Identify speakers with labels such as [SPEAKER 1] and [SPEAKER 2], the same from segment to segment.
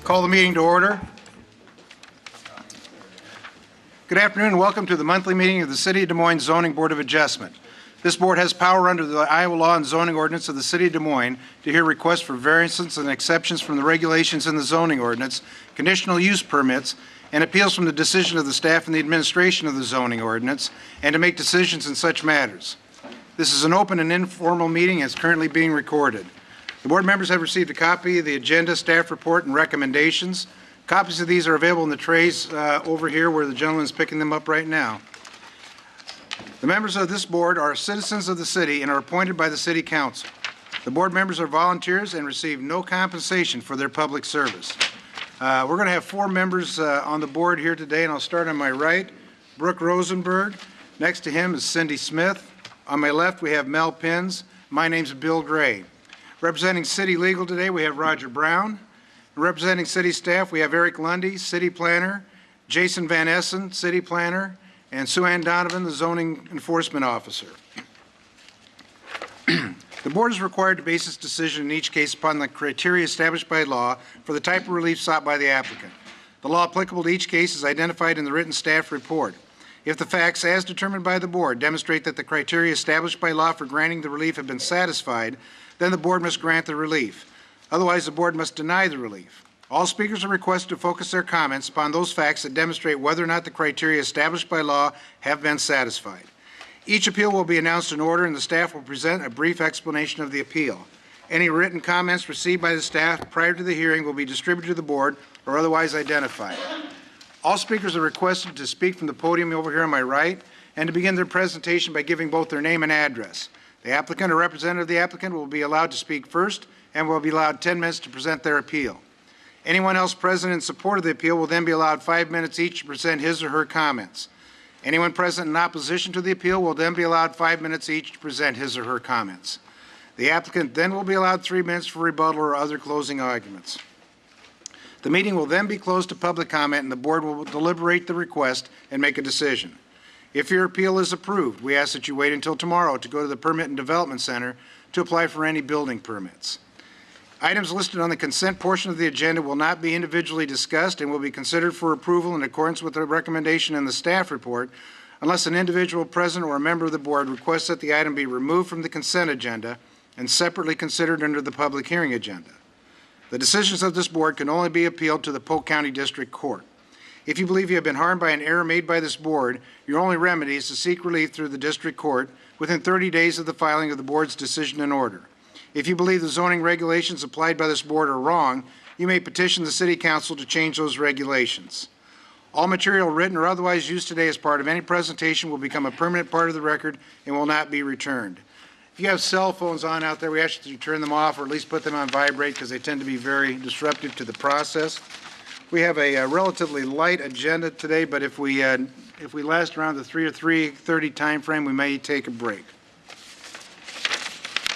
[SPEAKER 1] Call the meeting to order. Good afternoon and welcome to the monthly meeting of the City of Des Moines Zoning Board of Adjustment. This board has power under the Iowa law and zoning ordinance of the City of Des Moines to hear requests for variances and exceptions from the regulations in the zoning ordinance, conditional use permits, and appeals from the decision of the staff and the administration of the zoning ordinance, and to make decisions in such matters. This is an open and informal meeting and is currently being recorded. The board members have received a copy of the agenda, staff report, and recommendations. Copies of these are available in the trays over here where the gentleman is picking them up right now. The members of this board are citizens of the city and are appointed by the City Council. The board members are volunteers and receive no compensation for their public service. We're going to have 4 members on the board here today, and I'll start on my right. Brooke Rosenberg. Next to him is Cindy Smith. On my left, we have Mel Pins. My name's Bill Gray. Representing City Legal today, we have Roger Brown. Representing City Staff, we have Eric Lundy, City Planner, Jason Van Essen, City Planner, and Sue Ann Donovan, the Zoning Enforcement Officer. The board is required to base its decision in each case upon the criteria established by law for the type of relief sought by the applicant. The law applicable to each case is identified in the written staff report. If the facts, as determined by the board, demonstrate that the criteria established by law for granting the relief have been satisfied, then the board must grant the relief. Otherwise, the board must deny the relief. All speakers are requested to focus their comments upon those facts that demonstrate whether or not the criteria established by law have been satisfied. Each appeal will be announced in order, and the staff will present a brief explanation of the appeal. Any written comments received by the staff prior to the hearing will be distributed to the board or otherwise identified. All speakers are requested to speak from the podium over here on my right and to begin their presentation by giving both their name and address. The applicant or representative of the applicant will be allowed to speak first and will be allowed 10 minutes to present their appeal. Anyone else present in support of the appeal will then be allowed 5 minutes each to present his or her comments. Anyone present in opposition to the appeal will then be allowed 5 minutes each to present his or her comments. The applicant then will be allowed 3 minutes for rebuttal or other closing arguments. The meeting will then be closed to public comment, and the board will deliberate the request and make a decision. If your appeal is approved, we ask that you wait until tomorrow to go to the Permit and Development Center to apply for any building permits. Items listed on the consent portion of the agenda will not be individually discussed and will be considered for approval in accordance with the recommendation in the staff report unless an individual present or a member of the board requests that the item be removed from the consent agenda and separately considered under the public hearing agenda. The decisions of this board can only be appealed to the Polk County District Court. If you believe you have been harmed by an error made by this board, your only remedy is to seek relief through the District Court within 30 days of the filing of the board's decision and order. If you believe the zoning regulations applied by this board are wrong, you may petition the City Council to change those regulations. All material written or otherwise used today as part of any presentation will become a permanent part of the record and will not be returned. If you have cell phones on out there, we ask you to turn them off or at least put them on vibrate because they tend to be very disruptive to the process. We have a relatively light agenda today, but if we last around the 3 or 3:30 time frame, we may take a break.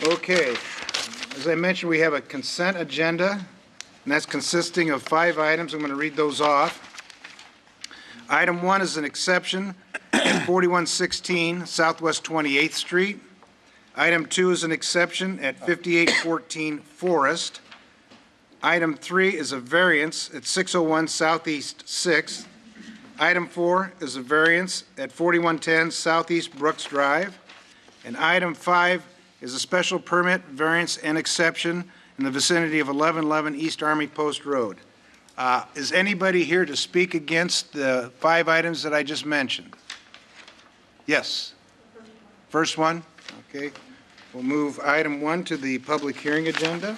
[SPEAKER 1] Okay. As I mentioned, we have a consent agenda, and that's consisting of 5 items. I'm going to read those off. Item 1 is an exception at 4116 Southwest 28th Street. Item 2 is an exception at 5814 Forest. Item 3 is a variance at 601 Southeast 6th. Item 4 is a variance at 4110 Southeast Brooks Drive. And item 5 is a special permit, variance, and exception in the vicinity of 1111 East Army Post Road. Is anybody here to speak against the 5 items that I just mentioned? Yes. First one? Okay. We'll move item 1 to the public hearing agenda.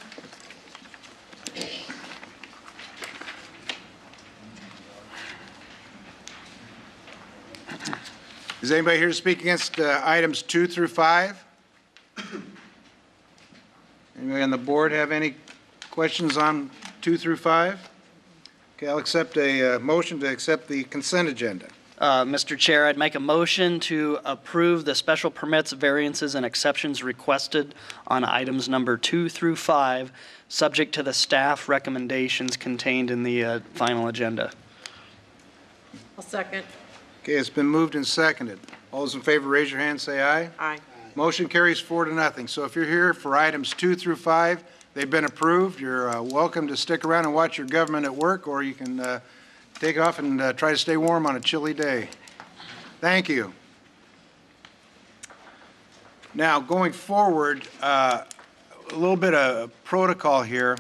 [SPEAKER 1] Is anybody here to speak against items 2 through 5? Anybody on the board have any questions on 2 through 5? Okay, I'll accept a motion to accept the consent agenda.
[SPEAKER 2] Mr. Chair, I'd make a motion to approve the special permits, variances, and exceptions requested on items number 2 through 5, subject to the staff recommendations contained in the final agenda.
[SPEAKER 3] I'll second.
[SPEAKER 1] Okay, it's been moved and seconded. All those in favor, raise your hand, say aye.
[SPEAKER 3] Aye.
[SPEAKER 1] Motion carries 4-0. So if you're here for items 2 through 5, They've been approved. You're welcome to stick around and watch your government at work, or you can take off and try to stay warm on a chilly day. Thank you. Now, going forward, a little bit of protocol here.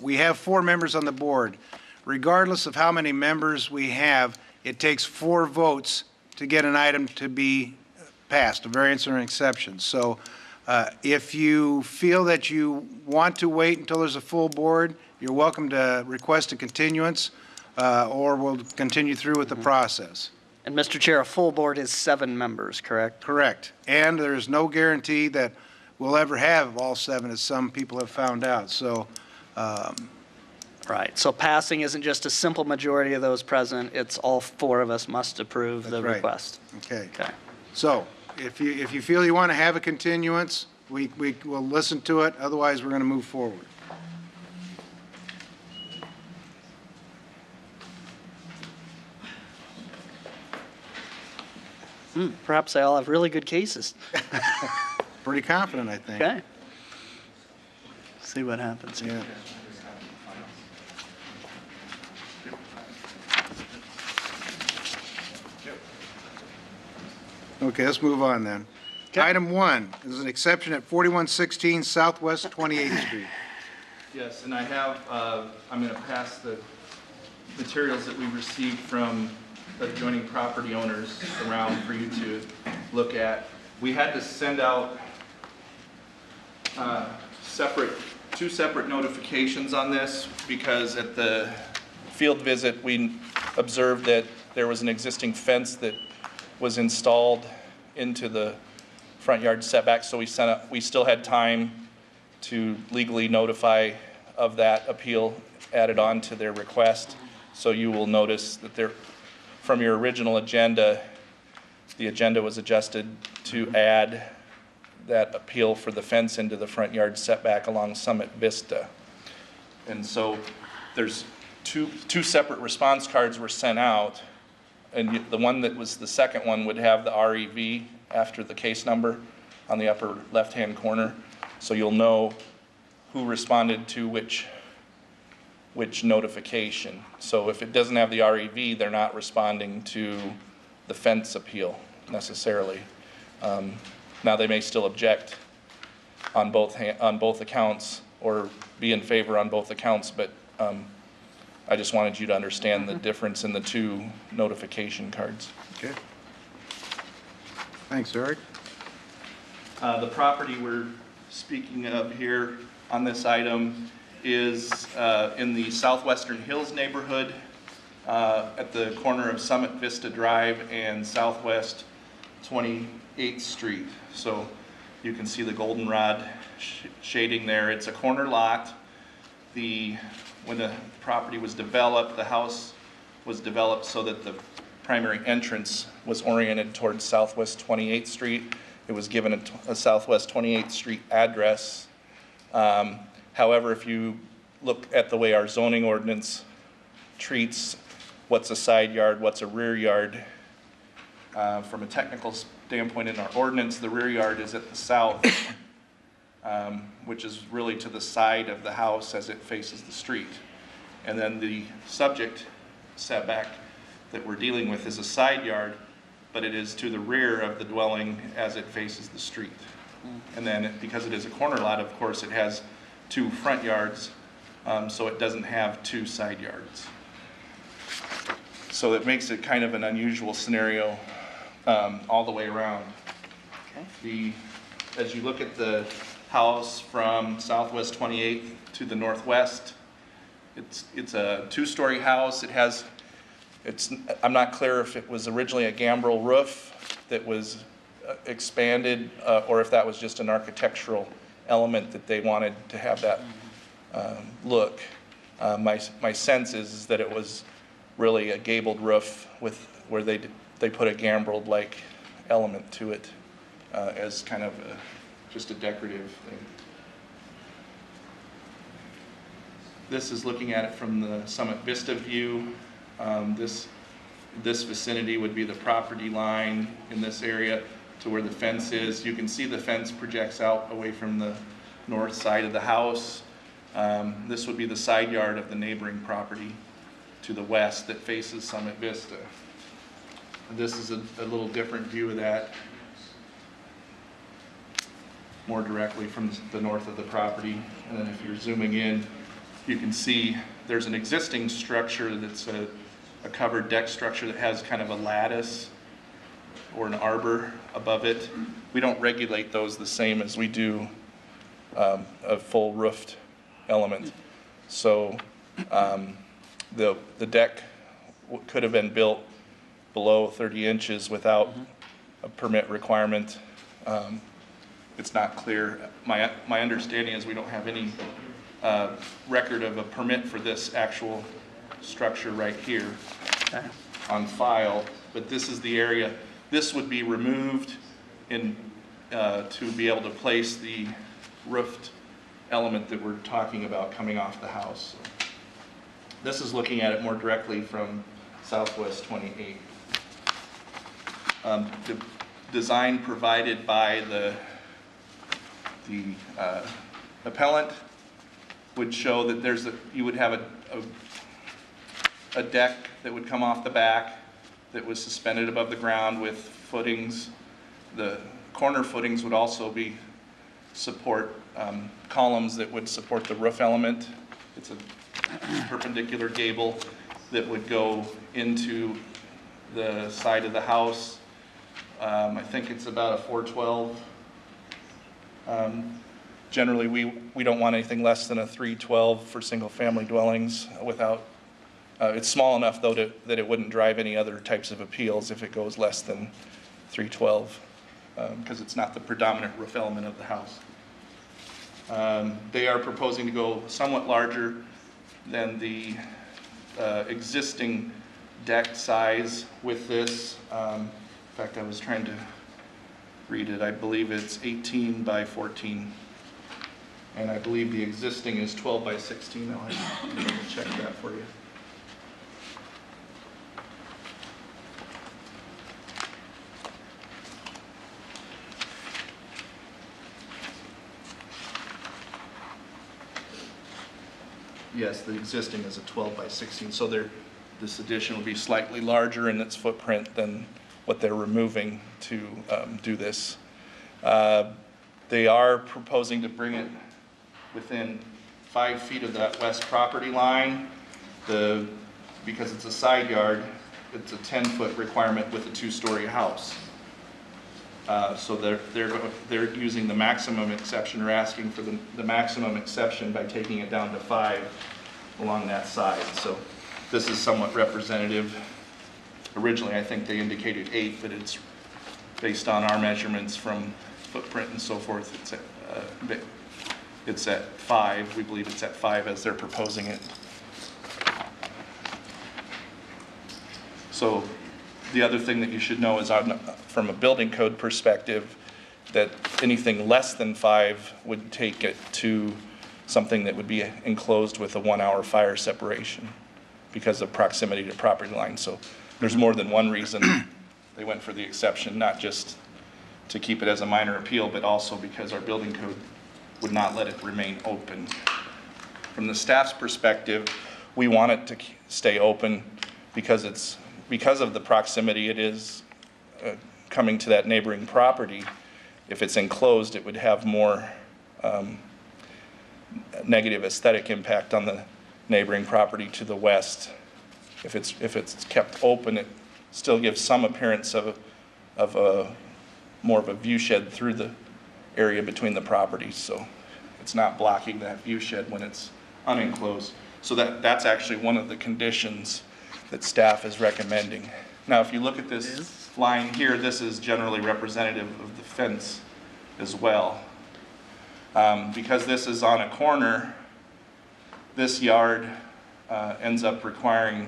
[SPEAKER 1] We have 4 members on the board. Regardless of how many members we have, it takes 4 votes to get an item to be passed, a variance or an exception. So if you feel that you want to wait until there's a full board, you're welcome to request a continuance, or we'll continue through with the process.
[SPEAKER 2] And Mr. Chair, a full board is 7 members, correct?
[SPEAKER 1] Correct. And there is no guarantee that we'll ever have all 7, as some people have found out. So,
[SPEAKER 2] Right. So passing isn't just a simple majority of those present, it's all 4 of us must approve the
[SPEAKER 1] That's right.
[SPEAKER 2] request.
[SPEAKER 1] okay.
[SPEAKER 2] Okay.
[SPEAKER 1] So if you feel you want to have a continuance, we will listen to it. Otherwise, we're going to move forward.
[SPEAKER 2] Perhaps they all have really good cases.
[SPEAKER 1] Pretty confident, I think.
[SPEAKER 2] Okay. See what happens here.
[SPEAKER 1] Yeah. Okay, let's move on then.
[SPEAKER 2] Okay.
[SPEAKER 1] Item 1 is an exception at 4116 Southwest 28th Street.
[SPEAKER 4] Yes, and I have, I'm going to pass the materials that we received from adjoining property owners around for you to look at. We had to send out two separate notifications on this because at the field visit, we observed that there was an existing fence that was installed into the front yard setback, so we still had time to legally notify of that appeal added on to their request. So you will notice that from your original agenda, the agenda was adjusted to add that appeal for the fence into the front yard setback along Summit Vista. And so there's two separate response cards were sent out, and the one that was the second one would have the REV after the case number on the upper left-hand corner. So you'll know who responded to which notification. So if it doesn't have the REV, they're not responding to the fence appeal necessarily. Now they may still object on both accounts or be in favor on both accounts, but I just wanted you to understand the difference in the 2 notification cards.
[SPEAKER 1] Okay. Thanks, Eric.
[SPEAKER 4] The property we're speaking of here on this item is in the Southwestern Hills neighborhood at the corner of Summit Vista Drive and Southwest 28th Street. So you can see the goldenrod shading there. It's a corner lot. When the property was developed, the house was developed so that the primary entrance was oriented towards Southwest 28th Street. It was given a Southwest 28th Street address. However, if you look at the way our zoning ordinance treats what's a side yard, what's a rear yard, from a technical standpoint in our ordinance, the rear yard is at the south, which is really to the side of the house as it faces the street. And then the subject setback that we're dealing with is a side yard, but it is to the rear of the dwelling as it faces the street. And then because it is a corner lot, of course, it has 2 front yards, so it doesn't have 2 side yards. So it makes it kind of an unusual scenario all the way around.
[SPEAKER 2] Okay.
[SPEAKER 4] As you look at the house from Southwest 28th to the northwest, it's a 2-story house. I'm not clear if it was originally a gambrel roof that was expanded or if that was just an architectural element that they wanted to have that look. My sense is that it was really a gabled roof where they put a gambreled-like element to it as kind of just a decorative thing. This is looking at it from the Summit Vista view. This vicinity would be the property line in this area to where the fence is. You can see the fence projects out away from the north side of the house. This would be the side yard of the neighboring property to the west that faces Summit Vista. And this is a little different view of that, more directly from the north of the property. And then if you're zooming in, you can see there's an existing structure that's a covered deck structure that has kind of a lattice or an arbor above it. We don't regulate those the same as we do a full roofed element. So the deck could have been built below 30 inches without a permit requirement. It's not clear. My understanding is we don't have any record of a permit for this actual structure right here on file, but this is the area. This would be removed to be able to place the roofed element that we're talking about coming off the house. This is looking at it more directly from Southwest 28. The design provided by the appellant would show that you would have a deck that would come off the back that was suspended above the ground with footings. The corner footings would also be support columns that would support the roof element. It's a perpendicular gable that would go into the side of the house. I think it's about a 412. Generally, we don't want anything less than a 312 for single-family dwellings without, it's small enough though that it wouldn't drive any other types of appeals if it goes less than 312, because it's not the predominant roof element of the house. They are proposing to go somewhat larger than the existing deck size with this. In fact, I was trying to read it. I believe it's 18 by 14. And I believe the existing is 12 by 16. I'll have to check that for you. Yes, the existing is a 12 by 16. So this addition will be slightly larger in its footprint than what they're removing to do this. They are proposing to bring it within 5 feet of that west property line. Because it's a side yard, it's a 10-foot requirement with a 2-story house. So they're using the maximum exception, or asking for the maximum exception by taking it down to 5 along that side. So this is somewhat representative. Originally, I think they indicated 8, but it's based on our measurements from footprint and so forth. It's at 5. We believe it's at 5 as they're proposing it. So the other thing that you should know is from a building code perspective, that anything less than 5 would take it to something that would be enclosed with a 1-hour fire separation because of proximity to property lines. So there's more than one reason they went for the exception, not just to keep it as a minor appeal, but also because our building code would not let it remain open. From the staff's perspective, we want it to stay open because of the proximity it is coming to that neighboring property. If it's enclosed, it would have more negative aesthetic impact on the neighboring property to the west. If it's kept open, it still gives some appearance of more of a view shed through the area between the properties. So it's not blocking that view shed when it's unenclosed. So that's actually one of the conditions that staff is recommending. Now, if you look at this line here, this is generally representative of the fence as well. Because this is on a corner, this yard ends up requiring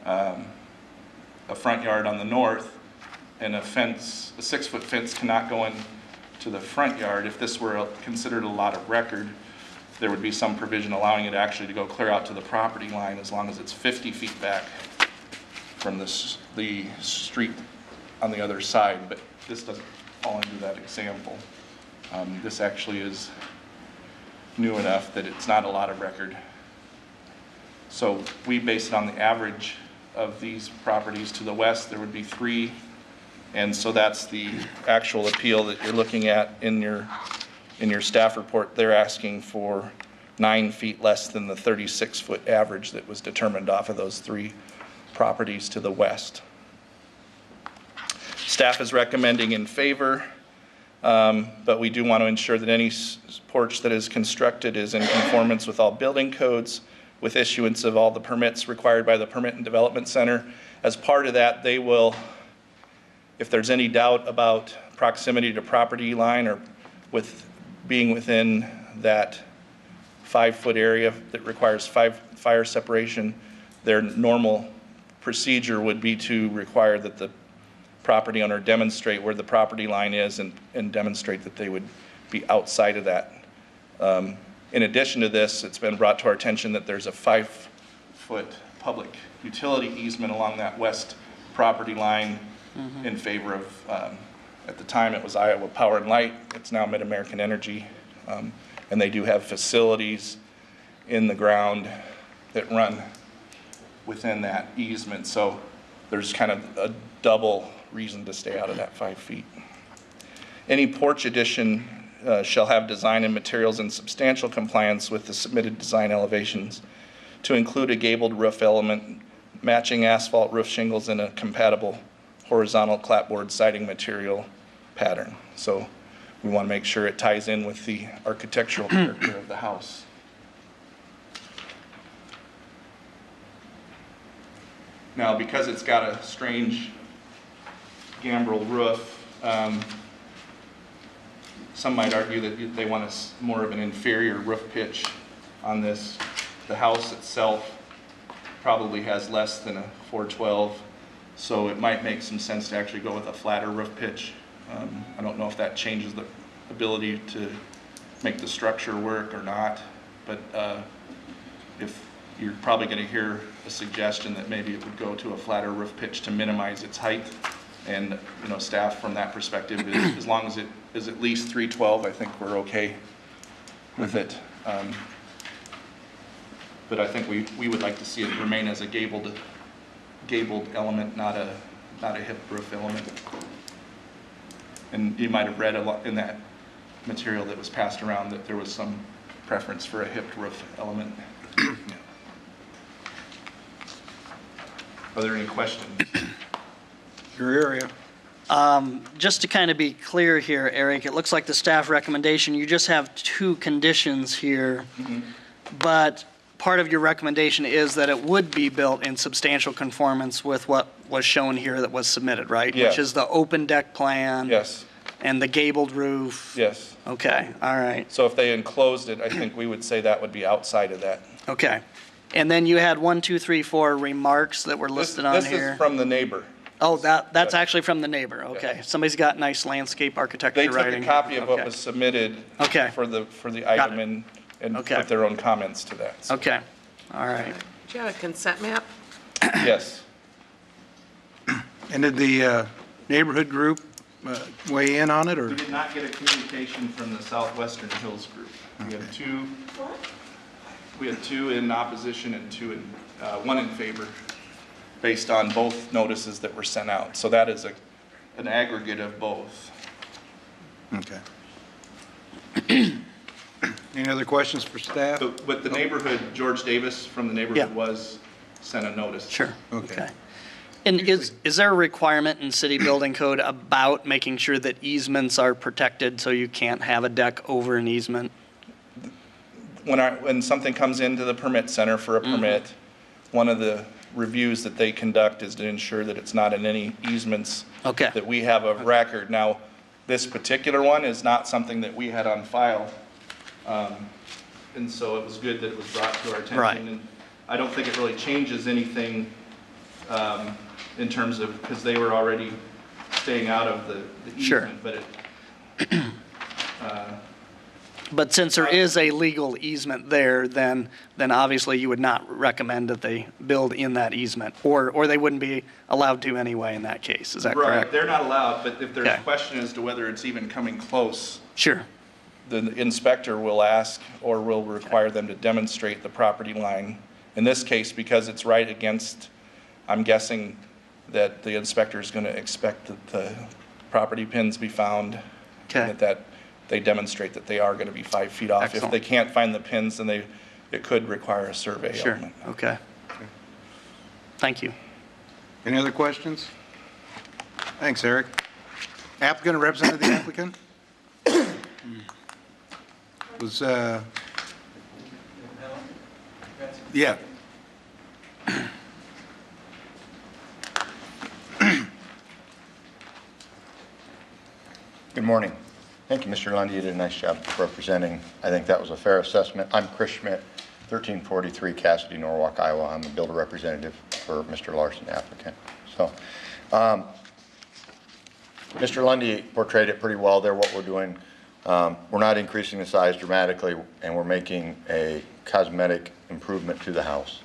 [SPEAKER 4] a front yard on the north, and a 6-foot fence cannot go in to the front yard. If this were considered a lot of record, there would be some provision allowing it actually to go clear out to the property line as long as it's 50 feet back from the street on the other side, but this doesn't fall into that example. This actually is new enough that it's not a lot of record. So we base it on the average of these properties. To the west, there would be 3. And so that's the actual appeal that you're looking at in your staff report. They're asking for 9 feet less than the 36-foot average that was determined off of those 3 properties to the west. Staff is recommending in favor, but we do want to ensure that any porch that is constructed is in conformance with all building codes, with issuance of all the permits required by the Permit and Development Center. As part of that, they will, if there's any doubt about proximity to property line or with being within that 5-foot area that requires fire separation, their normal procedure would be to require that the property owner demonstrate where the property line is and demonstrate that they would be outside of that. In addition to this, it's been brought to our attention that there's a 5-foot public utility easement along that west property line in favor of, at the time it was Iowa Power and Light, it's now Mid-American Energy, and they do have facilities in the ground that run within that easement. So there's kind of a double reason to stay out of that 5 feet. Any porch addition shall have design and materials in substantial compliance with the submitted design elevations to include a gabled roof element, matching asphalt roof shingles in a compatible horizontal clapboard siding material pattern. So we want to make sure it ties in with the architectural character of the house. Now, because it's got a strange gambrel roof, some might argue that they want more of an inferior roof pitch on this. The house itself probably has less than a 412, so it might make some sense to actually go with a flatter roof pitch. I don't know if that changes the ability to make the structure work or not, but if you're probably going to hear a suggestion that maybe it would go to a flatter roof pitch to minimize its height. And staff from that perspective, as long as it is at least 312, I think we're okay with it. But I think we would like to see it remain as a gabled element, not a hip roof element. And you might have read a lot in that material that was passed around that there was some preference for a hipped roof element. Yeah. Are there any questions?
[SPEAKER 1] Your area.
[SPEAKER 2] Just to kind of be clear here, Eric, it looks like the staff recommendation, you just have 2 conditions here, but part of your recommendation is that it would be built in substantial conformance with what was shown here that was submitted, right?
[SPEAKER 4] Yes.
[SPEAKER 2] Which is the open deck plan.
[SPEAKER 4] Yes.
[SPEAKER 2] And the gabled roof.
[SPEAKER 4] Yes.
[SPEAKER 2] Okay, all right.
[SPEAKER 4] So if they enclosed it, I think we would say that would be outside of that.
[SPEAKER 2] Okay. And then you had 1, 2, 3, 4 remarks that were listed on
[SPEAKER 4] This
[SPEAKER 2] here.
[SPEAKER 4] is from the neighbor.
[SPEAKER 2] Oh, that's actually from the neighbor, okay. Somebody's got nice landscape architecture
[SPEAKER 4] They
[SPEAKER 2] writing.
[SPEAKER 4] took a copy of what
[SPEAKER 2] Okay.
[SPEAKER 4] was submitted
[SPEAKER 2] Okay.
[SPEAKER 4] for the item and
[SPEAKER 2] Okay.
[SPEAKER 4] put their own comments to that. So,
[SPEAKER 2] Okay, all right.
[SPEAKER 3] Do you have a consent map?
[SPEAKER 4] yes.
[SPEAKER 1] And did the neighborhood group weigh in on it, or?
[SPEAKER 4] We did not get a communication from the Southwestern Hills group. We have 2. We had 2 in opposition and 1 in favor, based on both notices that were sent out. So that is an aggregate of both.
[SPEAKER 1] Okay. Any other questions for staff?
[SPEAKER 4] But the neighborhood, George Davis from the neighborhood
[SPEAKER 2] Yeah.
[SPEAKER 4] was sent a notice.
[SPEAKER 2] Sure,
[SPEAKER 1] Okay.
[SPEAKER 2] okay. And is there a requirement in city building code about making sure that easements are protected so you can't have a deck over an easement?
[SPEAKER 4] When something comes into the permit center for a permit, one of the reviews that they conduct is to ensure that it's not in any easements
[SPEAKER 2] Okay.
[SPEAKER 4] that we have of record. Now, this particular one is not something that we had on file. And so it was good that it was brought to our attention.
[SPEAKER 2] Right.
[SPEAKER 4] And I don't think it really changes anything in terms of, because they were already staying out of the
[SPEAKER 2] Sure.
[SPEAKER 4] easement. But
[SPEAKER 2] But since there is a legal easement there, then obviously you would not recommend that they build in that easement, or they wouldn't be allowed to anyway in that case, is that
[SPEAKER 4] right,
[SPEAKER 2] correct?
[SPEAKER 4] they're not allowed, but if there's
[SPEAKER 2] Okay.
[SPEAKER 4] a question as to whether it's even coming close,
[SPEAKER 2] Sure,
[SPEAKER 4] the inspector will ask or will require them to demonstrate the property line. In this case, because it's right against, I'm guessing that the inspector is going to expect that the property pins be found.
[SPEAKER 2] Okay.
[SPEAKER 4] And that they demonstrate that they are going to be 5 feet off.
[SPEAKER 2] Excellent.
[SPEAKER 4] If they can't find the pins, then it could require a survey
[SPEAKER 2] Sure,
[SPEAKER 4] element.
[SPEAKER 2] okay. Thank you.
[SPEAKER 1] Any other questions? Thanks, Eric. Applicant or representative of the applicant? Was, yeah.
[SPEAKER 5] Good morning. Thank you, Mr. Lundy. You did a nice job representing. I think that was a fair assessment. I'm Chris Schmidt, 1343 Cassidy, Norwalk, Iowa. I'm a builder representative for Mr. Larson, applicant. So, Mr. Lundy portrayed it pretty well there, what we're doing. We're not increasing the size dramatically, and we're making a cosmetic improvement to the house.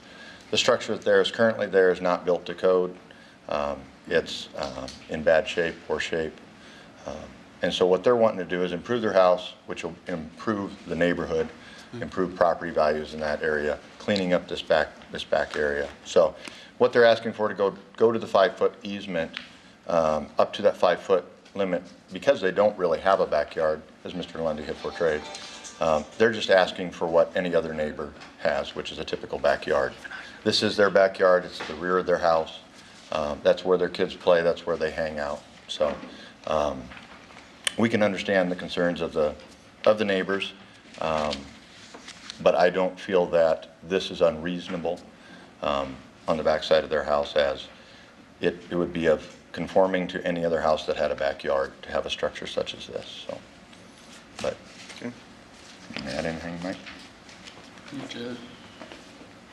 [SPEAKER 5] The structure that is currently there is not built to code. It's in bad shape, poor shape. And so what they're wanting to do is improve their house, which will improve the neighborhood, improve property values in that area, cleaning up this back area. So what they're asking for to go to the 5-foot easement, up to that 5-foot limit, because they don't really have a backyard, as Mr. Lundy had portrayed. They're just asking for what any other neighbor has, which is a typical backyard. This is their backyard. It's the rear of their house. That's where their kids play. That's where they hang out. So we can understand the concerns of the neighbors, but I don't feel that this is unreasonable on the backside of their house, as it would be of conforming to any other house that had a backyard to have a structure such as this. So, but
[SPEAKER 1] Okay.
[SPEAKER 5] can you add anything, Mike?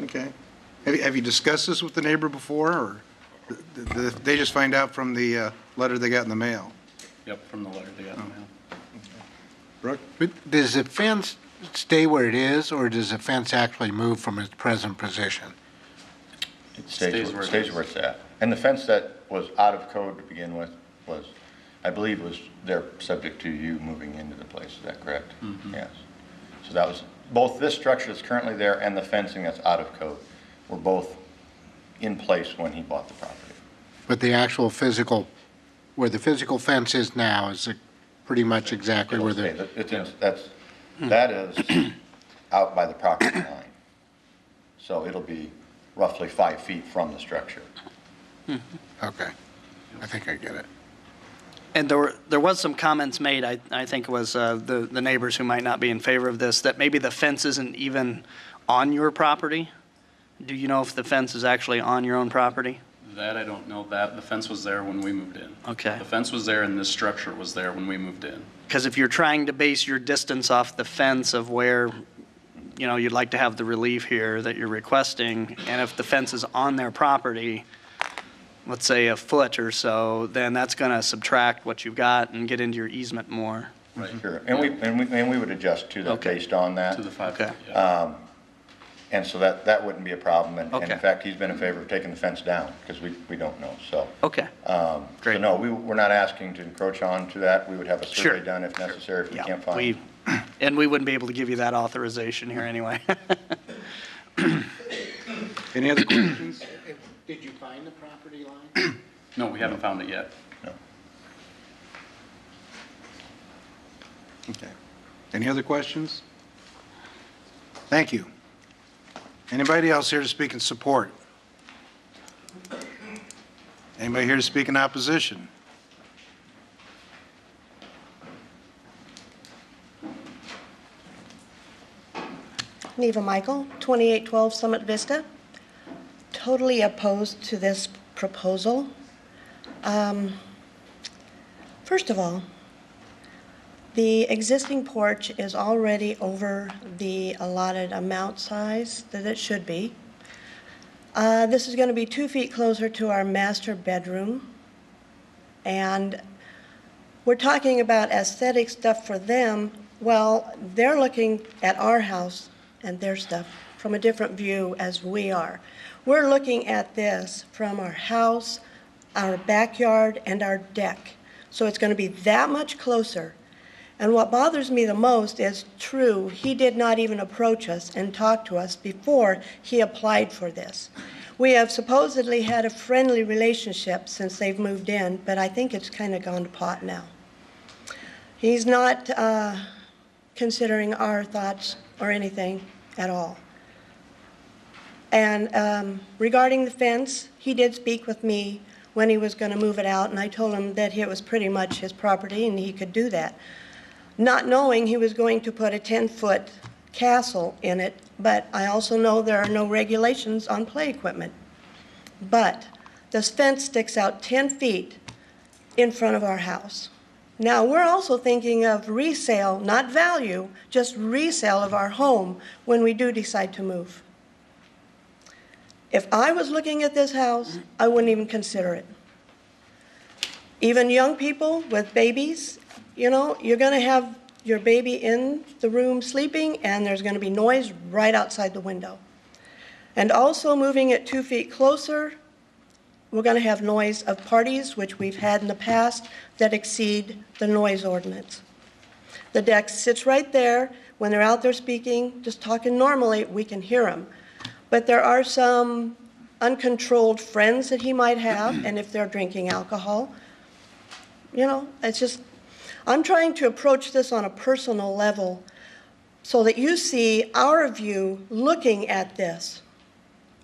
[SPEAKER 1] Okay. Have you discussed this with the neighbor before, or did they just find out from the letter they got in the mail?
[SPEAKER 6] Yep, from the letter they got in the mail.
[SPEAKER 1] Brooke?
[SPEAKER 7] But does the fence stay where it is, or does the fence actually move from its present position?
[SPEAKER 5] It
[SPEAKER 6] stays where it
[SPEAKER 5] stays
[SPEAKER 6] is.
[SPEAKER 5] where it's at. And the fence that was out of code to begin with was, I believe, was there subject to you moving into the place. Is that correct? Yes. So that was, both this structure that's currently there and the fencing that's out of code were both in place when he bought the property.
[SPEAKER 7] But the actual physical, where the physical fence is now, is it pretty much exactly where the,
[SPEAKER 5] That is out by the property line. So it'll be roughly 5 feet from the structure.
[SPEAKER 7] okay, I think I get it.
[SPEAKER 2] And there was some comments made, I think it was the neighbors who might not be in favor of this, that maybe the fence isn't even on your property. Do you know if the fence is actually on your own property?
[SPEAKER 6] That I don't know. That the fence was there when we moved in.
[SPEAKER 2] Okay.
[SPEAKER 6] The fence was there and this structure was there when we moved in.
[SPEAKER 2] Because if you're trying to base your distance off the fence of where, you know, you'd like to have the relief here that you're requesting, and if the fence is on their property, let's say a foot or so, then that's going to subtract what you've got and get into your easement more.
[SPEAKER 6] Right.
[SPEAKER 5] Sure. And we would adjust to that
[SPEAKER 2] Okay.
[SPEAKER 5] based on that.
[SPEAKER 6] To the 5
[SPEAKER 2] Okay.
[SPEAKER 6] feet, yeah.
[SPEAKER 5] And so that wouldn't be a problem. And
[SPEAKER 2] Okay.
[SPEAKER 5] in fact, he's been in favor of taking the fence down because we don't know. So,
[SPEAKER 2] Okay.
[SPEAKER 5] so
[SPEAKER 2] Great.
[SPEAKER 5] no, we're not asking to encroach on to that. We would have a
[SPEAKER 2] Sure.
[SPEAKER 5] survey done if necessary if we
[SPEAKER 2] Yeah,
[SPEAKER 5] can't find.
[SPEAKER 2] and we wouldn't be able to give you that authorization here anyway.
[SPEAKER 1] Any other questions?
[SPEAKER 7] Did you find the property line?
[SPEAKER 6] No, we haven't found it yet.
[SPEAKER 5] No.
[SPEAKER 1] Okay. Any other questions? Thank you. Anybody else here to speak in support? Anybody here to speak in opposition?
[SPEAKER 8] Neva Michael, 2812 Summit Vista. Totally opposed to this proposal. First of all, the existing porch is already over the allotted amount size that it should be. This is going to be 2 feet closer to our master bedroom. And we're talking about aesthetic stuff for them. Well, they're looking at our house and their stuff from a different view as we are. We're looking at this from our house, our backyard, and our deck. So it's going to be that much closer. And what bothers me the most is, true, he did not even approach us and talk to us before he applied for this. We have supposedly had a friendly relationship since they've moved in, but I think it's kind of gone to pot now. He's not considering our thoughts or anything at all. And regarding the fence, he did speak with me when he was going to move it out, and I told him that it was pretty much his property and he could do that. Not knowing he was going to put a 10-foot castle in it, but I also know there are no regulations on play equipment. But this fence sticks out 10 feet in front of our house. Now, we're also thinking of resale, not value, just resale of our home when we do decide to move. If I was looking at this house, I wouldn't even consider it. Even young people with babies, you know, you're going to have your baby in the room sleeping, and there's going to be noise right outside the window. And also moving it 2 feet closer, we're going to have noise of parties, which we've had in the past, that exceed the noise ordinance. The deck sits right there. When they're out there speaking, just talking normally, we can hear them. But there are some uncontrolled friends that he might have, and if they're drinking alcohol, you know, it's just, I'm trying to approach this on a personal level so that you see our view looking at this.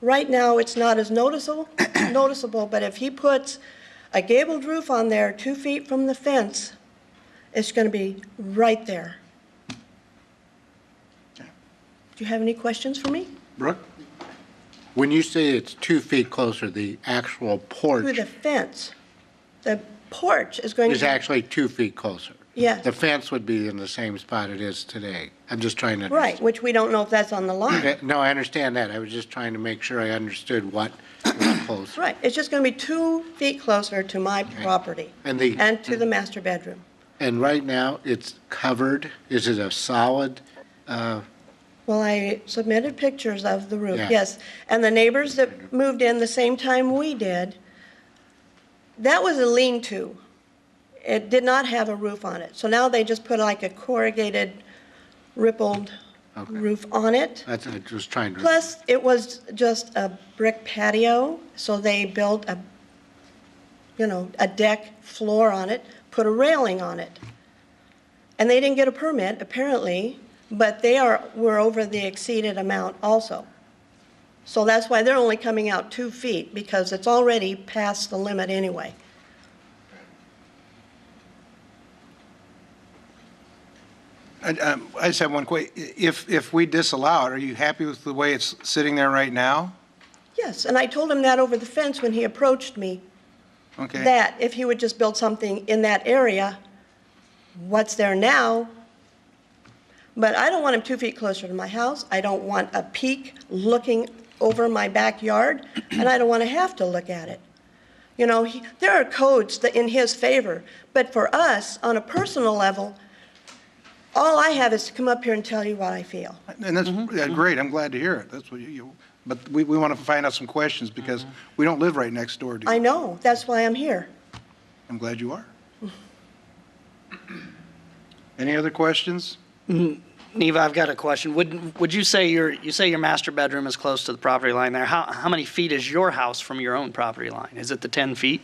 [SPEAKER 8] Right now, it's not as noticeable, but if he puts a gabled roof on there 2 feet from the fence, it's going to be right there. Do you have any questions for me?
[SPEAKER 1] Brooke?
[SPEAKER 7] When you say it's 2 feet closer, the actual
[SPEAKER 8] To
[SPEAKER 7] porch
[SPEAKER 8] the fence. The porch is going to
[SPEAKER 7] is
[SPEAKER 8] be,
[SPEAKER 7] actually 2 feet closer.
[SPEAKER 8] yes,
[SPEAKER 7] The fence would be in the same spot it is today. I'm just trying to
[SPEAKER 8] right,
[SPEAKER 7] understand.
[SPEAKER 8] which we don't know if that's on the line.
[SPEAKER 7] No, I understand that. I was just trying to make sure I understood what was close.
[SPEAKER 8] Right, it's just going to be 2 feet closer to my property
[SPEAKER 7] And the,
[SPEAKER 8] and to the master bedroom.
[SPEAKER 7] and right now, it's covered, is it a solid,
[SPEAKER 8] Well, I submitted pictures of the roof,
[SPEAKER 7] Yeah.
[SPEAKER 8] yes. And the neighbors that moved in the same time we did, that was a lean-to. It did not have a roof on it. So now they just put like a corrugated, rippled
[SPEAKER 7] Okay.
[SPEAKER 8] roof on it.
[SPEAKER 7] that's, I was trying to,
[SPEAKER 8] Plus, it was just a brick patio, so they built a, you know, a deck floor on it, put a railing on it. And they didn't get a permit, apparently, but were over the exceeded amount also. So that's why they're only coming out 2 feet, because it's already past the limit anyway.
[SPEAKER 1] I just have one question. If we disallow it, are you happy with the way it's sitting there right now?
[SPEAKER 8] Yes, and I told him that over the fence when he approached me,
[SPEAKER 1] Okay.
[SPEAKER 8] that if he would just build something in that area, what's there now. But I don't want him 2 feet closer to my house. I don't want a peak looking over my backyard, and I don't want to have to look at it. You know, there are codes that in his favor, but for us, on a personal level, all I have is to come up here and tell you what I feel.
[SPEAKER 1] And that's great. I'm glad to hear it. That's what but we want to find out some questions because we don't live right next door to
[SPEAKER 8] I
[SPEAKER 1] you.
[SPEAKER 8] know, that's why I'm here.
[SPEAKER 1] I'm glad you are. Any other questions?
[SPEAKER 2] Neva, I've got a question. Would you say your master bedroom is close to the property line there? How many feet is your house from your own property line? Is it the 10 feet?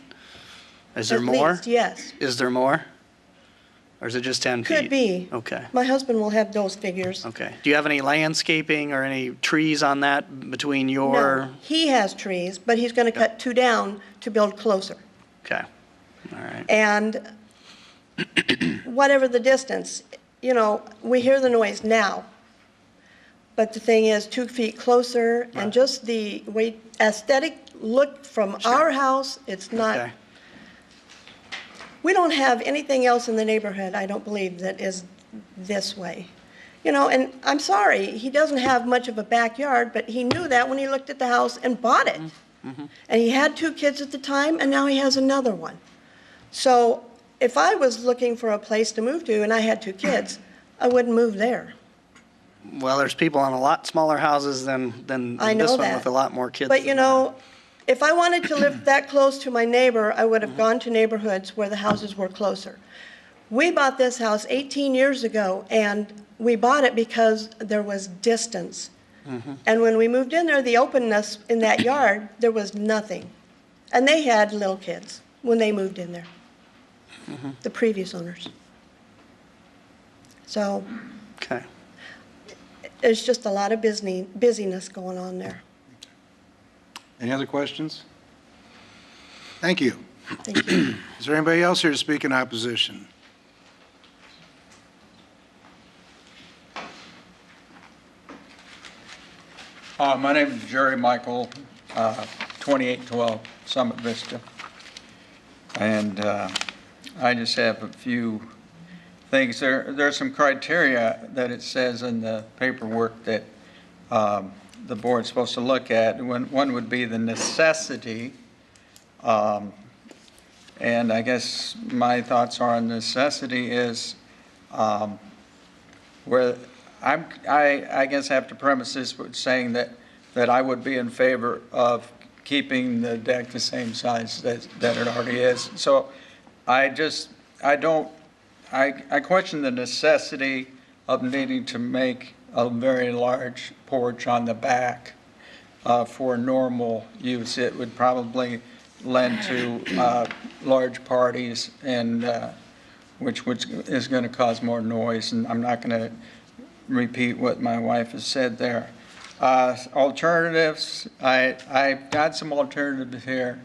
[SPEAKER 2] Is there
[SPEAKER 8] At
[SPEAKER 2] more?
[SPEAKER 8] least, yes.
[SPEAKER 2] Is there more? Or is it just 10 feet?
[SPEAKER 8] Could be.
[SPEAKER 2] Okay.
[SPEAKER 8] My husband will have those figures.
[SPEAKER 2] Okay. Do you have any landscaping or any trees on that between your?
[SPEAKER 8] No, he has trees, but he's going to cut 2 down to build closer.
[SPEAKER 2] Okay. All right.
[SPEAKER 8] And whatever the distance, you know, we hear the noise now. But the thing is, 2 feet closer and just the way aesthetic look from our house, it's not.
[SPEAKER 2] Okay.
[SPEAKER 8] We don't have anything else in the neighborhood, I don't believe, that is this way. You know, and I'm sorry, he doesn't have much of a backyard, but he knew that when he looked at the house and bought it. And he had 2 kids at the time, and now he has another one. So if I was looking for a place to move to and I had 2 kids, I wouldn't move there.
[SPEAKER 2] Well, there's people on a lot smaller houses than
[SPEAKER 8] I know
[SPEAKER 2] this one
[SPEAKER 8] that.
[SPEAKER 2] with a lot more kids.
[SPEAKER 8] But you
[SPEAKER 2] than
[SPEAKER 8] know, if I wanted to live that close to my neighbor, I would have gone to neighborhoods where the houses were closer. We bought this house 18 years ago, and we bought it because there was distance. And when we moved in there, the openness in that yard, there was nothing. And they had little kids when they moved in there, the previous owners. So
[SPEAKER 2] Okay.
[SPEAKER 8] there's just a lot of busyness going on there.
[SPEAKER 1] Any other questions? Thank you.
[SPEAKER 8] Thank you.
[SPEAKER 1] Is there anybody else here to speak in opposition?
[SPEAKER 9] My name is Jerry Michael, 2812 Summit Vista. And I just have a few things. There's some criteria that it says in the paperwork that the board's supposed to look at. One would be the necessity. And I guess my thoughts are on necessity is where I guess have to premise this with saying that I would be in favor of keeping the deck the same size that it already is. So I question the necessity of needing to make a very large porch on the back for normal use. It would probably lend to large parties and which is going to cause more noise, and I'm not going to repeat what my wife has said there. Alternatives, I've got some alternatives here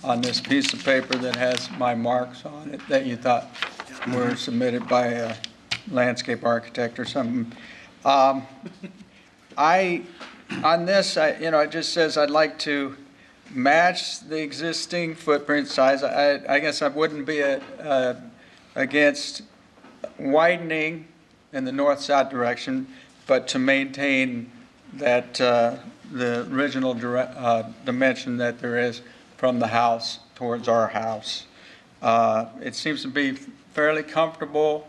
[SPEAKER 9] on this piece of paper that has my marks on it that you thought were submitted by a landscape architect or something. On this, it just says I'd like to match the existing footprint size. I guess I wouldn't be against widening in the north-south direction, but to maintain that the original dimension that there is from the house towards our house. It seems to be fairly comfortable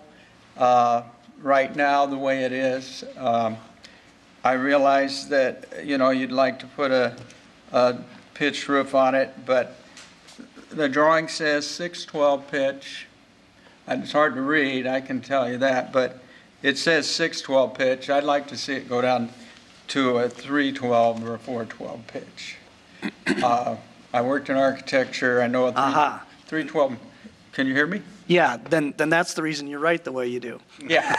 [SPEAKER 9] right now the way it is. I realize that you'd like to put a pitched roof on it, but the drawing says 612 pitch. And it's hard to read, I can tell you that, but it says 612 pitch. I'd like to see it go down to a 312 or a 412 pitch. I worked in architecture. I know a 312. Can you hear me?
[SPEAKER 2] Yeah, then that's the reason you write the way you do.
[SPEAKER 9] Yeah.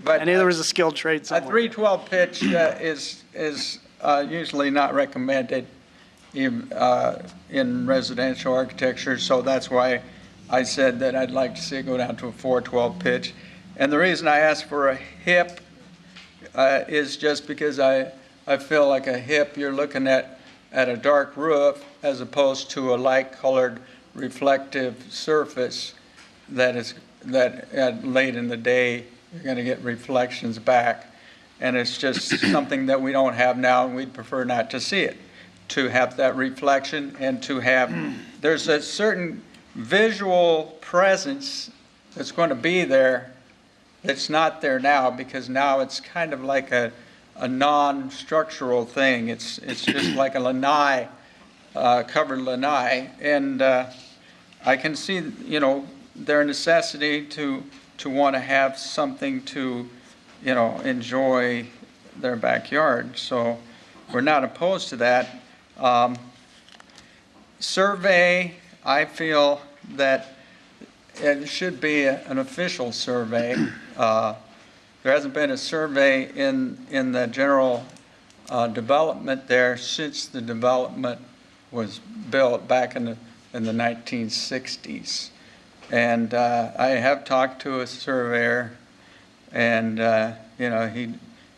[SPEAKER 9] But
[SPEAKER 2] I knew there was a skilled trade
[SPEAKER 9] a
[SPEAKER 2] somewhere.
[SPEAKER 9] 312 pitch is usually not recommended in residential architecture, so that's why I said that I'd like to see it go down to a 412 pitch. And the reason I asked for a hip is just because I feel like a hip, you're looking at a dark roof as opposed to a light-colored reflective surface that late in the day you're going to get reflections back. And it's just something that we don't have now, and we'd prefer not to see it, to have that reflection and to have, there's a certain visual presence that's going to be there that's not there now, because now it's kind of like a non-structural thing. It's just like a lanai, covered lanai, and I can see their necessity to want to have something to enjoy their backyard. So we're not opposed to that. Survey, I feel that it should be an official survey. There hasn't been a survey in the general development there since the development was built back in the 1960s. And I have talked to a surveyor, and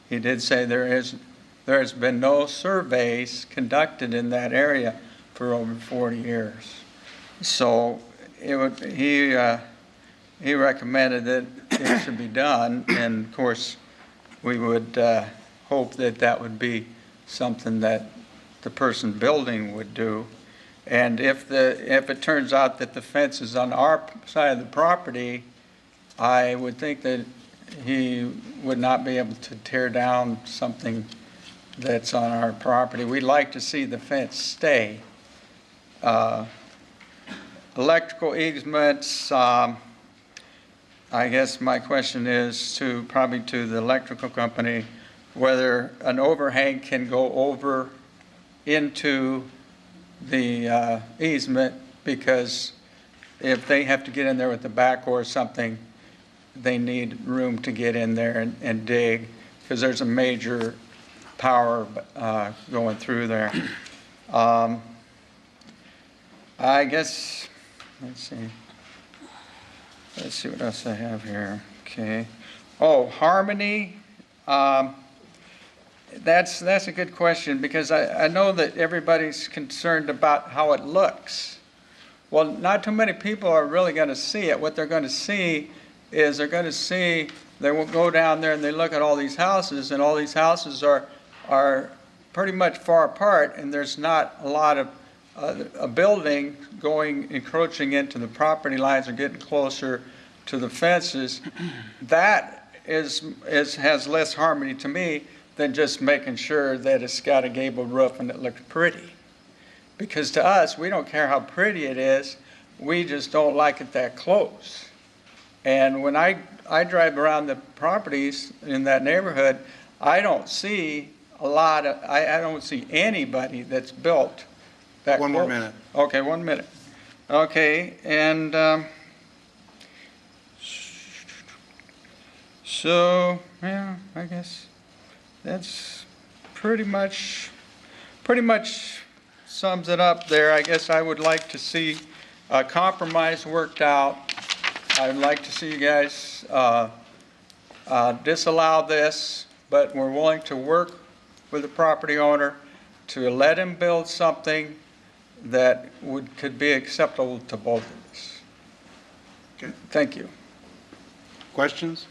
[SPEAKER 9] he did say there has been no surveys conducted in that area for over 40 years. So he recommended that it should be done, and of course we would hope that would be something that the person building would do. And if it turns out that the fence is on our side of the property, I would think that he would not be able to tear down something that's on our property. We'd like to see the fence stay. Electrical easements, I guess my question is probably to the electrical company, whether an overhang can go over into the easement, because if they have to get in there with the backhoe or something, they need room to get in there and dig, because there's a major power going through there. I guess, let's see what else I have here. Okay. Oh, harmony. That's a good question, because I know that everybody's concerned about how it looks. Well, not too many people are really going to see it. What they're going to see is they will go down there and they look at all these houses, and all these houses are pretty much far apart, and there's not a lot of a building encroaching into the property lines or getting closer to the fences. That has less harmony to me than just making sure that it's got a gabled roof and it looks pretty. Because to us, we don't care how pretty it is, we just don't like it that close. And when I drive around the properties in that neighborhood, I don't see I don't see anybody that's built that
[SPEAKER 1] One
[SPEAKER 9] close.
[SPEAKER 1] more minute.
[SPEAKER 9] Okay, 1 minute. Okay, and so, yeah, I guess that's pretty much sums it up there. I guess I would like to see a compromise worked out. I would like to see you guys disallow this, but we're willing to work with the property owner to let him build something that could be acceptable to both of us.
[SPEAKER 1] Okay.
[SPEAKER 9] Thank you.
[SPEAKER 1] Questions?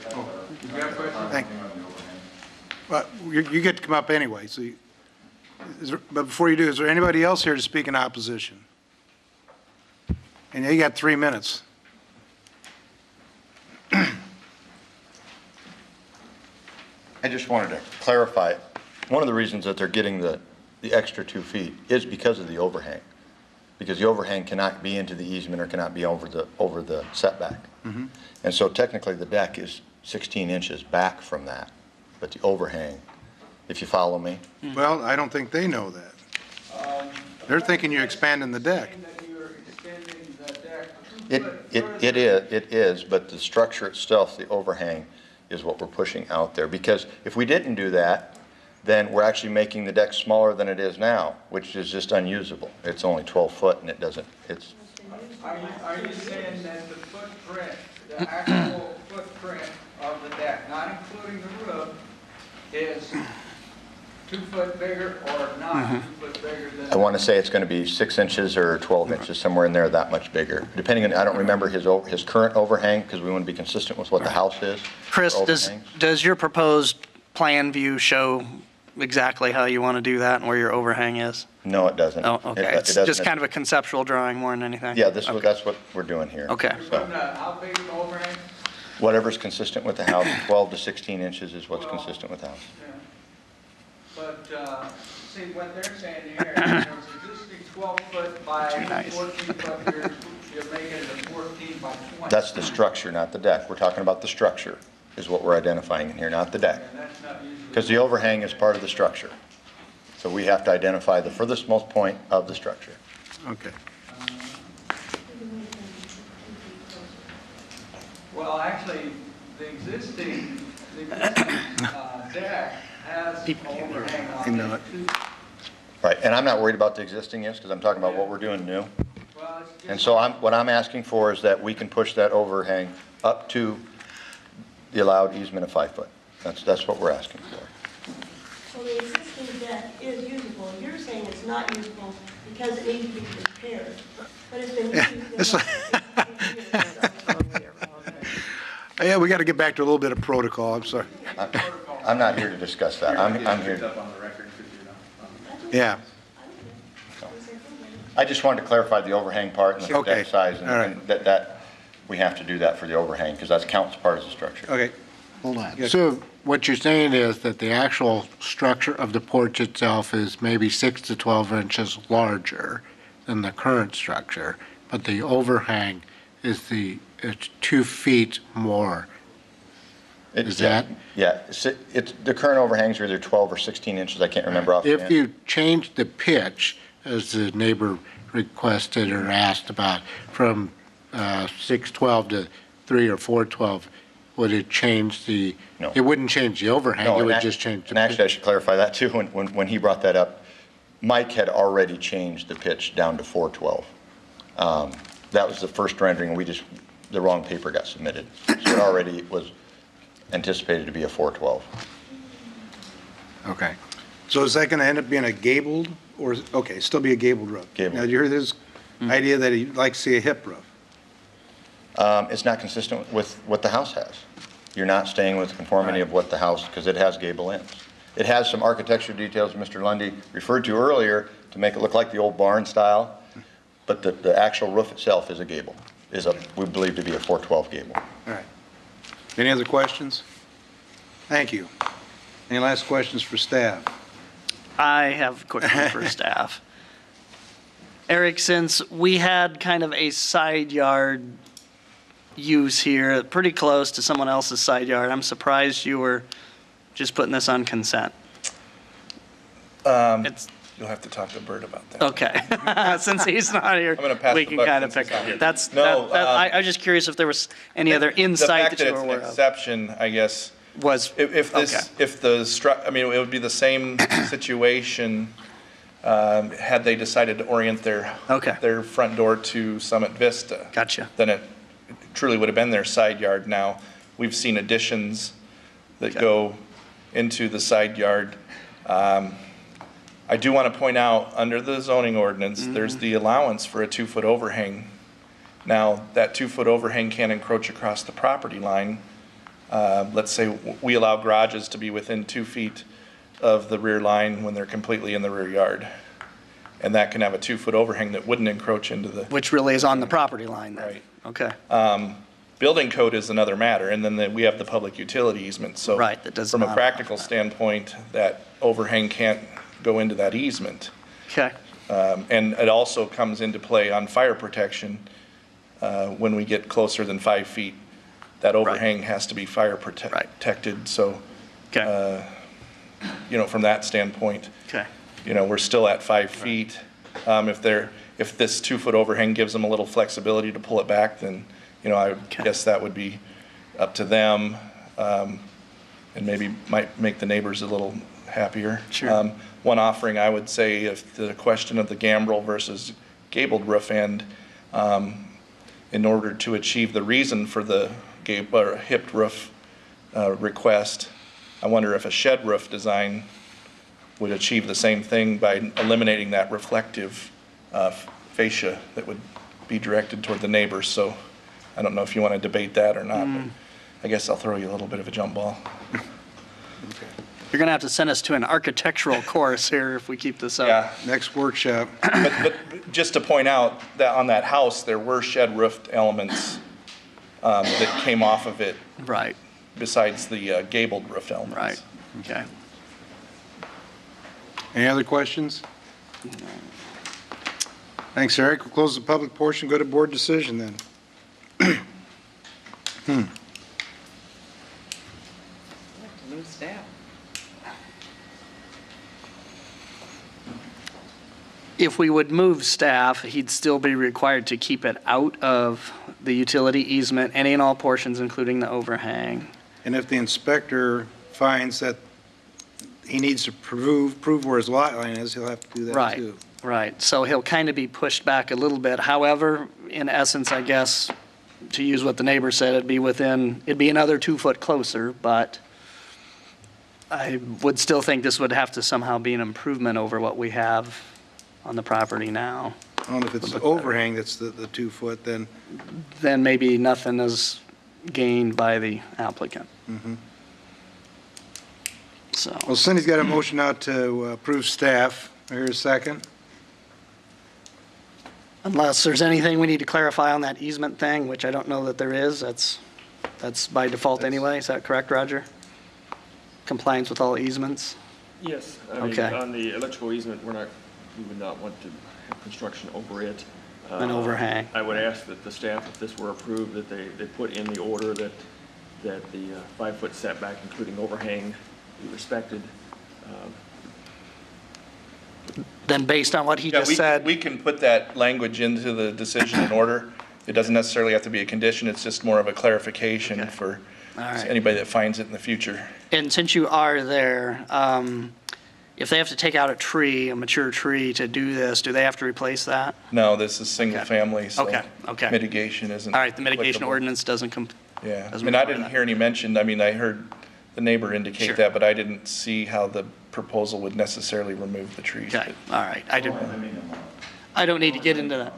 [SPEAKER 1] Thank you. Well, you get to come up anyway, so but before you do, is there anybody else here to speak in opposition? And you got 3 minutes.
[SPEAKER 5] I just wanted to clarify, one of the reasons that they're getting the extra 2 feet is because of the overhang. Because the overhang cannot be into the easement or cannot be over the setback. And so technically the deck is 16 inches back from that, but the overhang, if you follow me.
[SPEAKER 1] Well, I don't think they know that. They're thinking you're expanding the deck.
[SPEAKER 5] It is, but the structure itself, the overhang, is what we're pushing out there. Because if we didn't do that, then we're actually making the deck smaller than it is now, which is just unusable. It's only 12 foot and Are
[SPEAKER 9] you saying that the footprint, the actual footprint of the deck, not including the roof, is 2 foot bigger or not 2 foot bigger than?
[SPEAKER 5] I want to say it's going to be 6 inches or 12 inches, somewhere in there, that much bigger. Depending on, I don't remember his current overhang, because we want to be consistent with what the house is.
[SPEAKER 2] Chris,
[SPEAKER 5] for
[SPEAKER 2] does
[SPEAKER 5] overhangs.
[SPEAKER 2] your proposed plan view show exactly how you want to do that and where your overhang is?
[SPEAKER 5] No, it doesn't.
[SPEAKER 2] Oh, okay.
[SPEAKER 5] It
[SPEAKER 2] It's
[SPEAKER 5] doesn't.
[SPEAKER 2] just kind of a conceptual drawing more than anything?
[SPEAKER 5] Yeah, that's what we're doing here.
[SPEAKER 2] Okay.
[SPEAKER 5] So,
[SPEAKER 9] How big is the overhang?
[SPEAKER 5] whatever's consistent with the house, 12 to 16 inches is what's consistent with the house.
[SPEAKER 9] But, see, what they're saying here, there's existing 12 foot by
[SPEAKER 2] Too nice.
[SPEAKER 9] 14 foot, you're making it a 14 by 20.
[SPEAKER 5] That's the structure, not the deck. We're talking about the structure is what we're identifying in here, not the deck.
[SPEAKER 9] And that's not usually.
[SPEAKER 5] Because the overhang is part of the structure. So we have to identify the furthest most point of the structure.
[SPEAKER 1] Okay.
[SPEAKER 9] Well, actually, the existing deck has overhang
[SPEAKER 1] I
[SPEAKER 9] on
[SPEAKER 1] know
[SPEAKER 9] it
[SPEAKER 1] it.
[SPEAKER 9] too.
[SPEAKER 5] Right, and I'm not worried about the existing use, because I'm talking about what we're doing new.
[SPEAKER 9] Well, it's just.
[SPEAKER 5] And so what I'm asking for is that we can push that overhang up to the allowed easement of 5 foot. That's what we're asking for.
[SPEAKER 8] So the existing deck is usable. You're saying it's not usable because it needs to be repaired, but it's been used for like 15 years.
[SPEAKER 1] Yeah, we got to get back to a little bit of protocol, I'm sorry.
[SPEAKER 5] I'm not here to discuss that. I'm here,
[SPEAKER 1] Yeah,
[SPEAKER 5] I just wanted to clarify the overhang part and the
[SPEAKER 1] Okay.
[SPEAKER 5] deck size,
[SPEAKER 1] All right.
[SPEAKER 5] and that we have to do that for the overhang, because that counts part of the structure.
[SPEAKER 1] okay.
[SPEAKER 7] Hold on. So what you're saying is that the actual structure of the porch itself is maybe 6 to 12 inches larger than the current structure, but the overhang is it's 2 feet more. Is that?
[SPEAKER 5] Yeah, it's, the current overhangs are either 12 or 16 inches, I can't remember offhand.
[SPEAKER 7] If you change the pitch, as the neighbor requested or asked about, from 612 to 3 or 412, would it change the?
[SPEAKER 5] No.
[SPEAKER 7] It wouldn't change the overhang,
[SPEAKER 5] No,
[SPEAKER 7] it
[SPEAKER 5] and
[SPEAKER 7] would
[SPEAKER 5] act-
[SPEAKER 7] just change the
[SPEAKER 5] And actually, I
[SPEAKER 7] pitch.
[SPEAKER 5] should clarify that too, when he brought that up, Mike had already changed the pitch down to 412. That was the first rendering, the wrong paper got submitted. So it already was anticipated to be a 412.
[SPEAKER 1] Okay. So is that going to end up being a gabled, or, okay, still be a gabled roof?
[SPEAKER 5] Gabled.
[SPEAKER 1] Now, did you hear this idea that he'd like to see a hip roof?
[SPEAKER 5] It's not consistent with what the house has. You're not staying with the conformity of what the house, because it has gable ends. It has some architecture details Mr. Lundy referred to earlier to make it look like the old barn style, but the actual roof itself is a gable, we believe to be a 412 gable.
[SPEAKER 1] All right. Any other questions? Thank you. Any last questions for staff?
[SPEAKER 2] I have a question for staff. Eric, since we had kind of a side yard use here, pretty close to someone else's side yard, I'm surprised you were just putting this on consent. It's,
[SPEAKER 4] You'll have to talk to Bert about that.
[SPEAKER 2] okay. Since he's not here,
[SPEAKER 4] gonna pass
[SPEAKER 2] we
[SPEAKER 4] the
[SPEAKER 2] can
[SPEAKER 4] buck
[SPEAKER 2] kind of
[SPEAKER 4] since
[SPEAKER 2] pick
[SPEAKER 4] he's not
[SPEAKER 2] up.
[SPEAKER 4] here. No,
[SPEAKER 2] I was just curious if there was any other insight that you were aware
[SPEAKER 4] The fact that it's an
[SPEAKER 2] of.
[SPEAKER 4] exception, I guess,
[SPEAKER 2] Was,
[SPEAKER 4] if
[SPEAKER 2] okay.
[SPEAKER 4] this, if the, I mean, it would be the same situation had they decided to orient
[SPEAKER 2] Okay.
[SPEAKER 4] their front door to Summit Vista.
[SPEAKER 2] Gotcha.
[SPEAKER 4] Then it truly would have been their side yard. Now, we've seen additions that
[SPEAKER 2] Okay.
[SPEAKER 4] go into the side yard. I do want to point out, under the zoning ordinance,
[SPEAKER 2] Mm-hmm.
[SPEAKER 4] there's the allowance for a 2-foot overhang. Now, that 2-foot overhang can't encroach across the property line. Let's say we allow garages to be within 2 feet of the rear line when they're completely in the rear yard. And that can have a 2-foot overhang that wouldn't encroach into the,
[SPEAKER 2] which really is on the property line then?
[SPEAKER 4] Right.
[SPEAKER 2] Okay.
[SPEAKER 4] building code is another matter, and then we have the public utility easement. So
[SPEAKER 2] Right, that does
[SPEAKER 4] from a
[SPEAKER 2] not
[SPEAKER 4] practical
[SPEAKER 2] allow that.
[SPEAKER 4] standpoint, that overhang can't go into that easement.
[SPEAKER 2] Okay.
[SPEAKER 4] And it also comes into play on fire protection when we get closer than 5 feet. That overhang has to be fire
[SPEAKER 2] Right.
[SPEAKER 4] protected. So,
[SPEAKER 2] Okay.
[SPEAKER 4] from that standpoint,
[SPEAKER 2] Okay.
[SPEAKER 4] we're still at 5 feet. If this 2-foot overhang gives them a little flexibility to pull it back, then, I would
[SPEAKER 2] Okay.
[SPEAKER 4] guess that would be up to them, and maybe might make the neighbors a little happier.
[SPEAKER 2] Sure.
[SPEAKER 4] One offering, I would say, if the question of the gambrel versus gabled roof end, in order to achieve the reason for the hipped roof request, I wonder if a shed roof design would achieve the same thing by eliminating that reflective fascia that would be directed toward the neighbors. So I don't know if you want to debate that or not, but I guess I'll throw you a little bit of a jump ball.
[SPEAKER 2] You're going to have to send us to an architectural course here if we keep this up.
[SPEAKER 4] Yeah,
[SPEAKER 1] Next workshop.
[SPEAKER 4] but just to point out that on that house, there were shed roofed elements that came off of it
[SPEAKER 2] Right,
[SPEAKER 4] besides the gabled roof elements.
[SPEAKER 2] right. Okay.
[SPEAKER 1] Any other questions? Thanks, Eric. We'll close the public portion, go to board decision then.
[SPEAKER 3] Move staff.
[SPEAKER 2] If we would move staff, he'd still be required to keep it out of the utility easement, any and all portions, including the overhang.
[SPEAKER 1] And if the inspector finds that he needs to prove where his lot line is, he'll have to do that
[SPEAKER 2] Right,
[SPEAKER 1] too.
[SPEAKER 2] right. So he'll kind of be pushed back a little bit. However, in essence, I guess, to use what the neighbor said, it'd be another 2 foot closer, but I would still think this would have to somehow be an improvement over what we have on the property now.
[SPEAKER 1] And if it's the overhang that's the 2 foot, then
[SPEAKER 2] Then maybe nothing is gained by the applicant. So,
[SPEAKER 1] well, Cindy's got a motion out to approve staff. Here's a second.
[SPEAKER 2] unless there's anything we need to clarify on that easement thing, which I don't know that there is, that's by default anyway. Is that correct, Roger? Compliance with all easements?
[SPEAKER 10] Yes, I mean,
[SPEAKER 2] Okay.
[SPEAKER 10] on the electrical easement, we would not want to have construction over it.
[SPEAKER 2] An overhang.
[SPEAKER 10] I would ask that the staff, if this were approved, that they put in the order that the 5-foot setback, including overhang, be respected.
[SPEAKER 2] Then based on what he
[SPEAKER 4] Yeah,
[SPEAKER 2] just said,
[SPEAKER 4] we can put that language into the decision in order. It doesn't necessarily have to be a condition, it's just more of a clarification for
[SPEAKER 2] All right.
[SPEAKER 4] anybody that finds it in the future.
[SPEAKER 2] and since you are there, if they have to take out a tree, a mature tree to do this, do they have to replace that?
[SPEAKER 4] No, this is single family, so
[SPEAKER 2] Okay.
[SPEAKER 4] mitigation isn't
[SPEAKER 2] All right, the mitigation
[SPEAKER 4] applicable.
[SPEAKER 2] ordinance doesn't
[SPEAKER 4] Yeah,
[SPEAKER 2] doesn't
[SPEAKER 4] and I
[SPEAKER 2] require
[SPEAKER 4] didn't
[SPEAKER 2] that.
[SPEAKER 4] hear any mentioned, I mean, I heard the neighbor indicate
[SPEAKER 2] Sure.
[SPEAKER 4] that, but I didn't see how the proposal would necessarily remove the trees.
[SPEAKER 2] Okay, all right. I don't need to get into that.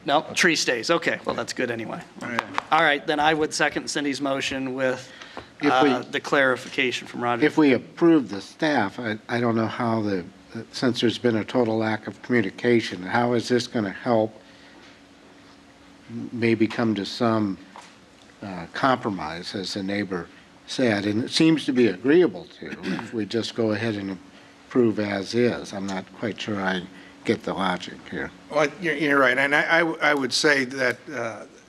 [SPEAKER 2] No, tree stays. Okay, well, that's good anyway. All right, then I would second Cindy's motion with
[SPEAKER 7] If we-
[SPEAKER 2] the clarification from Roger.
[SPEAKER 7] If we approve the staff, I don't know how since there's been a total lack of communication, how is this going to help maybe come to some compromise, as the neighbor said? And it seems to be agreeable to if we just go ahead and approve as is. I'm not quite sure I get the logic here.
[SPEAKER 1] Well, you're right, and I would say that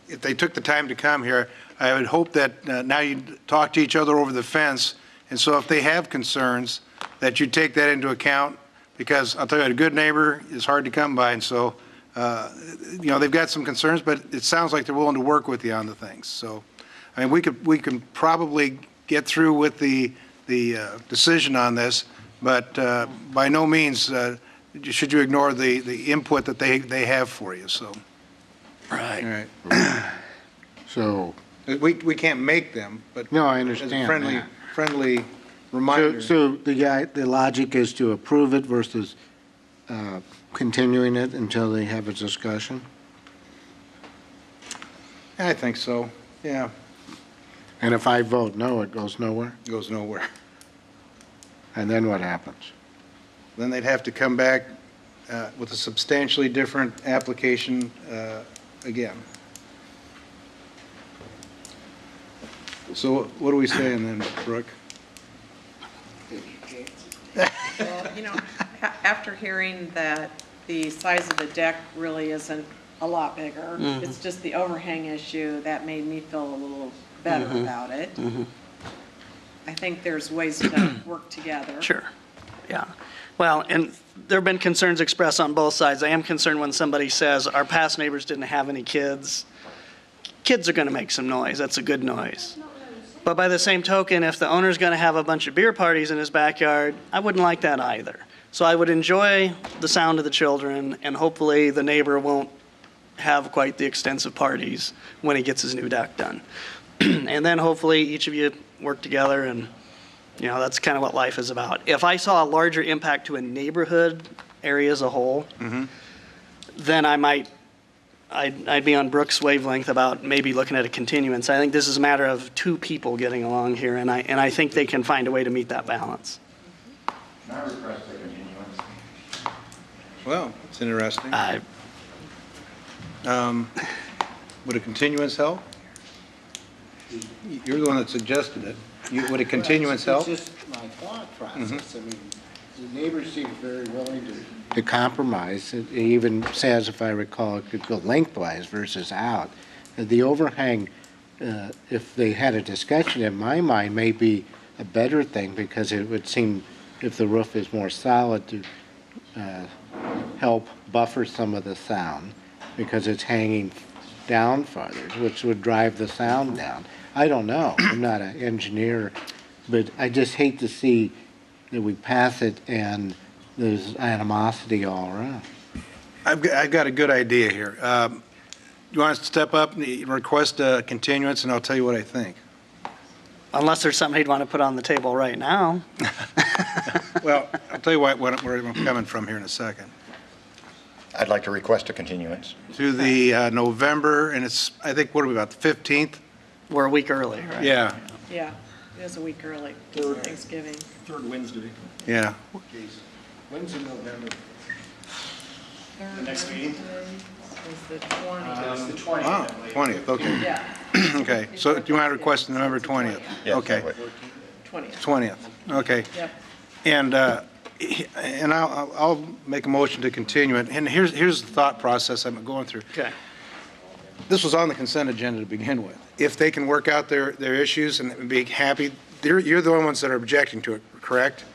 [SPEAKER 1] if they took the time to come here, I would hope that now you talk to each other over the fence, and so if they have concerns, that you take that into account, because I'll tell you, a good neighbor is hard to come by, and so, they've got some concerns, but it sounds like they're willing to work with you on the things, so, I mean, we can probably get through with the decision on this, but by no means should you ignore the input that they have for you, so.
[SPEAKER 2] Right.
[SPEAKER 1] All right.
[SPEAKER 7] So,
[SPEAKER 1] We can't make them, but.
[SPEAKER 7] no, I
[SPEAKER 1] as a
[SPEAKER 7] understand that.
[SPEAKER 1] friendly reminder.
[SPEAKER 7] So the logic is to approve it versus continuing it until they have a discussion?
[SPEAKER 1] I think so, yeah.
[SPEAKER 7] And if I vote no, it goes nowhere?
[SPEAKER 1] Goes nowhere.
[SPEAKER 7] And then what happens?
[SPEAKER 1] Then they'd have to come back with a substantially different application again. So what are we saying then, Brooke?
[SPEAKER 3] Well, after hearing that the size of the deck really isn't a lot bigger, it's just the overhang issue that made me feel a little better about it. I think there's ways to work together.
[SPEAKER 2] Sure, yeah. Well, and there have been concerns expressed on both sides. I am concerned when somebody says, our past neighbors didn't have any kids. Kids are going to make some noise. That's a good noise. But by the same token, if the owner's going to have a bunch of beer parties in his backyard, I wouldn't like that either. So I would enjoy the sound of the children, and hopefully the neighbor won't have quite the extensive parties when he gets his new deck done. And then hopefully each of you work together, and that's kind of what life is about. If I saw a larger impact to a neighborhood area as a whole, then I'd be on Brooke's wavelength about maybe looking at a continuance. I think this is a matter of two people getting along here, and I think they can find a way to meet that balance.
[SPEAKER 5] Can I request a continuance?
[SPEAKER 1] Well, it's interesting. Would a continuance help? You're the one that suggested it. Would a continuance help?
[SPEAKER 7] It's just my thought process. I mean, the neighbors seem very willing to compromise. It even says, if I recall, it could go lengthwise versus out. The overhang, if they had a discussion, in my mind, may be a better thing, because it would seem, if the roof is more solid, to help buffer some of the sound, because it's hanging down farther, which would drive the sound down. I don't know. I'm not an engineer, but I just hate to see that we pass it and there's animosity all around.
[SPEAKER 1] I've got a good idea here. You want us to step up and request a continuance, and I'll tell you what I think.
[SPEAKER 2] Unless there's something he'd want to put on the table right now.
[SPEAKER 1] Well, I'll tell you where I'm coming from here in a second.
[SPEAKER 5] I'd like to request a continuance.
[SPEAKER 1] To the November, and it's, I think, what are we, about the 15th?
[SPEAKER 2] We're a week early, right?
[SPEAKER 1] Yeah,
[SPEAKER 3] Yeah, it is a week early, Thanksgiving.
[SPEAKER 10] Third Wednesday.
[SPEAKER 1] yeah.
[SPEAKER 7] When's in November?
[SPEAKER 3] The next meeting? Is the 20th.
[SPEAKER 1] Wow, 20th, okay.
[SPEAKER 3] Yeah,
[SPEAKER 1] Okay, so do you want to request November 20th?
[SPEAKER 5] Yes,
[SPEAKER 1] Okay,
[SPEAKER 5] that would.
[SPEAKER 3] 20th.
[SPEAKER 1] 20th, okay.
[SPEAKER 3] Yep.
[SPEAKER 1] And And I'll make a motion to continue it. And here's the thought process I'm going through.
[SPEAKER 2] Okay.
[SPEAKER 1] This was on the consent agenda to begin with. If they can work out their issues and be happy, you're the only ones that are objecting to it, correct?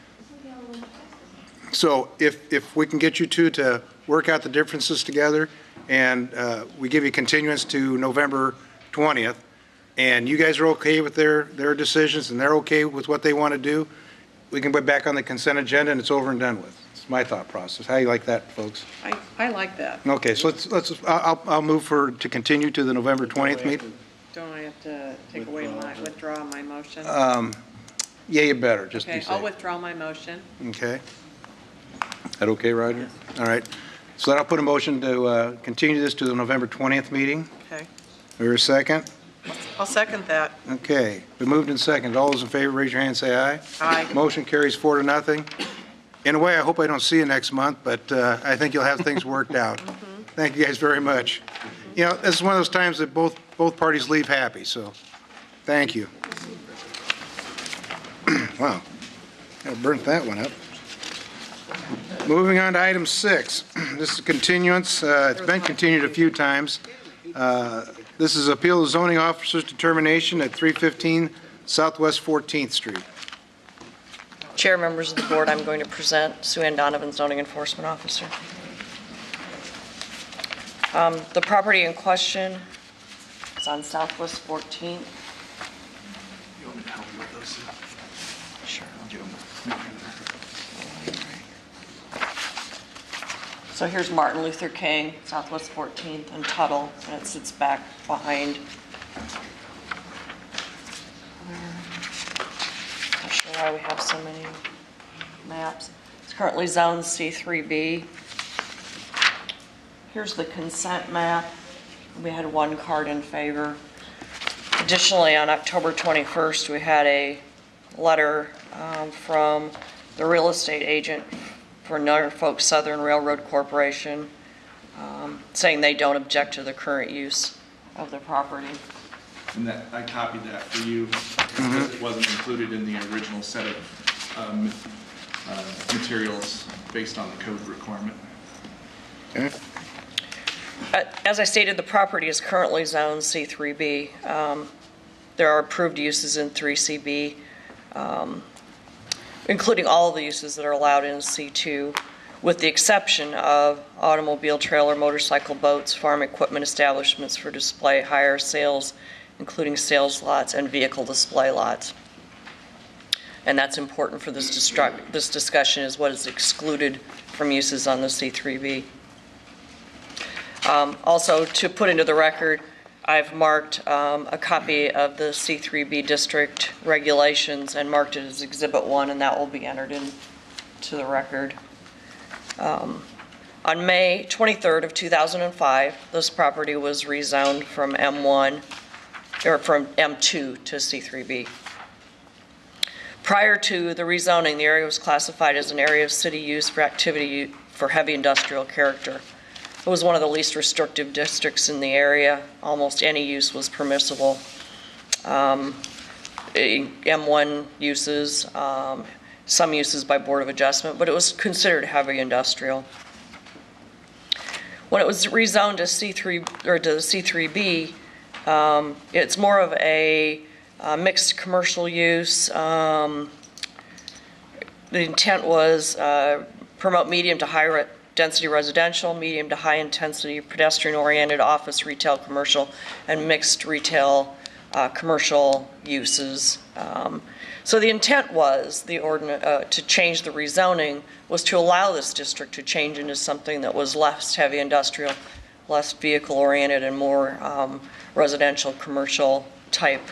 [SPEAKER 1] So if we can get you two to work out the differences together, and we give you continuance to November 20th, and you guys are okay with their decisions, and they're okay with what they want to do, we can put back on the consent agenda, and it's over and done with. It's my thought process. How do you like that, folks?
[SPEAKER 3] I like that.
[SPEAKER 1] Okay, so I'll move to continue to the November 20th meeting.
[SPEAKER 3] Don't I have to withdraw my motion?
[SPEAKER 1] Yeah, you better, just be
[SPEAKER 3] Okay,
[SPEAKER 1] safe.
[SPEAKER 3] I'll withdraw my motion.
[SPEAKER 1] Okay. That okay, Roger? All right. So then I'll put a motion to continue this to the November 20th meeting.
[SPEAKER 3] Okay,
[SPEAKER 1] Is there a second?
[SPEAKER 3] I'll second that.
[SPEAKER 1] Okay. Been moved and seconded. All those in favor, raise your hand, say aye.
[SPEAKER 3] Aye.
[SPEAKER 1] Motion carries 4-0. In a way, I hope I don't see you next month, but I think you'll have things worked out. Thank you guys very much. You know, this is one of those times that both parties leave happy, so thank you. Wow. I burnt that one up. Moving on to item 6. This is continuance. It's been continued a few times. This is appeal of zoning officer's determination at 315 Southwest 14th Street.
[SPEAKER 11] Chair, members of the board, I'm going to present Sue Ann Donovan, zoning enforcement officer. The property in question is on Southwest 14th.
[SPEAKER 4] You want me to help you with those?
[SPEAKER 11] Sure.
[SPEAKER 4] I'll get them.
[SPEAKER 11] So here's Martin Luther King, Southwest 14th, and Tuttle, and it sits back behind. Not sure why we have so many maps. It's currently zoned C3B. Here's the consent map. We had one card in favor. Additionally, on October 21st, we had a letter from the real estate agent for Norfolk Southern Railroad Corporation, saying they don't object to the current use of the property.
[SPEAKER 4] And that, I copied that for you because it wasn't included in the original set of materials based on the code requirement.
[SPEAKER 1] Okay.
[SPEAKER 11] As I stated, the property is currently zoned C3B. There are approved uses in 3CB, including all of the uses that are allowed in C2, with the exception of automobile, trailer, motorcycle, boats, farm equipment establishments for display, hire, sales, including sales lots and vehicle display lots. And that's important for this discussion, is what is excluded from uses on the C3B. Also, to put into the record, I've marked a copy of the C3B district regulations and marked it as Exhibit 1, and that will be entered into the record. On May 23rd of 2005, this property was rezoned from M1, or from M2 to C3B. Prior to the rezoning, the area was classified as an area of city use for activity for heavy industrial character. It was one of the least restrictive districts in the area. Almost any use was permissible. M1 uses, some uses by Board of Adjustment, but it was considered heavy industrial. When it was rezoned to C3 or to C3B, it's more of a mixed commercial use. The intent was promote medium to high density residential, medium to high intensity pedestrian-oriented office, retail, commercial, and mixed retail commercial uses. So the intent was to change the rezoning was to allow this district to change into something that was less heavy industrial, less vehicle-oriented, and more residential, commercial type.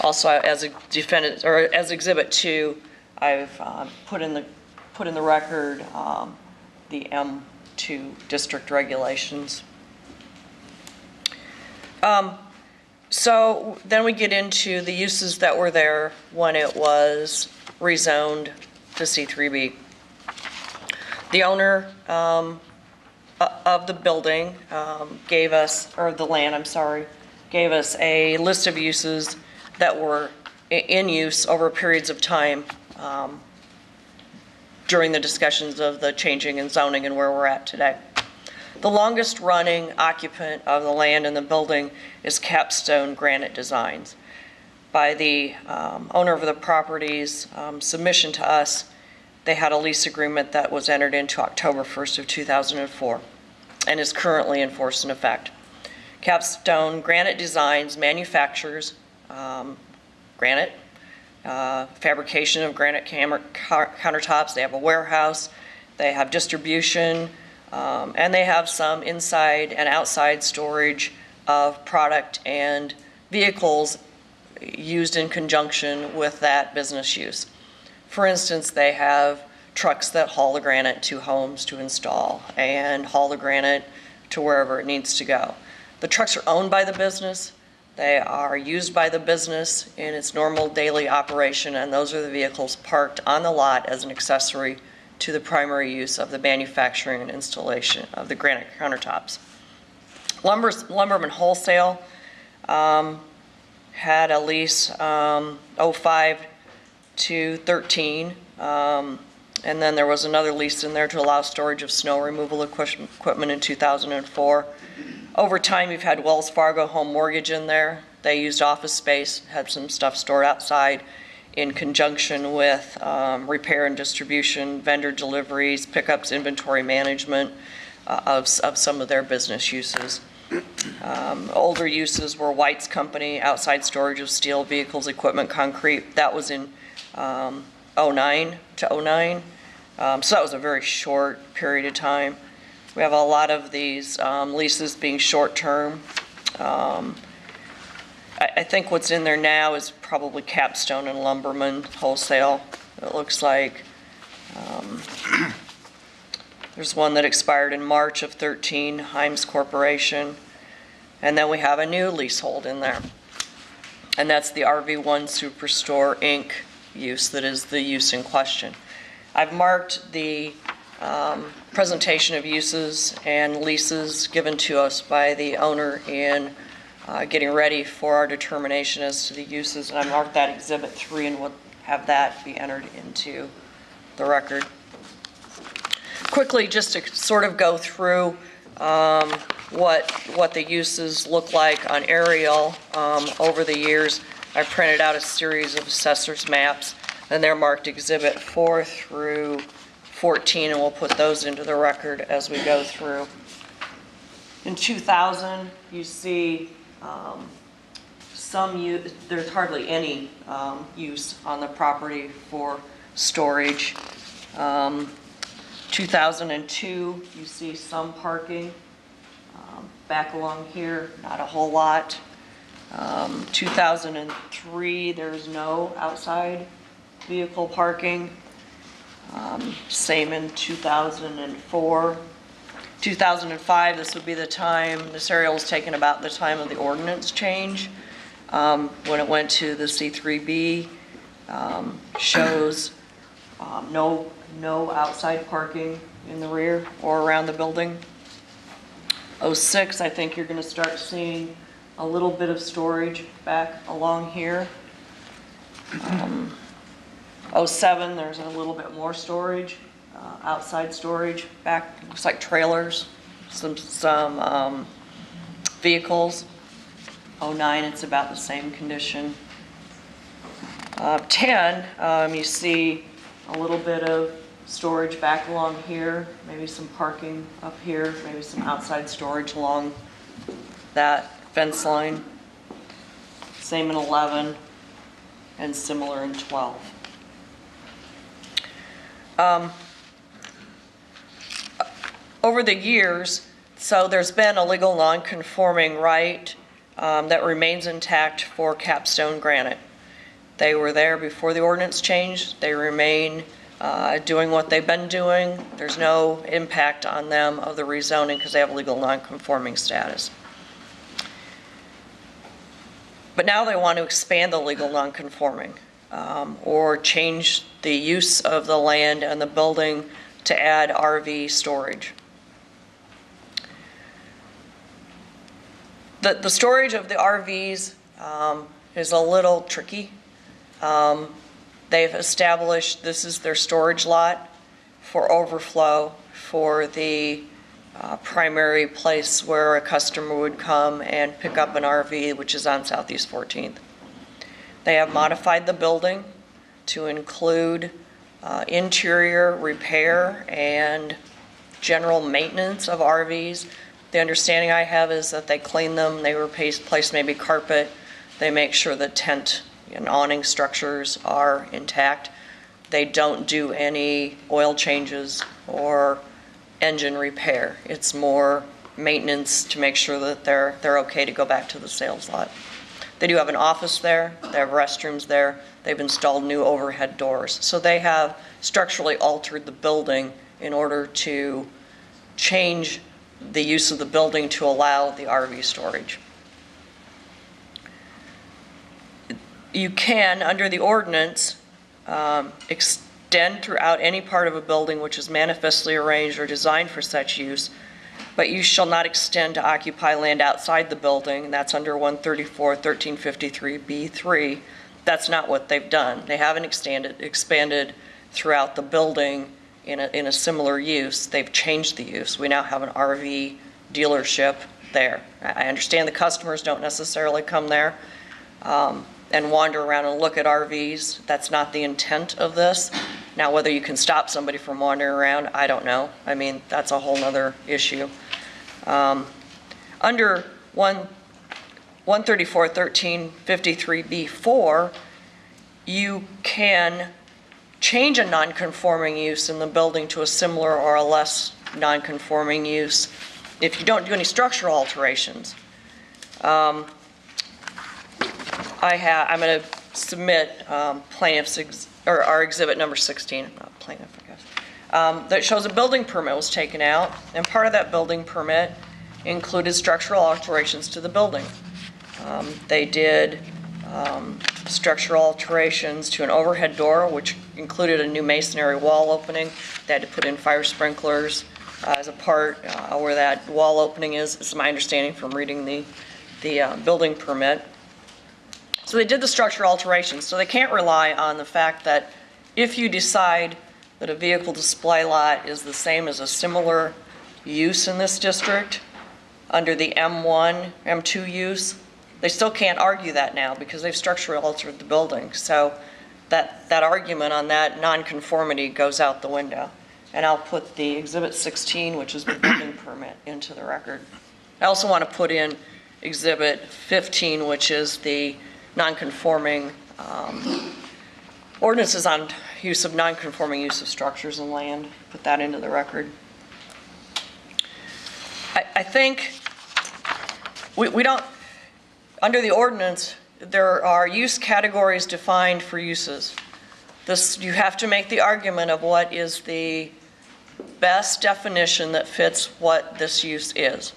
[SPEAKER 11] Also, as a defendant, or as Exhibit 2, I've put in the record the M2 district regulations. So then we get into the uses that were there when it was rezoned to C3B. The owner of the building gave us, or the land, I'm sorry, gave us a list of uses that were in use over periods of time. during the discussions of the changing in zoning and where we're at today. The longest running occupant of the land and the building is Capstone Granite Designs. By the owner of the property's submission to us, they had a lease agreement that was entered into October 1st of 2004 and is currently in force and effect. Capstone Granite Designs manufactures granite, fabrication of granite countertops. They have a warehouse, they have distribution, and they have some inside and outside storage of product and vehicles used in conjunction with that business use. For instance, they have trucks that haul the granite to homes to install and haul the granite to wherever it needs to go. The trucks are owned by the business. They are used by the business in its normal daily operation, and those are the vehicles parked on the lot as an accessory to the primary use of the manufacturing and installation of the granite countertops. Lumberman Wholesale had a lease 05 to 13, and then there was another lease in there to allow storage of snow removal equipment in 2004. Over time, you've had Wells Fargo Home Mortgage in there. They used office space, had some stuff stored outside in conjunction with repair and distribution, vendor deliveries, pickups, inventory management of some of their business uses. Older uses were White's Company, outside storage of steel, vehicles, equipment, concrete. That was in 09 to 09. So that was a very short period of time. We have a lot of these leases being short-term. I think what's in there now is probably Capstone and Lumberman Wholesale. It looks like there's one that expired in March of 13, Himes Corporation. And then we have a new leasehold in there. And that's the RV1 Superstore Inc. use that is the use in question. I've marked the presentation of uses and leases given to us by the owner in getting ready for our determination as to the uses, and I marked that Exhibit 3 and will have that be entered into the record. Quickly, just to sort of go through what the uses look like on aerial over the years, I printed out a series of assessor's maps, and they're marked Exhibit 4 through 14, and we'll put those into the record as we go through. In 2000, you see there's hardly any use on the property for storage. 2002, you see some parking. Back along here, not a whole lot. 2003, there's no outside vehicle parking. Same in 2004. 2005, this would be the time, this area was taken about the time of the ordinance change. When it went to the C3B, shows no outside parking in the rear or around the building. 06, I think you're going to start seeing a little bit of storage back along here. 07, there's a little bit more storage, outside storage back, looks like trailers, some vehicles. 09, it's about the same condition. 10, you see a little bit of storage back along here, maybe some parking up here, maybe some outside storage along that fence line. Same in 11 and similar in 12. Over the years, so there's been a legal non-conforming right that remains intact for Capstone Granite. They were there before the ordinance changed. They remain doing what they've been doing. There's no impact on them of the rezoning because they have legal non-conforming status. But now they want to expand the legal non-conforming or change the use of the land and the building to add RV storage. The storage of the RVs is a little tricky. They've established this is their storage lot, for overflow for the primary place where a customer would come and pick up an RV, which is on Southeast 14th. They have modified the building to include interior repair and general maintenance of RVs. The understanding I have is that they clean them, they replace maybe carpet, they make sure the tent and awning structures are intact. They don't do any oil changes or engine repair. It's more maintenance to make sure that they're okay to go back to the sales lot. They do have an office there, they have restrooms there, they've installed new overhead doors. So they have structurally altered the building in order to change the use of the building to allow the RV storage. You can, under the ordinance, extend throughout any part of a building which is manifestly arranged or designed for such use, but you shall not extend to occupy land outside the building. That's under 134-1353B3. That's not what they've done. They haven't expanded throughout the building in a similar use. They've changed the use. We now have an RV dealership there. I understand the customers don't necessarily come there and wander around and look at RVs. That's not the intent of this. Now, whether you can stop somebody from wandering around, I don't know. I mean, that's a whole nother issue. Under 134-1353B4, you can change a non-conforming use in the building to a similar or a less non-conforming use if you don't do any structural alterations. I'm going to submit plaintiff's or our exhibit number 16, not plaintiff, I guess, that shows a building permit was taken out, and part of that building permit included structural alterations to the building. They did structural alterations to an overhead door, which included a new masonry wall opening. They had to put in fire sprinklers as a part where that wall opening is. This is my understanding from reading the building permit. So they did the structural alterations. So they can't rely on the fact that if you decide that a vehicle display lot is the same as a similar use in this district under the M1, M2 use, they still can't argue that now because they've structurally altered the building. So that argument on that nonconformity goes out the window. And I'll put the exhibit 16, which is the building permit, into the record. I also want to put in exhibit 15, which is the nonconforming ordinances on use of nonconforming use of structures and land. Put that into the record. I think we don't, under the ordinance, there are use categories defined for uses. You have to make the argument of what is the best definition that fits what this use is.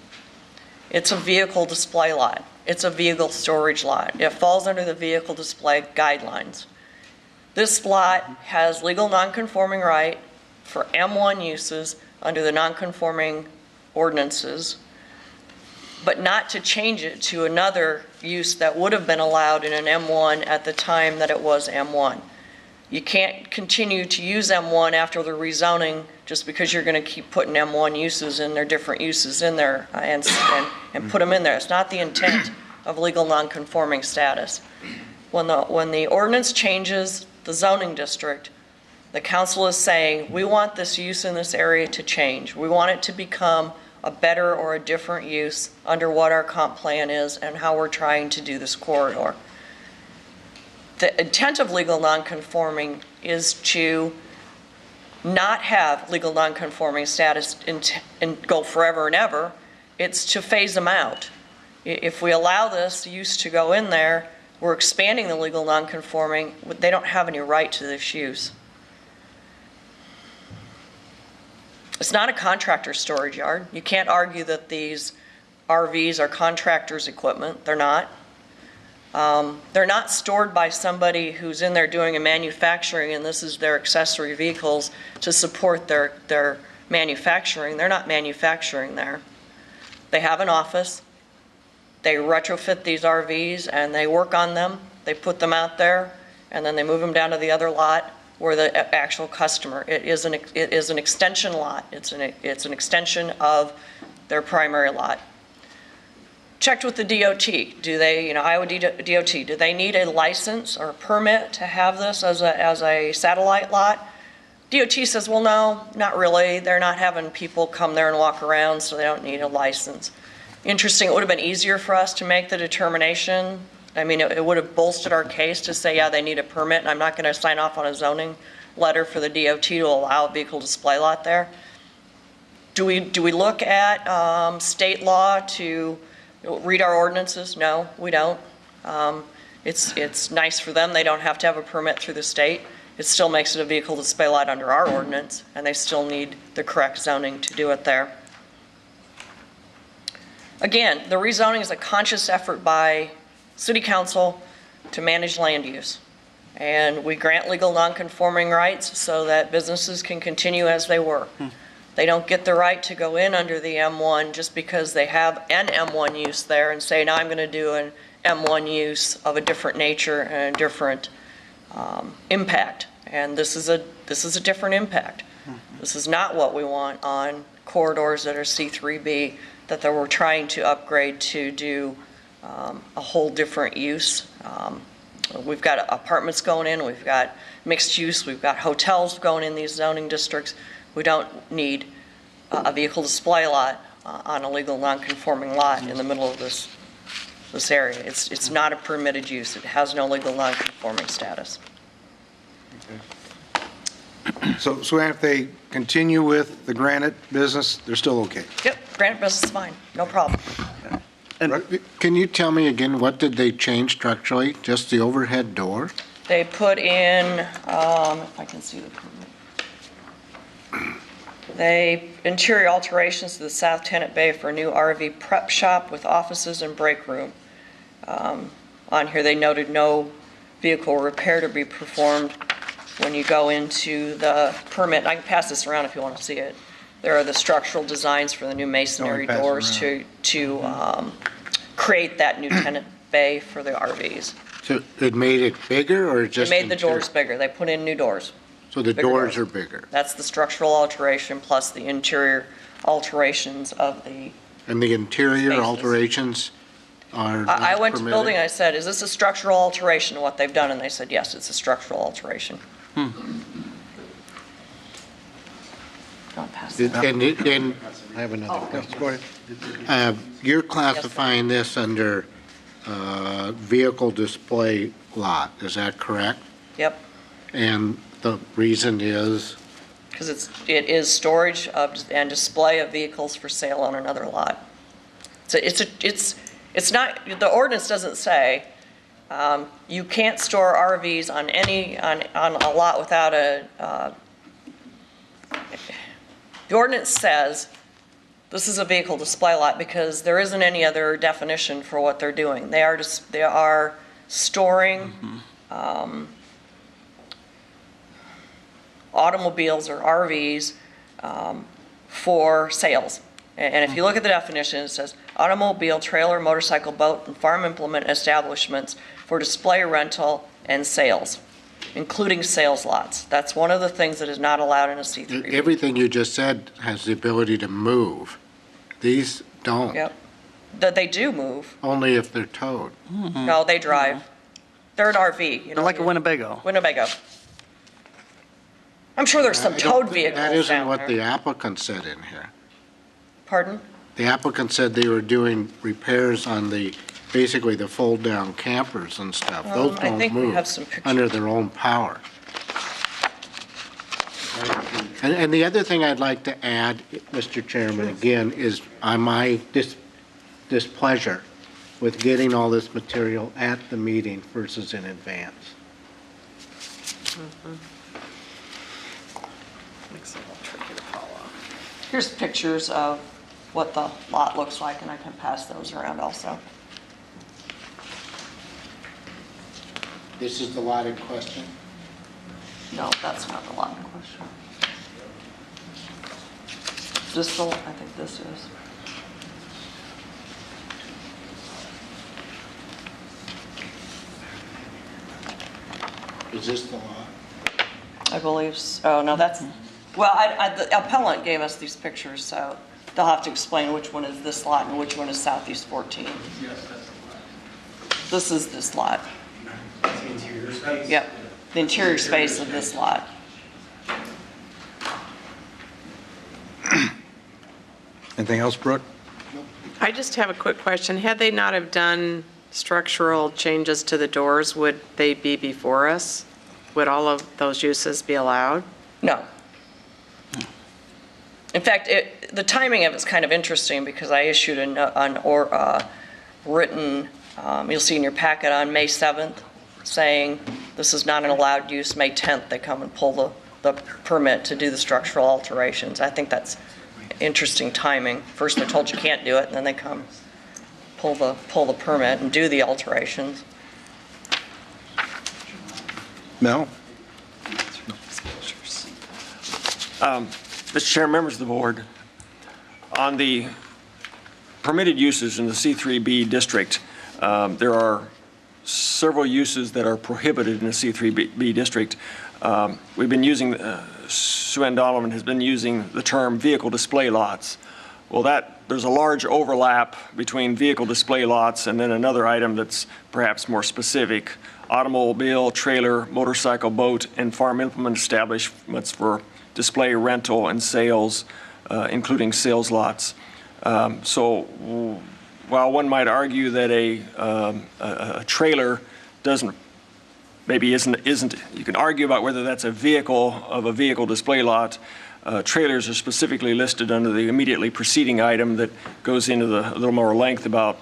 [SPEAKER 11] It's a vehicle display lot. It's a vehicle storage lot. It falls under the vehicle display guidelines. This lot has legal nonconforming right for M1 uses under the nonconforming ordinances, but not to change it to another use that would have been allowed in an M1 at the time that it was M1. You can't continue to use M1 after the rezoning just because you're going to keep putting M1 uses in there, different uses in there, and put them in there. It's not the intent of legal nonconforming status. When the ordinance changes the zoning district, the council is saying, we want this use in this area to change. We want it to become a better or a different use under what our comp plan is and how we're trying to do this corridor. The intent of legal nonconforming is to not have legal nonconforming status and go forever and ever. It's to phase them out. If we allow this use to go in there, we're expanding the legal nonconforming. They don't have any right to this use. It's not a contractor's storage yard. You can't argue that these RVs are contractor's equipment. They're not. They're not stored by somebody who's in there doing a manufacturing and this is their accessory vehicles to support their manufacturing. They're not manufacturing there. They have an office. They retrofit these RVs and they work on them. They put them out there and then they move them down to the other lot or the actual customer. It is an extension lot. It's an extension of their primary lot. Checked with the DOT. Do they, Iowa DOT, do they need a license or a permit to have this as a satellite lot? DOT says, well, no, not really. They're not having people come there and walk around, so they don't need a license. Interesting, it would have been easier for us to make the determination. I mean, it would have bolstered our case to say, yeah, they need a permit, and I'm not going to sign off on a zoning letter for the DOT to allow a vehicle display lot there. Do we look at state law to read our ordinances? No, we don't. It's nice for them. They don't have to have a permit through the state. It still makes it a vehicle display lot under our ordinance, and they still need the correct zoning to do it there. Again, the rezoning is a conscious effort by City Council to manage land use. And we grant legal nonconforming rights so that businesses can continue as they were. They don't get the right to go in under the M1 just because they have an M1 use there and say, now I'm going to do an M1 use of a different nature and a different impact. And this is a different impact. This is not what we want on corridors that are C3B that they were trying to upgrade to do a whole different use. We've got apartments going in, we've got mixed use, we've got hotels going in these zoning districts. We don't need a vehicle display lot on a legal non-conforming lot in the middle of this area. It's not a permitted use. It has no legal non-conforming status.
[SPEAKER 1] So if they continue with the granite business, they're still okay?
[SPEAKER 11] Yep, granite business is fine, no problem.
[SPEAKER 7] Can you tell me again, what did they change structurally? Just the overhead door?
[SPEAKER 11] They put in, if I can see the permit. Interior alterations to the south tenant bay for a new RV prep shop with offices and break room. On here they noted no vehicle repair to be performed when you go into the permit. I can pass this around if you want to see it. There are the structural designs for the new masonry
[SPEAKER 1] pass it
[SPEAKER 11] doors to create that new tenant bay for the RVs.
[SPEAKER 7] So it made it bigger or just?
[SPEAKER 11] They made the doors bigger. They put in new doors.
[SPEAKER 7] So the doors are bigger?
[SPEAKER 11] That's the structural alteration plus the interior alterations of the
[SPEAKER 7] And the interior
[SPEAKER 11] spaces.
[SPEAKER 7] Alterations are
[SPEAKER 11] I went to
[SPEAKER 7] permitted?
[SPEAKER 11] building, I said, is this a structural alteration, what they've done? And they said, yes, it's a structural alteration. Don't pass that.
[SPEAKER 7] And I have another question. Go ahead. You're classifying this under vehicle display lot, is that correct?
[SPEAKER 11] Yep,
[SPEAKER 7] And the reason is?
[SPEAKER 11] because it is storage and display of vehicles for sale on another lot. So it's not, the ordinance doesn't say you can't store RVs on a lot without the ordinance says this is a vehicle display lot because there isn't any other definition for what they're doing. They are storing automobiles or RVs for sales. And if you look at the definition, it says automobile, trailer, motorcycle, boat, and farm implement establishments for display, rental, and sales, including sales lots. That's one of the things that is not allowed in a C3.
[SPEAKER 7] Everything you just said has the ability to move. These don't.
[SPEAKER 11] Yep. That they do move.
[SPEAKER 7] Only if they're towed.
[SPEAKER 11] No, they drive. They're an RV.
[SPEAKER 2] Like a Winnebago.
[SPEAKER 11] Winnebago. I'm sure there's some
[SPEAKER 7] I don't
[SPEAKER 11] towed
[SPEAKER 7] think
[SPEAKER 11] vehicles
[SPEAKER 7] That isn't
[SPEAKER 11] down
[SPEAKER 7] what
[SPEAKER 11] there.
[SPEAKER 7] the applicant said in here.
[SPEAKER 11] Pardon?
[SPEAKER 7] The applicant said they were doing repairs on basically the fold-down campers and stuff. Those
[SPEAKER 11] I
[SPEAKER 7] don't
[SPEAKER 11] think we
[SPEAKER 7] move
[SPEAKER 11] have some pictures.
[SPEAKER 7] under their own power. And the other thing I'd like to add, Mr. Chairman, again, is on my displeasure with getting all this material at the meeting versus in advance.
[SPEAKER 11] Makes it a little tricky to follow. Here's pictures of what the lot looks like, and I can pass those around also.
[SPEAKER 7] This is the lot in question?
[SPEAKER 11] No, that's not the lot in question. This the, I think this is.
[SPEAKER 7] Is this the lot?
[SPEAKER 11] I believe. Oh, no, that's, well, the appellant gave us these pictures, so they'll have to explain which one is this lot and which one is Southeast 14. This is this lot.
[SPEAKER 1] The interior space?
[SPEAKER 11] Yep, the interior space of this lot.
[SPEAKER 1] Anything else, Brooke?
[SPEAKER 3] I just have a quick question. Had they not have done structural changes to the doors, would they be before us? Would all of those uses be allowed?
[SPEAKER 11] No. In fact, the timing of it's kind of interesting because I issued a written, you'll see in your packet on May 7th, saying this is not an allowed use. May 10th, they come and pull the permit to do the structural alterations. I think that's interesting timing. First they're told you can't do it, and then they come pull the permit and do the alterations.
[SPEAKER 1] Mel?
[SPEAKER 10] Mr. Chair, members of the board, on the permitted uses in the C3B district, there are several uses that are prohibited in the C3B district. We've been using, Sue Ann Donovan has been using the term vehicle display lots. Well, there's a large overlap between vehicle display lots and then another item that's perhaps more specific, automobile, trailer, motorcycle, boat, and farm implement establishments for display, rental, and sales, including sales lots. So while one might argue that a trailer isn't, you can argue about whether that's a vehicle display lot. Trailers are specifically listed under the immediately preceding item that goes into a little more length about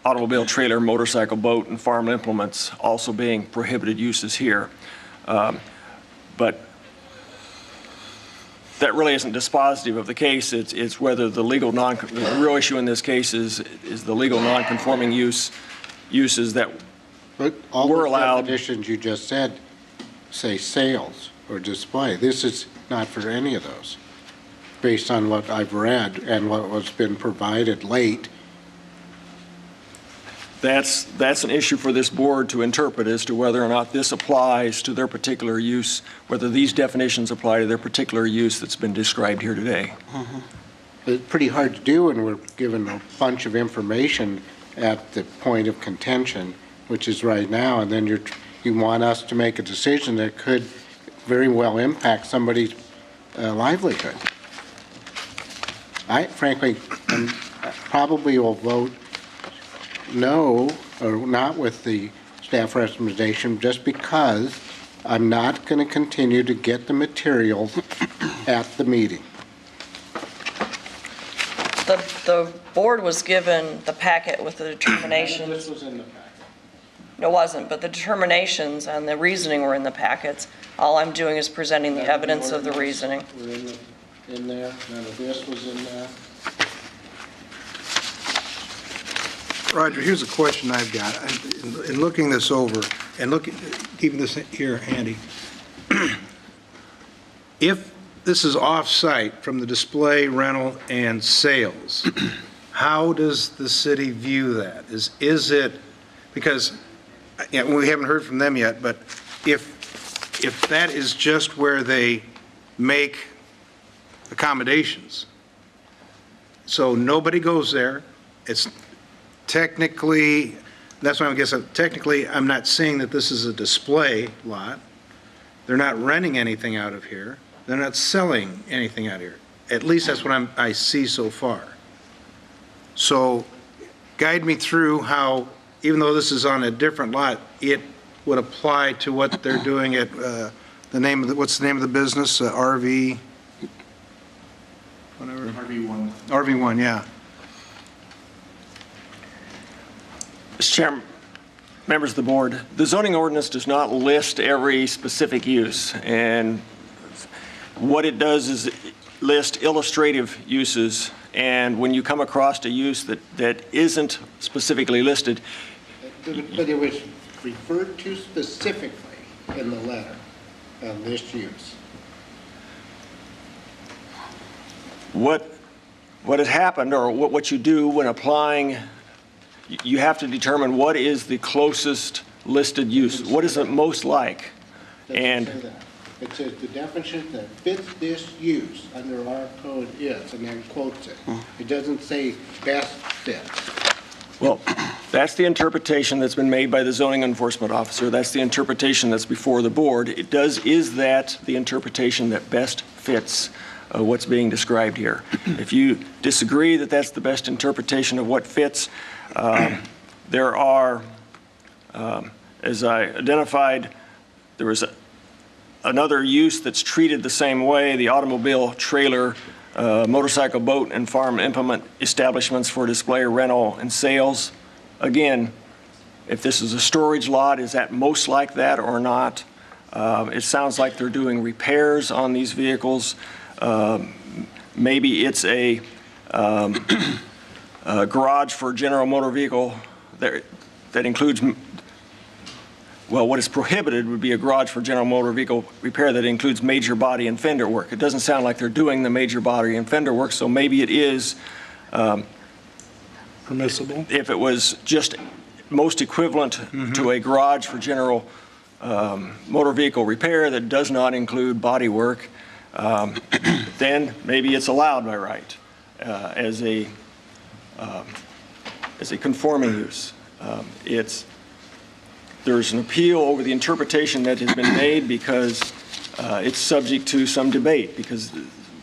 [SPEAKER 10] automobile, trailer, motorcycle, boat, and farm implements also being prohibited uses here. But that really isn't dispositive of the case. It's whether the real issue in this case is the legal non-conforming uses that
[SPEAKER 7] But all
[SPEAKER 10] were
[SPEAKER 7] the
[SPEAKER 10] allowed.
[SPEAKER 7] definitions you just said say sales or display. This is not for any of those, based on what I've read and what was been provided late.
[SPEAKER 10] That's an issue for this board to interpret as to whether or not this applies to their particular use, whether these definitions apply to their particular use that's been described here today.
[SPEAKER 7] It's pretty hard to do, and we're given a bunch of information at the point of contention, which is right now, and then you want us to make a decision that could very well impact somebody's livelihood. I frankly probably will vote no, or not with the staff recommendation, just because I'm not going to continue to get the materials at the meeting.
[SPEAKER 11] The board was given the packet with the determinations.
[SPEAKER 7] This was in the packet.
[SPEAKER 11] No, it wasn't, but the determinations and the reasoning were in the packets. All I'm doing is presenting the evidence of the reasoning.
[SPEAKER 7] We're in there, none of this was in there.
[SPEAKER 1] Roger, here's a question I've got. In looking this over and keeping this here handy, if this is off-site from the display, rental, and sales, how does the city view that? Is it, because we haven't heard from them yet, but if that is just where they make accommodations, so nobody goes there, it's technically, that's why I guess technically I'm not saying that this is a display lot. They're not renting anything out of here. They're not selling anything out here. At least that's what I see so far. So guide me through how, even though this is on a different lot, it would apply to what they're doing at what's the name of the business? RV, whatever.
[SPEAKER 4] RV1.
[SPEAKER 1] RV1, yeah.
[SPEAKER 10] Mr. Chairman, members of the board, the zoning ordinance does not list every specific use, and what it does is list illustrative uses, and when you come across a use that isn't specifically listed.
[SPEAKER 7] But it was referred to specifically in the letter on this use.
[SPEAKER 10] What has happened, or what you do when applying, you have to determine what is the closest listed use. What is it most like? And
[SPEAKER 7] It says the definition that fits this use under our code is, and then quotes it. It doesn't say best fits.
[SPEAKER 10] Well, that's the interpretation that's been made by the zoning enforcement officer. That's the interpretation that's before the board. Is that the interpretation that best fits what's being described here? If you disagree that that's the best interpretation of what fits, there are, as I identified, there was another use that's treated the same way, the automobile, trailer, motorcycle, boat, and farm implement establishments for display, rental, and sales. Again, if this is a storage lot, is that most like that or not? It sounds like they're doing repairs on these vehicles. Maybe it's a garage for general motor vehicle that includes, well, what is prohibited would be a garage for general motor vehicle repair that includes major body and fender work. It doesn't sound like they're doing the major body and fender work, so maybe it is
[SPEAKER 1] Permissible.
[SPEAKER 10] if it was just most equivalent to a garage for general motor vehicle repair that does not include body work, then maybe it's allowed by right as a conforming use. There's an appeal over the interpretation that has been made because it's subject to some debate, because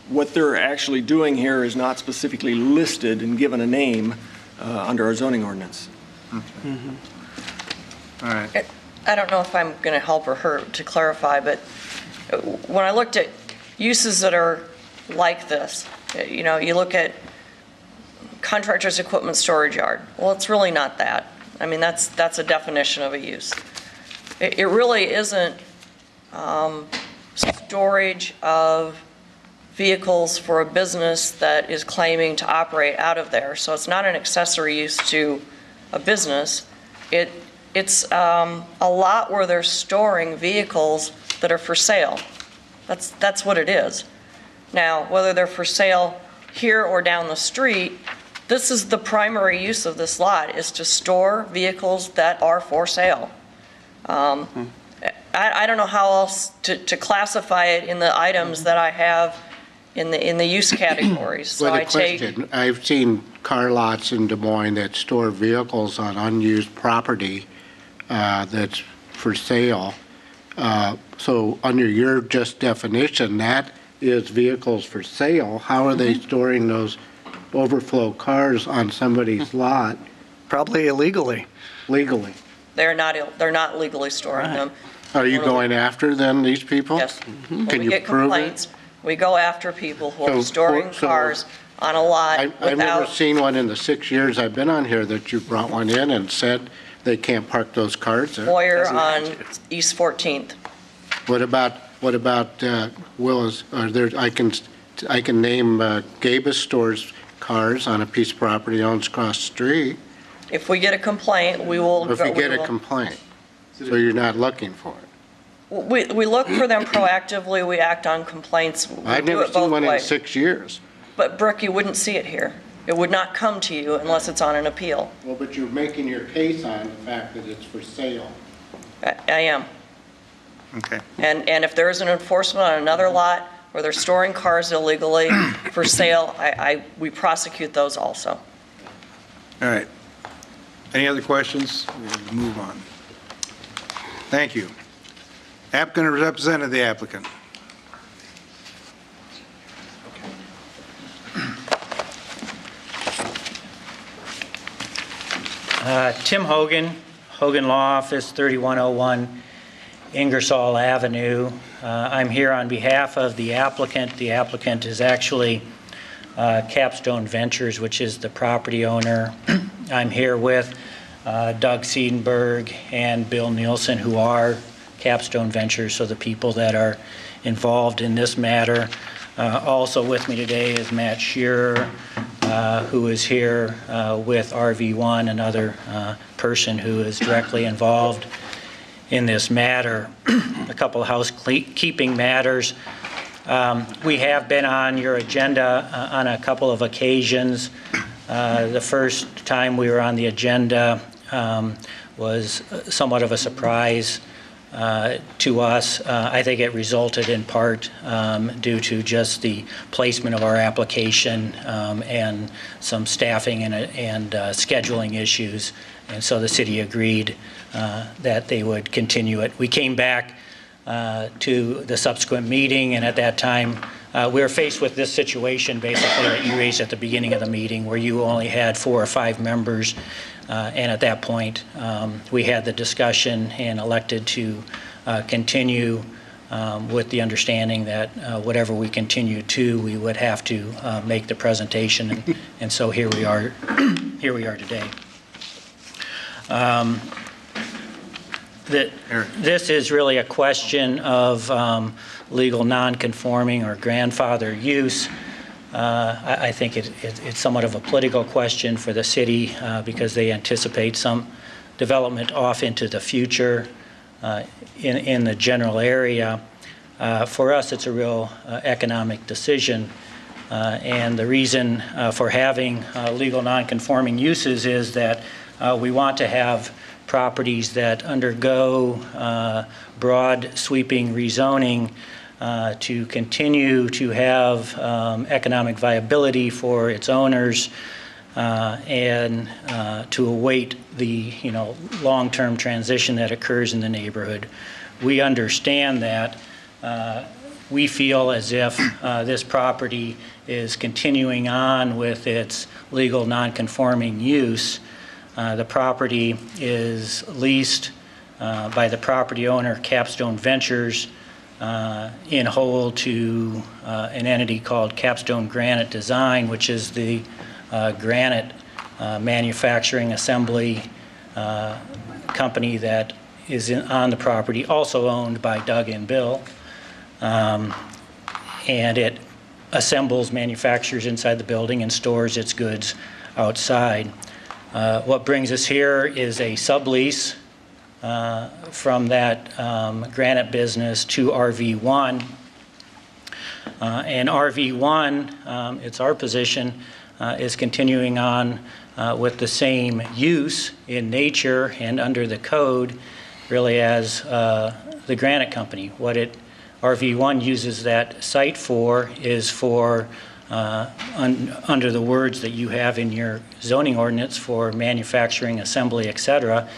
[SPEAKER 10] what they're actually doing here is not specifically listed and given a name under our zoning ordinance.
[SPEAKER 1] All right.
[SPEAKER 11] I don't know if I'm going to help or hurt to clarify, but when I looked at uses that are like this, you know, you look at contractor's equipment storage yard. Well, it's really not that. I mean, that's a definition of a use. It really isn't storage of vehicles for a business that is claiming to operate out of there. So it's not an accessory use to a business. It's a lot where they're storing vehicles that are for sale. That's what it is. Now, whether they're for sale here or down the street, this is the primary use of this lot, is to store vehicles that are for sale. I don't know how else to classify it in the items that I have in the use categories. So
[SPEAKER 7] Well,
[SPEAKER 11] I
[SPEAKER 7] the
[SPEAKER 11] take,
[SPEAKER 7] question, I've seen car lots in Des Moines that store vehicles on unused property that's for sale. So under your just definition, that is vehicles for sale. How are they storing those overflow cars on somebody's lot
[SPEAKER 2] Probably illegally.
[SPEAKER 7] legally?
[SPEAKER 11] they're not legally storing them.
[SPEAKER 7] Are you going after then, these people?
[SPEAKER 11] Yes. When
[SPEAKER 7] Can
[SPEAKER 11] we
[SPEAKER 7] you
[SPEAKER 11] get
[SPEAKER 7] prove it?
[SPEAKER 11] complaints, we go after people who are
[SPEAKER 7] So-
[SPEAKER 11] storing
[SPEAKER 7] so-
[SPEAKER 11] cars on a lot
[SPEAKER 7] I've never
[SPEAKER 11] without,
[SPEAKER 7] seen one in the 6 years I've been on here that you brought one in and said they can't park those cars there.
[SPEAKER 11] Boyer on East 14th.
[SPEAKER 7] What about Willis? Are there? I can name Gabus stores cars on a piece of property owns across the street.
[SPEAKER 11] If we get a complaint, we will.
[SPEAKER 7] If you get
[SPEAKER 11] we
[SPEAKER 7] a
[SPEAKER 11] will-
[SPEAKER 7] complaint, so you're not looking for it.
[SPEAKER 11] We look for them proactively, we act on complaints. We
[SPEAKER 7] I've
[SPEAKER 11] do
[SPEAKER 7] never
[SPEAKER 11] it
[SPEAKER 7] seen
[SPEAKER 11] both
[SPEAKER 7] one in
[SPEAKER 11] ways.
[SPEAKER 7] 6 years.
[SPEAKER 11] But Brooke, you wouldn't see it here. It would not come to you unless it's on an appeal.
[SPEAKER 7] Well, but you're making your case on the fact that it's for sale.
[SPEAKER 11] I am.
[SPEAKER 1] Okay.
[SPEAKER 11] And if there is an enforcement on another lot where they're storing cars illegally for sale, we prosecute those also.
[SPEAKER 1] All right. Any other questions? We'll move on. Thank you. Applicant or representative of the applicant?
[SPEAKER 12] Tim Hogan, Hogan Law Office, 3101 Ingersoll Avenue. I'm here on behalf of the applicant. The applicant is actually Capstone Ventures, which is the property owner. I'm here with Doug Siedenberg and Bill Nielsen, who are Capstone Ventures, so the people that are involved in this matter. Also with me today is Matt Shearer, who is here with RV1, another person who is directly involved in this matter. A couple of housekeeping matters. We have been on your agenda on a couple of occasions. The first time we were on the agenda was somewhat of a surprise to us. I think it resulted in part due to just the placement of our application and some staffing and scheduling issues. And so the city agreed that they would continue it. We came back to the subsequent meeting, and at that time, we were faced with this situation basically that you raised at the beginning of the meeting, where you only had 4 or 5 members. And at that point, we had the discussion and elected to continue with the understanding that whatever we continued to, we would have to make the presentation. And so here we are, here we are today. This is really a question of legal non-conforming or grandfather use. I think it's somewhat of a political question for the city because they anticipate some development off into the future in the general area. For us, it's a real economic decision. And the reason for having legal non-conforming uses is that we want to have properties that undergo broad sweeping rezoning to continue to have economic viability for its owners and to await the long-term transition that occurs in the neighborhood. We understand that. We feel as if this property is continuing on with its legal non-conforming use. The property is leased by the property owner, Capstone Ventures, in whole to an entity called Capstone Granite Design, which is the granite manufacturing assembly company that is on the property, also owned by Doug and Bill. And it assembles, manufactures inside the building and stores its goods outside. What brings us here is a sublease from that granite business to RV1. And RV1, it's our position, is continuing on with the same use in nature and under the code really as the granite company. What RV1 uses that site for is for under the words that you have in your zoning ordinance for manufacturing, assembly, etc.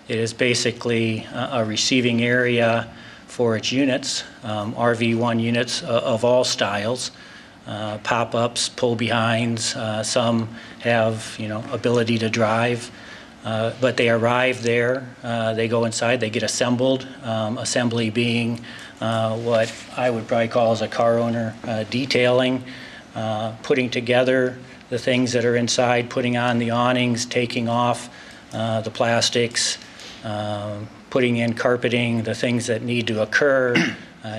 [SPEAKER 12] It is basically a receiving area for its units, RV1 units of all styles, pop-ups, pull-behinds. Some have, ability to drive, but they arrive there. They go inside. They get assembled. Assembly being what I would probably call as a car owner detailing, putting together the things that are inside, putting on the awnings, taking off the plastics, putting in carpeting, the things that need to occur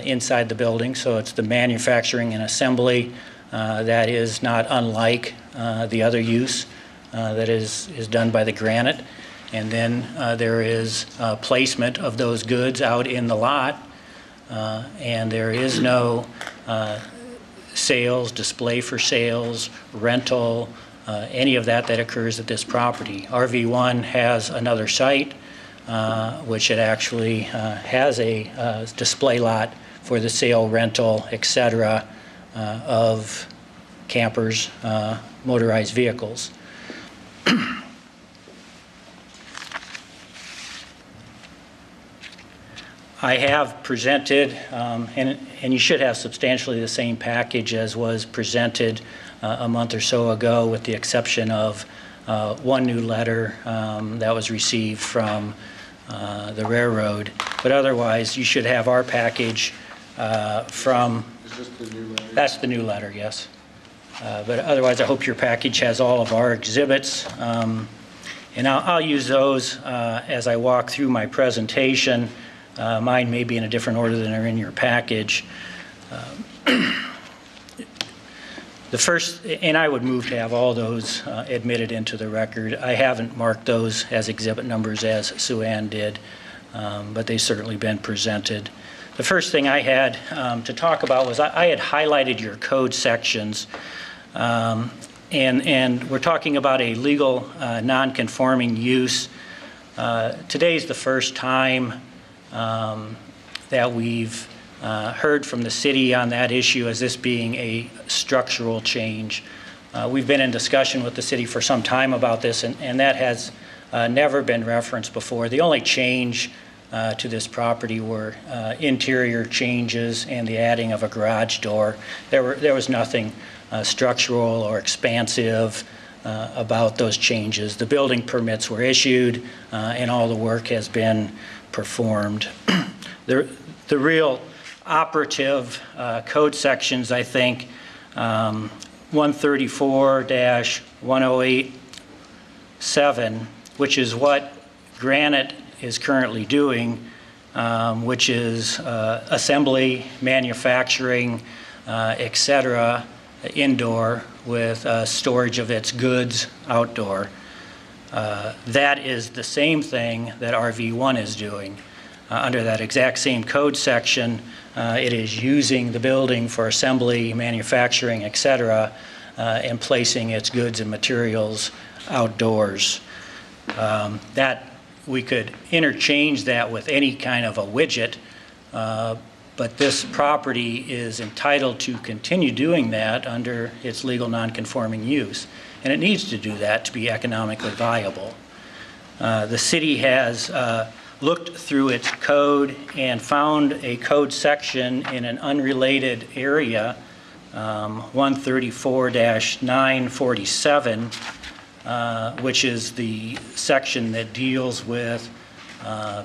[SPEAKER 12] inside the building. So it's the manufacturing and assembly that is not unlike the other use that is done by the granite. And then there is placement of those goods out in the lot, and there is no sales, display for sales, rental, any of that occurs at this property. RV1 has another site, which it actually has a display lot for the sale, rental, etc. Of campers, motorized vehicles. I have presented, and you should have substantially the same package as was presented a month or so ago, with the exception of one new letter that was received from the railroad. But otherwise, you should have our package from...
[SPEAKER 7] Is this the new letter?
[SPEAKER 12] That's the new letter, yes. But otherwise, I hope your package has all of our exhibits. And I'll use those as I walk through my presentation. Mine may be in a different order than are in your package. The first, and I would move to have all those admitted into the record. I haven't marked those as exhibit numbers as Sue Ann did, but they've certainly been presented. The first thing I had to talk about was I had highlighted your code sections, and we're talking about a legal non-conforming use. Today's the first time that we've heard from the city on that issue as this being a structural change. We've been in discussion with the city for some time about this, and that has never been referenced before. The only change to this property were interior changes and the adding of a garage door. There was nothing structural or expansive about those changes. The building permits were issued and all the work has been performed. The real operative code sections, I think, 134-1087, which is what Granite is currently doing, which is assembly, manufacturing, et cetera, indoor with storage of its goods outdoor. That is the same thing that RV1 is doing. Under that exact same code section, it is using the building for assembly, manufacturing, et cetera, and placing its goods and materials outdoors. That we could interchange that with any kind of a widget, but this property is entitled to continue doing that under its legal non-conforming use, and it needs to do that to be economically viable. The city has looked through its code and found a code section in an unrelated area, 134-947, which is the section that deals with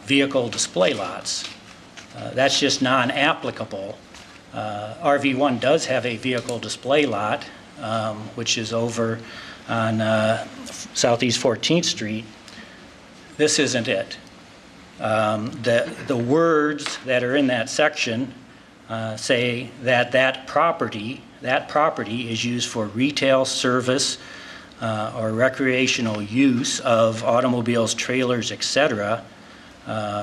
[SPEAKER 12] vehicle display lots. That's just non-applicable. RV1 does have a vehicle display lot, which is over on Southeast 14th Street. This isn't it. The words that are in that section say that that property is used for retail, service, or recreational use of automobiles, trailers, etc.,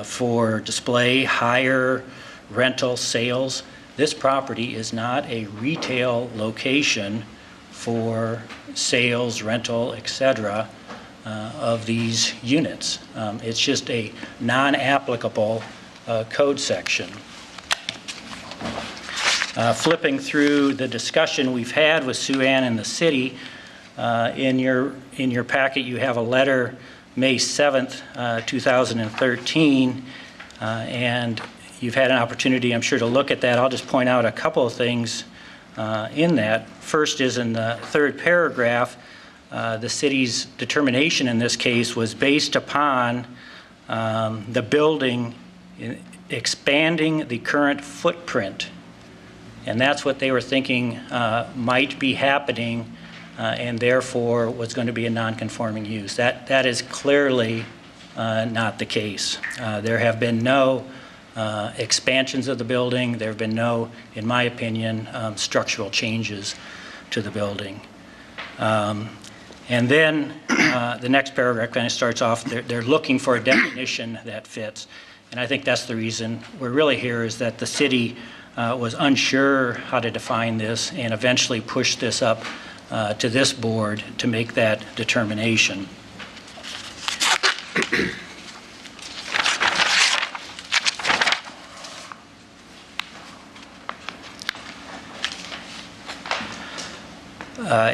[SPEAKER 12] for display, hire, rental, sales. This property is not a retail location for sales, rental, etc., of these units. It's just a non-applicable code section. Flipping through the discussion we've had with Sue Ann and the city, in your packet you have a letter May 7th, 2013, and you've had an opportunity, I'm sure, to look at that. I'll just point out a couple of things in that. First is in the third paragraph, the city's determination in this case was based upon the building expanding the current footprint. And that's what they were thinking might be happening and therefore was going to be a non-conforming use. That is clearly not the case. There have been no expansions of the building. There have been no, in my opinion, structural changes to the building. And then the next paragraph kind of starts off, they're looking for a definition that fits. And I think that's the reason we're really here, is that the city was unsure how to define this and eventually pushed this up to this board to make that determination.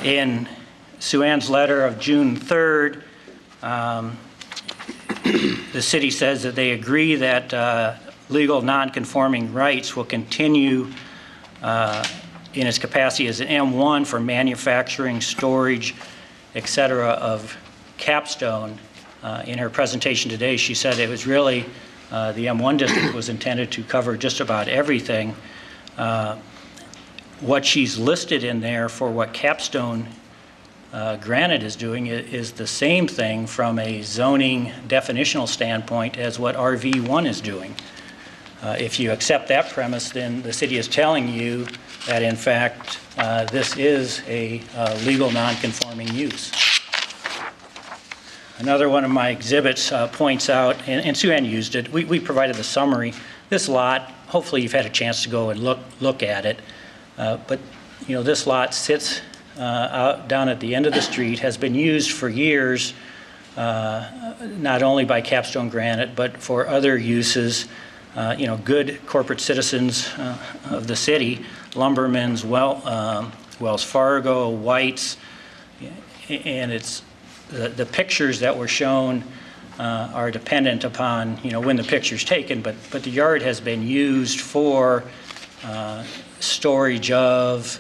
[SPEAKER 12] In Sue Ann's letter of June 3rd, the city says that they agree that legal non-conforming rights will continue in its capacity as an M1 for manufacturing, storage, et cetera, of capstone. In her presentation today, she said it was really the M1 district was intended to cover just about everything. What she's listed in there for what capstone Granite is doing is the same thing from a zoning definitional standpoint as what RV1 is doing. If you accept that premise, then the city is telling you that in fact this is a legal non-conforming use. Another one of my exhibits points out, and Sue Ann used it, we provided the summary. This lot, hopefully you've had a chance to go and look at it, but you know, this lot sits out down at the end of the street, has been used for years, not only by Capstone Granite, but for other uses. good corporate citizens of the city, Lumberman's, Wells Fargo, White's, and it's the pictures that were shown are dependent upon, when the picture's taken, but the yard has been used for storage of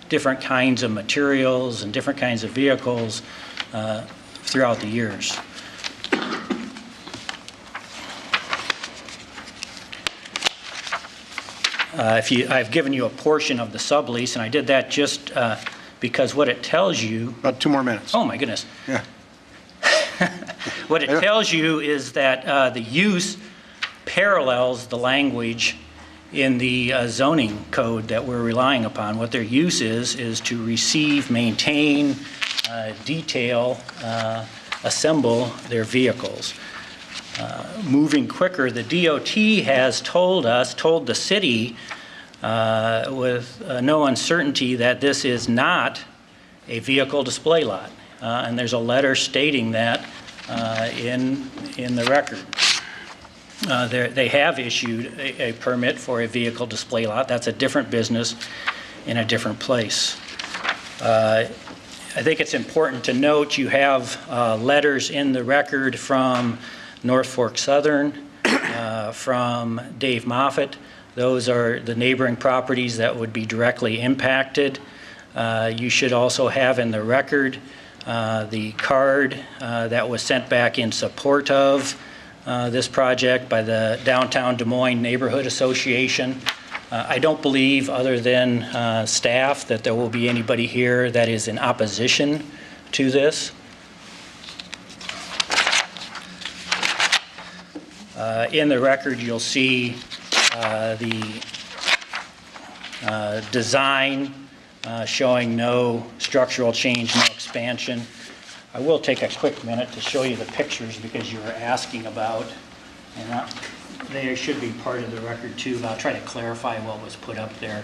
[SPEAKER 12] different kinds of materials and different kinds of vehicles throughout the years. I've given you a portion of the sublease, and I did that just because what it tells you...
[SPEAKER 1] About 2 more minutes.
[SPEAKER 12] Oh, my goodness.
[SPEAKER 1] Yeah.
[SPEAKER 12] What it tells you is that the use parallels the language in the zoning code that we're relying upon. What their use is to receive, maintain, detail, assemble their vehicles. Moving quicker, the DOT has told the city with no uncertainty that this is not a vehicle display lot. And there's a letter stating that in the record. They have issued a permit for a vehicle display lot. That's a different business in a different place. I think it's important to note you have letters in the record from North Fork Southern, from Dave Moffett. Those are the neighboring properties that would be directly impacted. You should also have in the record the card that was sent back in support of this project by the Downtown Des Moines Neighborhood Association. I don't believe, other than staff, that there will be anybody here that is in opposition to this. In the record, you'll see the design showing no structural change, no expansion. I will take a quick minute to show you the pictures because you were asking about, and they should be part of the record too, but I'll try to clarify what was put up there.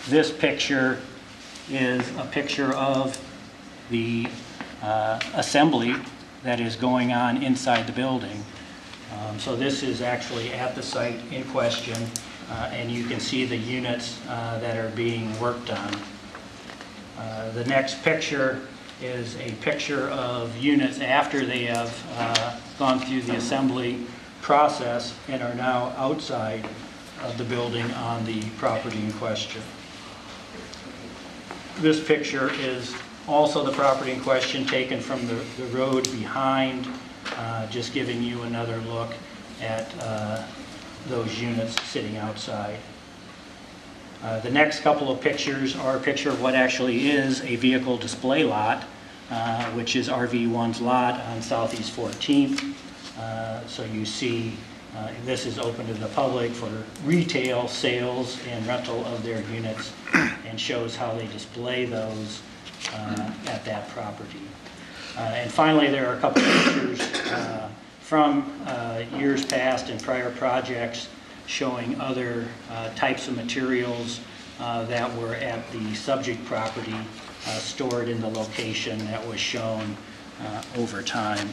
[SPEAKER 12] This picture is a picture of the assembly that is going on inside the building. So this is actually at the site in question, and you can see the units that are being worked on. The next picture is a picture of units after they have gone through the assembly process and are now outside of the building on the property in question. This picture is also the property in question taken from the road behind, just giving you another look at those units sitting outside. The next couple of pictures are a picture of what actually is a vehicle display lot, which is RV1's lot on Southeast 14th. So you see this is open to the public for retail sales and rental of their units, and shows how they display those at that property. And finally, there are a couple of pictures from years past and prior projects showing other types of materials that were at the subject property stored in the location that was shown over time.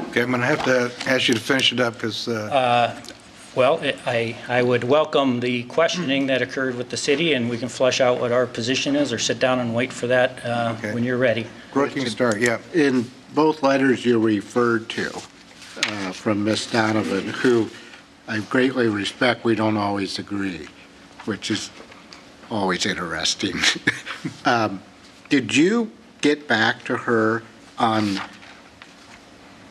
[SPEAKER 1] Okay, I'm going to have to ask you to finish it up because...
[SPEAKER 12] Well, I would welcome the questioning that occurred with the city, and we can flesh out what our position is, or sit down and wait for that when you're ready.
[SPEAKER 1] Brooke, you can start, yeah.
[SPEAKER 7] In both letters you referred to from Ms. Donovan, who I greatly respect, we don't always agree, which is always interesting. Did you get back to her on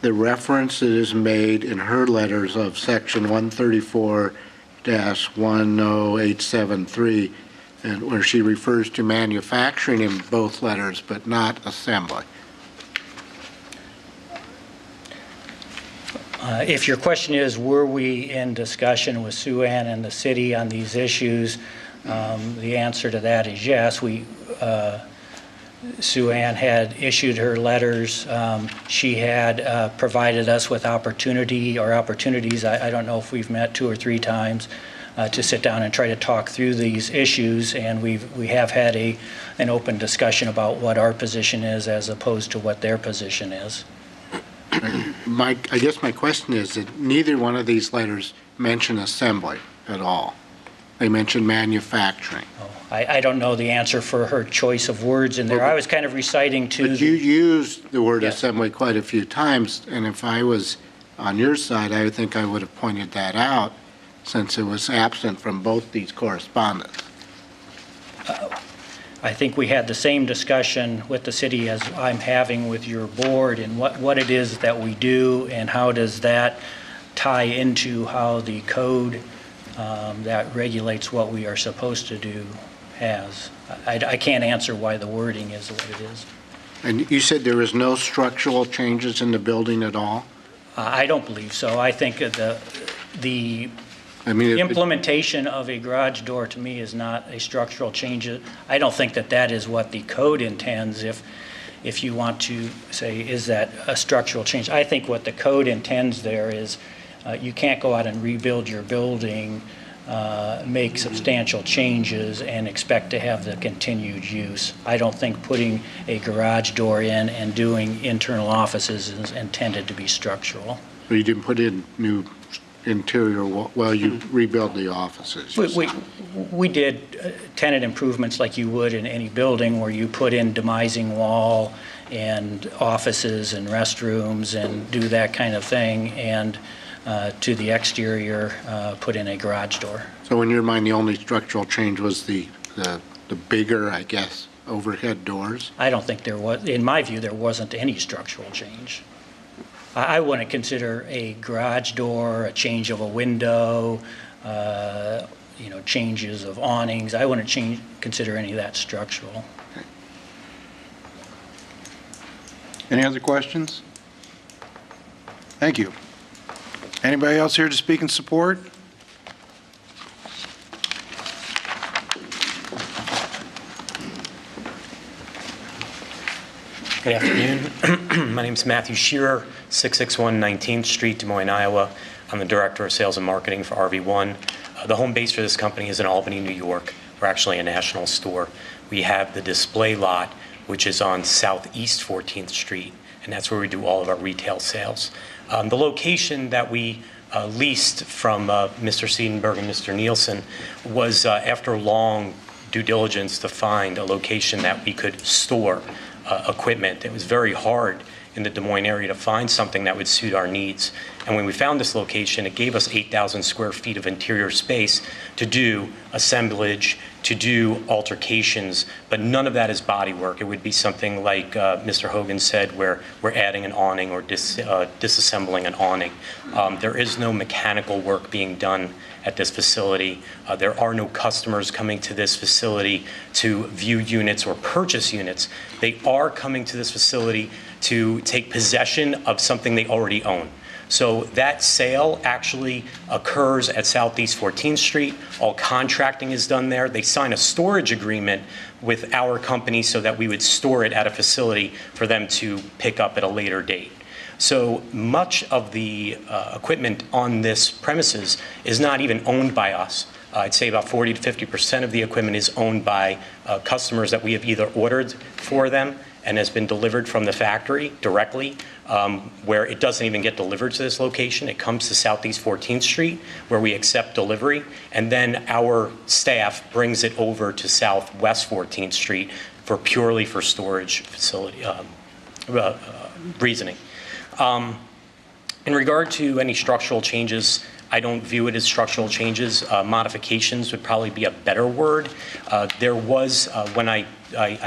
[SPEAKER 7] the reference that is made in her letters of section 134-10873, and where she refers to manufacturing in both letters but not assembly?
[SPEAKER 12] If your question is, were we in discussion with Sue Ann and the city on these issues, the answer to that is yes. Sue Ann had issued her letters. She had provided us with opportunities. I don't know if we've met 2 or 3 times to sit down and try to talk through these issues, and we have had an open discussion about what our position is as opposed to what their position is.
[SPEAKER 7] I guess my question is that neither one of these letters mention assembly at all. They mention manufacturing.
[SPEAKER 12] I don't know the answer for her choice of words in there. I was kind of reciting to.
[SPEAKER 7] But you used the word
[SPEAKER 12] Yes.
[SPEAKER 7] assembly quite a few times, and if I was on your side, I would think I would have pointed that out since it was absent from both these correspondence.
[SPEAKER 12] I think we had the same discussion with the city as I'm having with your board and what it is that we do and how does that tie into how the code that regulates what we are supposed to do has. I can't answer why the wording is what it is.
[SPEAKER 7] And you said there was no structural changes in the building at all?
[SPEAKER 12] I don't believe so. I think the
[SPEAKER 7] I mean,
[SPEAKER 12] implementation of a garage door to me is not a structural change. I don't think that that is what the code intends if you want to say, is that a structural change? I think what the code intends there is you can't go out and rebuild your building, make substantial changes and expect to have the continued use. I don't think putting a garage door in and doing internal offices is intended to be structural.
[SPEAKER 7] So you didn't put in new interior, well, you rebuilt the offices.
[SPEAKER 12] We did tenant improvements like you would in any building where you put in demising wall and offices and restrooms and do that kind of thing, and to the exterior, put in a garage door.
[SPEAKER 7] So in your mind, the only structural change was the bigger, I guess, overhead doors?
[SPEAKER 12] I don't think there was, in my view, there wasn't any structural change. I wouldn't consider a garage door, a change of a window, changes of awnings. I wouldn't consider any of that structural.
[SPEAKER 1] Any other questions? Thank you. Anybody else here to speak in support?
[SPEAKER 13] Good afternoon. My name is Matthew Shearer, 661 19th Street, Des Moines, Iowa. I'm the Director of Sales and Marketing for RV1. The home base for this company is in Albany, New York. We're actually a national store. We have the display lot, which is on Southeast 14th Street, and that's where we do all of our retail sales. The location that we leased from Mr. Siedenberg and Mr. Nielsen was after long due diligence to find a location that we could store equipment. It was very hard in the Des Moines area to find something that would suit our needs. And when we found this location, it gave us 8,000 square feet of interior space to do assemblage, to do altercations, but none of that is body work. It would be something like Mr. Hogan said, where we're adding an awning or disassembling an awning. There is no mechanical work being done at this facility. There are no customers coming to this facility to view units or purchase units. They are coming to this facility to take possession of something they already own. So that sale actually occurs at Southeast 14th Street. All contracting is done there. They sign a storage agreement with our company so that we would store it at a facility for them to pick up at a later date. So much of the equipment on this premises is not even owned by us. I'd say about 40 to 50% of the equipment is owned by customers that we have either ordered for them and has been delivered from the factory directly, where it doesn't even get delivered to this location. It comes to Southeast 14th Street, where we accept delivery, and then our staff brings it over to Southwest 14th Street purely for storage facility reasoning. In regard to any structural changes, I don't view it as structural changes. Modifications would probably be a better word. There was, when I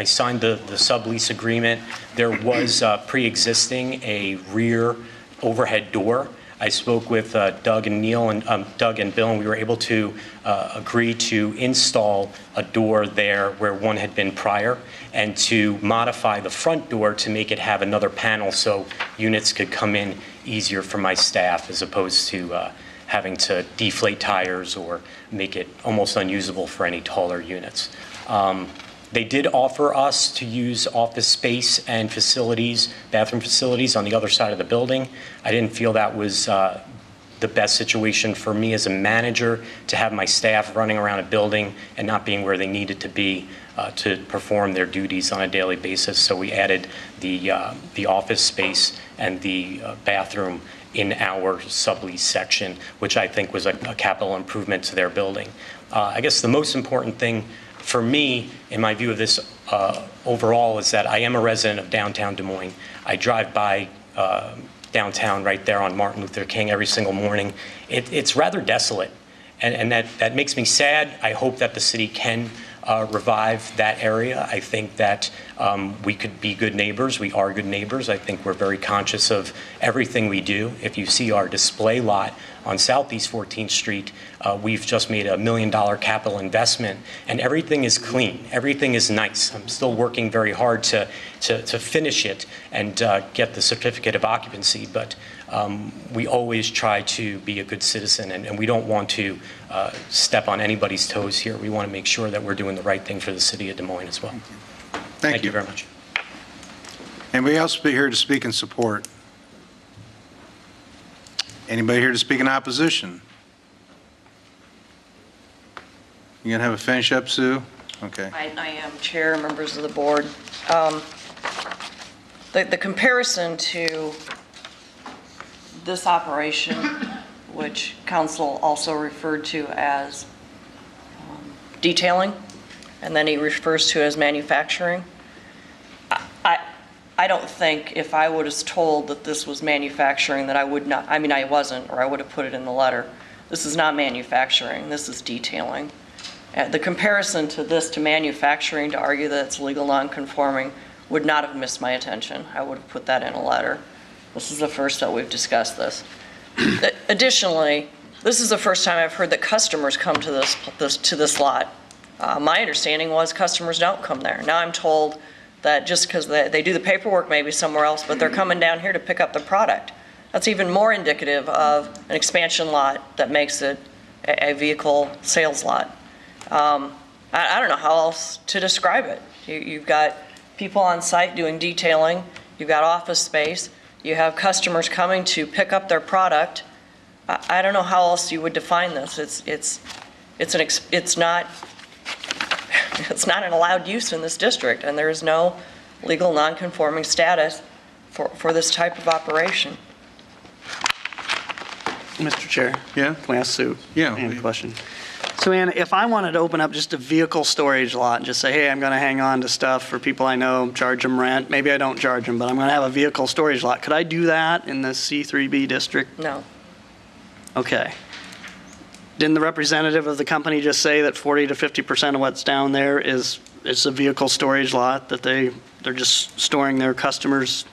[SPEAKER 13] signed the sublease agreement, there was pre-existing a rear overhead door. I spoke with Doug and Neil and Doug and Bill, and we were able to agree to install a door there where one had been prior, and to modify the front door to make it have another panel so units could come in easier for my staff, as opposed to having to deflate tires or make it almost unusable for any taller units. They did offer us to use office space and facilities, bathroom facilities on the other side of the building. I didn't feel that was the best situation for me as a manager to have my staff running around a building and not being where they needed to be. to perform their duties on a daily basis. So we added the office space and the bathroom in our sublease section, which I think was a capital improvement to their building. I guess the most important thing for me, in my view of this overall, is that I am a resident of downtown Des Moines. I drive by downtown right there on Martin Luther King every single morning. It's rather desolate, and that makes me sad. I hope that the city can revive that area. I think that we could be good neighbors. We are good neighbors. I think we're very conscious of everything we do. If you see our display lot on Southeast 14th Street, we've just made $1 million capital investment, and everything is clean. Everything is nice. I'm still working very hard to finish it and get the certificate of occupancy, but we always try to be a good citizen, and we don't want to step on anybody's toes here. We want to make sure that we're doing the right thing for the city of Des Moines as well.
[SPEAKER 1] Thank you
[SPEAKER 13] very much.
[SPEAKER 1] Anybody else be here to speak in support? Anybody here to speak in opposition? You gonna have a finish up, Sue? Okay.
[SPEAKER 11] I am Chair, members of the board. The comparison to this operation, which council also referred to as detailing, and then he refers to as manufacturing. I don't think if I was told that this was manufacturing that I would not, I mean, I wasn't, or I would have put it in the letter. This is not manufacturing, this is detailing. The comparison to this to manufacturing, to argue that it's legal non-conforming, would not have missed my attention. I would have put that in a letter. This is the first that we've discussed this. Additionally, this is the first time I've heard that customers come to this lot. My understanding was customers don't come there. Now I'm told that just because they do the paperwork maybe somewhere else, but they're coming down here to pick up the product. That's even more indicative of an expansion lot that makes it a vehicle sales lot. I don't know how else to describe it. You've got people on site doing detailing, you've got office space, you have customers coming to pick up their product. I don't know how else you would define this. It's not an allowed use in this district, and there is no legal non-conforming status for this type of operation.
[SPEAKER 2] Mr. Chair?
[SPEAKER 1] Yeah?
[SPEAKER 2] Can I ask Sue?
[SPEAKER 1] Yeah.
[SPEAKER 2] Ann a question? So Ann, if I wanted to open up just a vehicle storage lot and just say, hey, I'm going to hang on to stuff for people I know, charge them rent, maybe I don't charge them, but I'm going to have a vehicle storage lot, could I do that in the C3B district?
[SPEAKER 11] No.
[SPEAKER 2] Okay. Didn't the representative of the company just say that 40 to 50% of what's down there is a vehicle storage lot, that they're just storing their customers'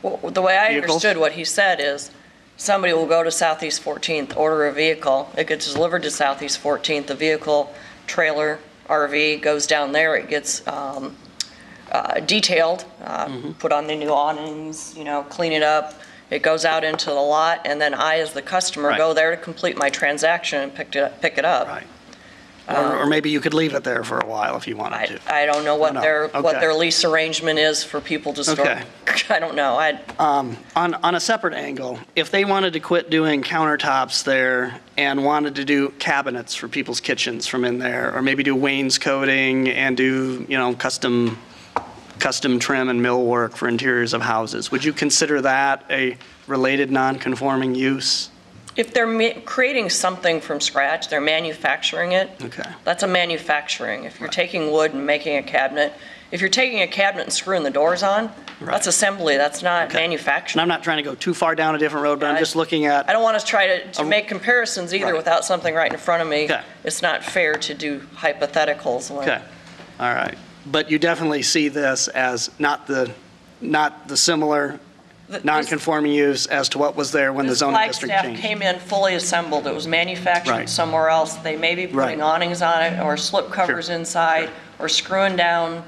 [SPEAKER 11] Well, the way I
[SPEAKER 2] vehicles?
[SPEAKER 11] understood what he said is somebody will go to Southeast 14th, order a vehicle, it gets delivered to Southeast 14th, the vehicle, trailer, RV goes down there, it gets detailed, put on the new awnings, clean it up, it goes out into the lot, and then I, as the customer,
[SPEAKER 2] Right.
[SPEAKER 11] go there to complete my transaction and pick it up.
[SPEAKER 2] Right. Or maybe you could leave it there for a while if you wanted to.
[SPEAKER 11] I don't know what
[SPEAKER 2] No,
[SPEAKER 11] their what
[SPEAKER 2] okay.
[SPEAKER 11] their lease arrangement is for people to store.
[SPEAKER 2] Okay.
[SPEAKER 11] I don't know.
[SPEAKER 2] On a separate angle, if they wanted to quit doing countertops there and wanted to do cabinets for people's kitchens from in there, or maybe do wainscoting and do, custom trim and millwork for interiors of houses, would you consider that a related non-conforming use?
[SPEAKER 11] If they're creating something from scratch, they're manufacturing it.
[SPEAKER 2] Okay.
[SPEAKER 11] That's a manufacturing. If you're taking wood and making a cabinet, if you're taking a cabinet and screwing the doors on, that's assembly. That's not
[SPEAKER 2] And
[SPEAKER 11] manufacturing.
[SPEAKER 2] I'm not trying to go too far down a different road, but I'm just looking at.
[SPEAKER 11] I don't want to try to make comparisons either
[SPEAKER 2] Right.
[SPEAKER 11] without something right in front of me.
[SPEAKER 2] Okay.
[SPEAKER 11] It's not fair to do hypotheticals.
[SPEAKER 2] Okay, all right. But you definitely see this as not the similar non-conforming use as to what was there when the zoning district
[SPEAKER 11] Flagstaff
[SPEAKER 2] changed.
[SPEAKER 11] came in fully assembled. It was manufactured
[SPEAKER 2] Right.
[SPEAKER 11] somewhere else. They may be putting
[SPEAKER 2] Right.
[SPEAKER 11] awnings on it or slip covers inside or screwing down,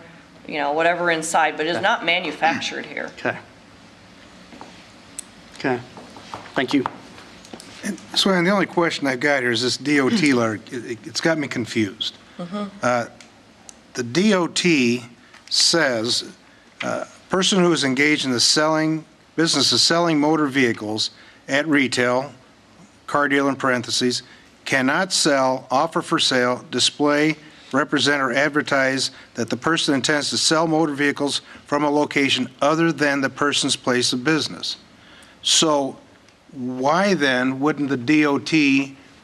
[SPEAKER 11] whatever inside, but it's not manufactured here.
[SPEAKER 2] Okay. Okay, thank you.
[SPEAKER 1] So Ann, the only question I've got here is this DOT letter. It's got me confused. The DOT says, person who is engaged in the business of selling motor vehicles at retail, car dealer in parentheses, cannot sell, offer for sale, display, represent, or advertise that the person intends to sell motor vehicles from a location other than the person's place of business. So why then wouldn't the DOT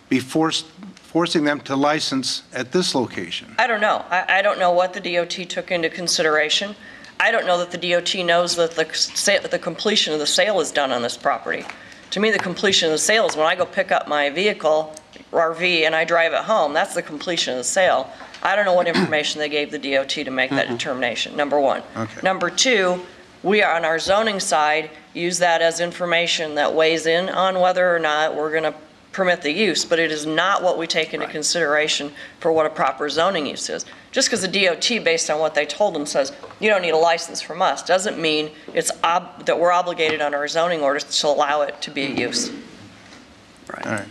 [SPEAKER 1] be forcing them to license at this location?
[SPEAKER 11] I don't know. I don't know what the DOT took into consideration. I don't know that the DOT knows that the completion of the sale is done on this property. To me, the completion of the sale is when I go pick up my vehicle, RV, and I drive it home. That's the completion of the sale. I don't know what information they gave the DOT to make that determination, number one.
[SPEAKER 1] Okay.
[SPEAKER 11] Number two, we on our zoning side use that as information that weighs in on whether or not we're going to permit the use, but it is not what we take into consideration for what a proper zoning use is. Just because the DOT, based on what they told them, says you don't need a license from us, doesn't mean it's that we're obligated under our zoning orders to allow it to be a use.
[SPEAKER 1] All right.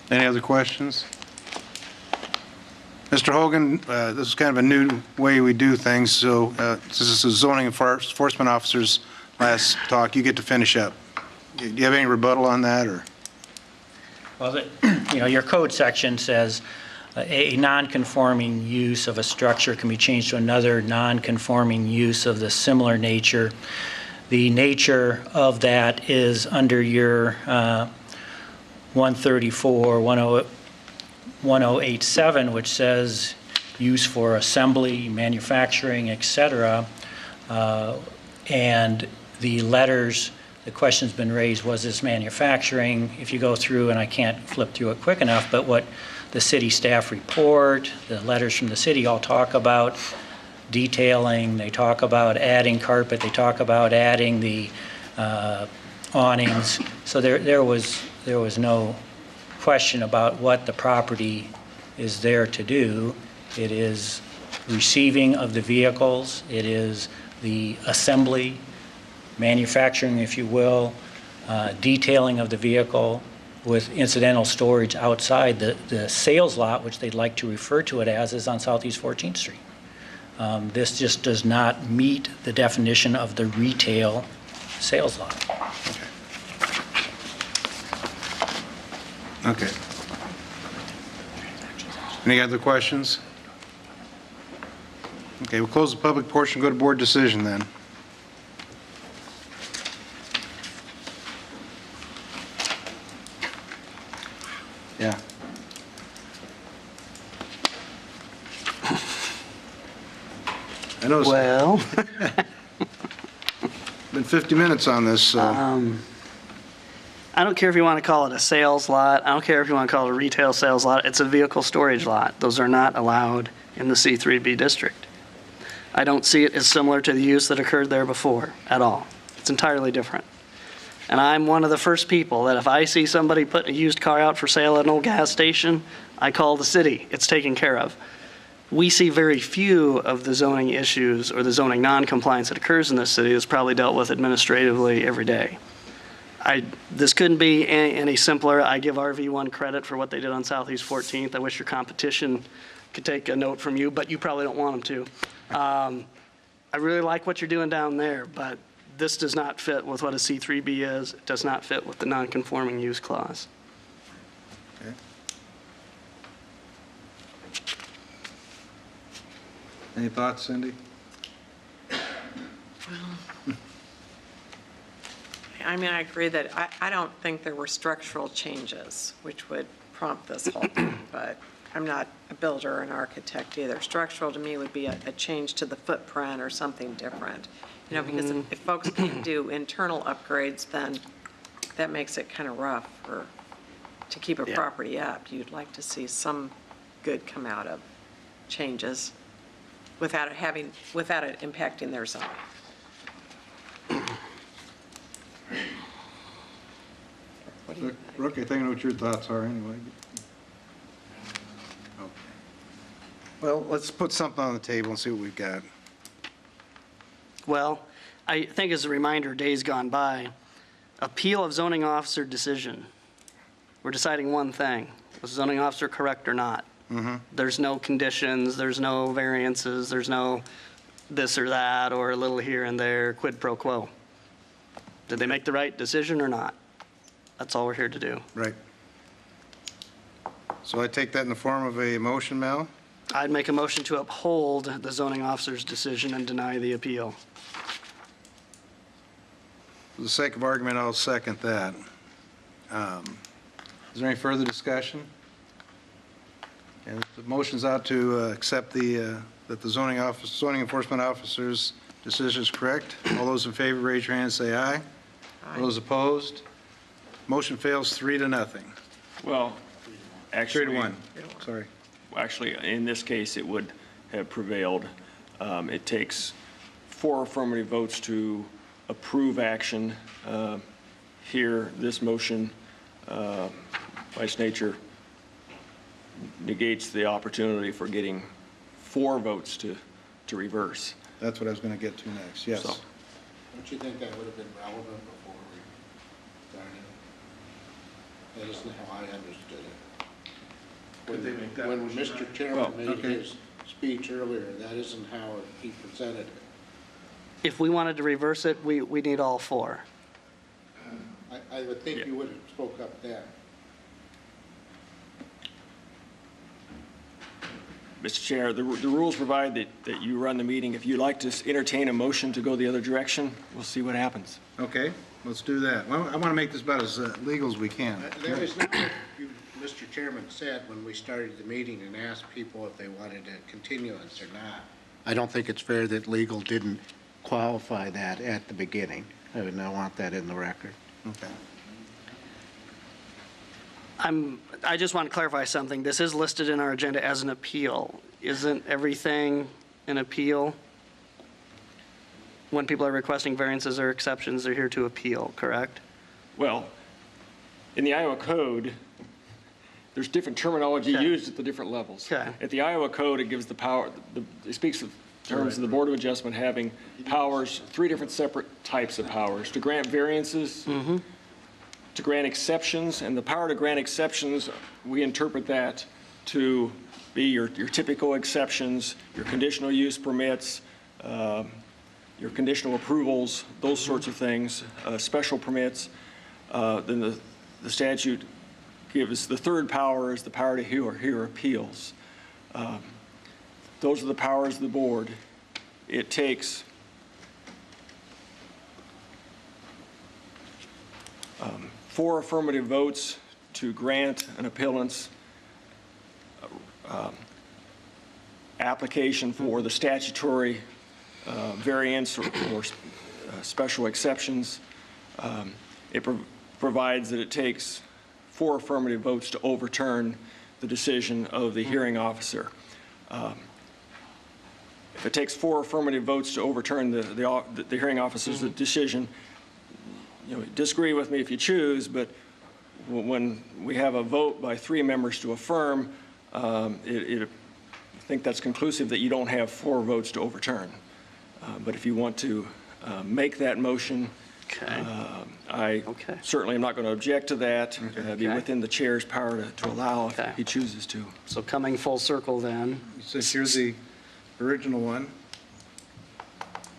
[SPEAKER 1] Any other questions? Mr. Hogan, this is kind of a new way we do things, so since this is zoning enforcement officer's last talk, you get to finish up. Do you have any rebuttal on that, or?
[SPEAKER 12] Well, your code section says a non-conforming use of a structure can be changed to another non-conforming use of the similar nature. The nature of that is under your 134-1087, which says use for assembly, manufacturing, etc. And the letters, the question's been raised, was this manufacturing? If you go through, and I can't flip through it quick enough, but what the city staff report, the letters from the city all talk about detailing, they talk about adding carpet, they talk about adding the awnings. So there was no question about what the property is there to do. It is receiving of the vehicles, it is the assembly, manufacturing, if you will, detailing of the vehicle with incidental storage outside. The sales lot, which they'd like to refer to it as, is on Southeast 14th Street. This just does not meet the definition of the retail sales lot.
[SPEAKER 1] Okay. Any other questions? Okay, we'll close the public portion, go to board decision then. Yeah. I know.
[SPEAKER 2] Well,
[SPEAKER 1] Been 50 minutes on this, so.
[SPEAKER 2] I don't care if you want to call it a sales lot. I don't care if you want to call it a retail sales lot. It's a vehicle storage lot. Those are not allowed in the C3B district. I don't see it as similar to the use that occurred there before at all. It's entirely different. And I'm one of the first people that if I see somebody putting a used car out for sale at an old gas station, I call the city. It's taken care of. We see very few of the zoning issues or the zoning non-compliance that occurs in this city that's probably dealt with administratively every day. This couldn't be any simpler. I give RV1 credit for what they did on Southeast 14th. I wish your competition could take a note from you, but you probably don't want them to. I really like what you're doing down there, but this does not fit with what a C3B is. It does not fit with the non-conforming use clause.
[SPEAKER 1] Okay. Any thoughts, Cindy?
[SPEAKER 3] I mean, I agree that I don't think there were structural changes which would prompt this whole thing, but I'm not a builder or an architect either. Structural to me would be a change to the footprint or something different. You know, because if folks can't do internal upgrades, then that makes it kind of rough to keep a property up. You'd like to see some good come out of changes without it impacting their zone. What do you think?
[SPEAKER 1] Brooke, I think I know what your thoughts are anyway. Okay. Well, let's put something on the table and see what we've got.
[SPEAKER 2] Well, I think as a reminder, days gone by, appeal of zoning officer decision. We're deciding one thing. Was the zoning officer correct or not? There's no conditions, there's no variances, there's no this or that or a little here and there, quid pro quo. Did they make the right decision or not? That's all we're here to do.
[SPEAKER 1] Right. So I take that in the form of a motion, Mel?
[SPEAKER 2] I'd make a motion to uphold the zoning officer's decision and deny the appeal.
[SPEAKER 1] For the sake of argument, I'll second that. Is there any further discussion? And the motion's out to accept that the zoning enforcement officer's decision is correct. All those in favor, raise your hand and say aye. Aye. Those opposed? Motion fails 3-0.
[SPEAKER 10] Well, actually.
[SPEAKER 1] 3-1, sorry.
[SPEAKER 10] Actually, in this case, it would have prevailed. It takes 4 affirmative votes to approve action. Here, this motion, by its nature, negates the opportunity for getting 4 votes to reverse.
[SPEAKER 1] That's what I was going to get to next, yes.
[SPEAKER 10] So-
[SPEAKER 7] Don't you think that would have been relevant before we started? That isn't how I understood it.
[SPEAKER 4] Could they make that
[SPEAKER 7] When
[SPEAKER 4] motion,
[SPEAKER 7] Mr.
[SPEAKER 4] Ryan?
[SPEAKER 7] Chairman made
[SPEAKER 1] okay.
[SPEAKER 7] his speech earlier, that isn't how he presented it.
[SPEAKER 2] If we wanted to reverse it, we need all 4.
[SPEAKER 7] I would think you would have spoke up then.
[SPEAKER 10] Mr. Chair, the rules provide that you run the meeting. If you'd like to entertain a motion to go the other direction, we'll see what happens.
[SPEAKER 1] Okay, let's do that. Well, I want to make this about as legal as we can.
[SPEAKER 7] There is not what you, Mr. Chairman, said when we started the meeting and asked people if they wanted a continuance or not. I don't think it's fair that legal didn't qualify that at the beginning. I want that in the record.
[SPEAKER 1] Okay.
[SPEAKER 2] I just want to clarify something. This is listed in our agenda as an appeal. Isn't everything an appeal? When people are requesting variances or exceptions, they're here to appeal, correct?
[SPEAKER 10] Well, in the Iowa Code, there's different terminology
[SPEAKER 2] Okay.
[SPEAKER 10] used at the different levels.
[SPEAKER 2] Okay.
[SPEAKER 10] At the Iowa Code, it gives the power, it speaks of terms of the Board of Adjustment having powers, 3 different separate types of powers: to grant variances, to grant exceptions, and the power to grant exceptions, we interpret that to be your typical exceptions, your conditional use permits, your conditional approvals, those sorts of things, special permits. Then the statute gives the third power is the power to hear appeals. Those are the powers of the board. It takes 4 affirmative votes to grant an appellant's application for the statutory variance or special exceptions. It provides that it takes 4 affirmative votes to overturn the decision of the hearing officer. If it takes 4 affirmative votes to overturn the hearing officer's decision, disagree with me if you choose, but when we have a vote by 3 members to affirm, I think that's conclusive that you don't have 4 votes to overturn. But if you want to make that motion, I certainly am not going to object to that. It'd be within the chair's power to allow if he chooses to.
[SPEAKER 2] So coming full circle then.
[SPEAKER 1] Since you're the original one,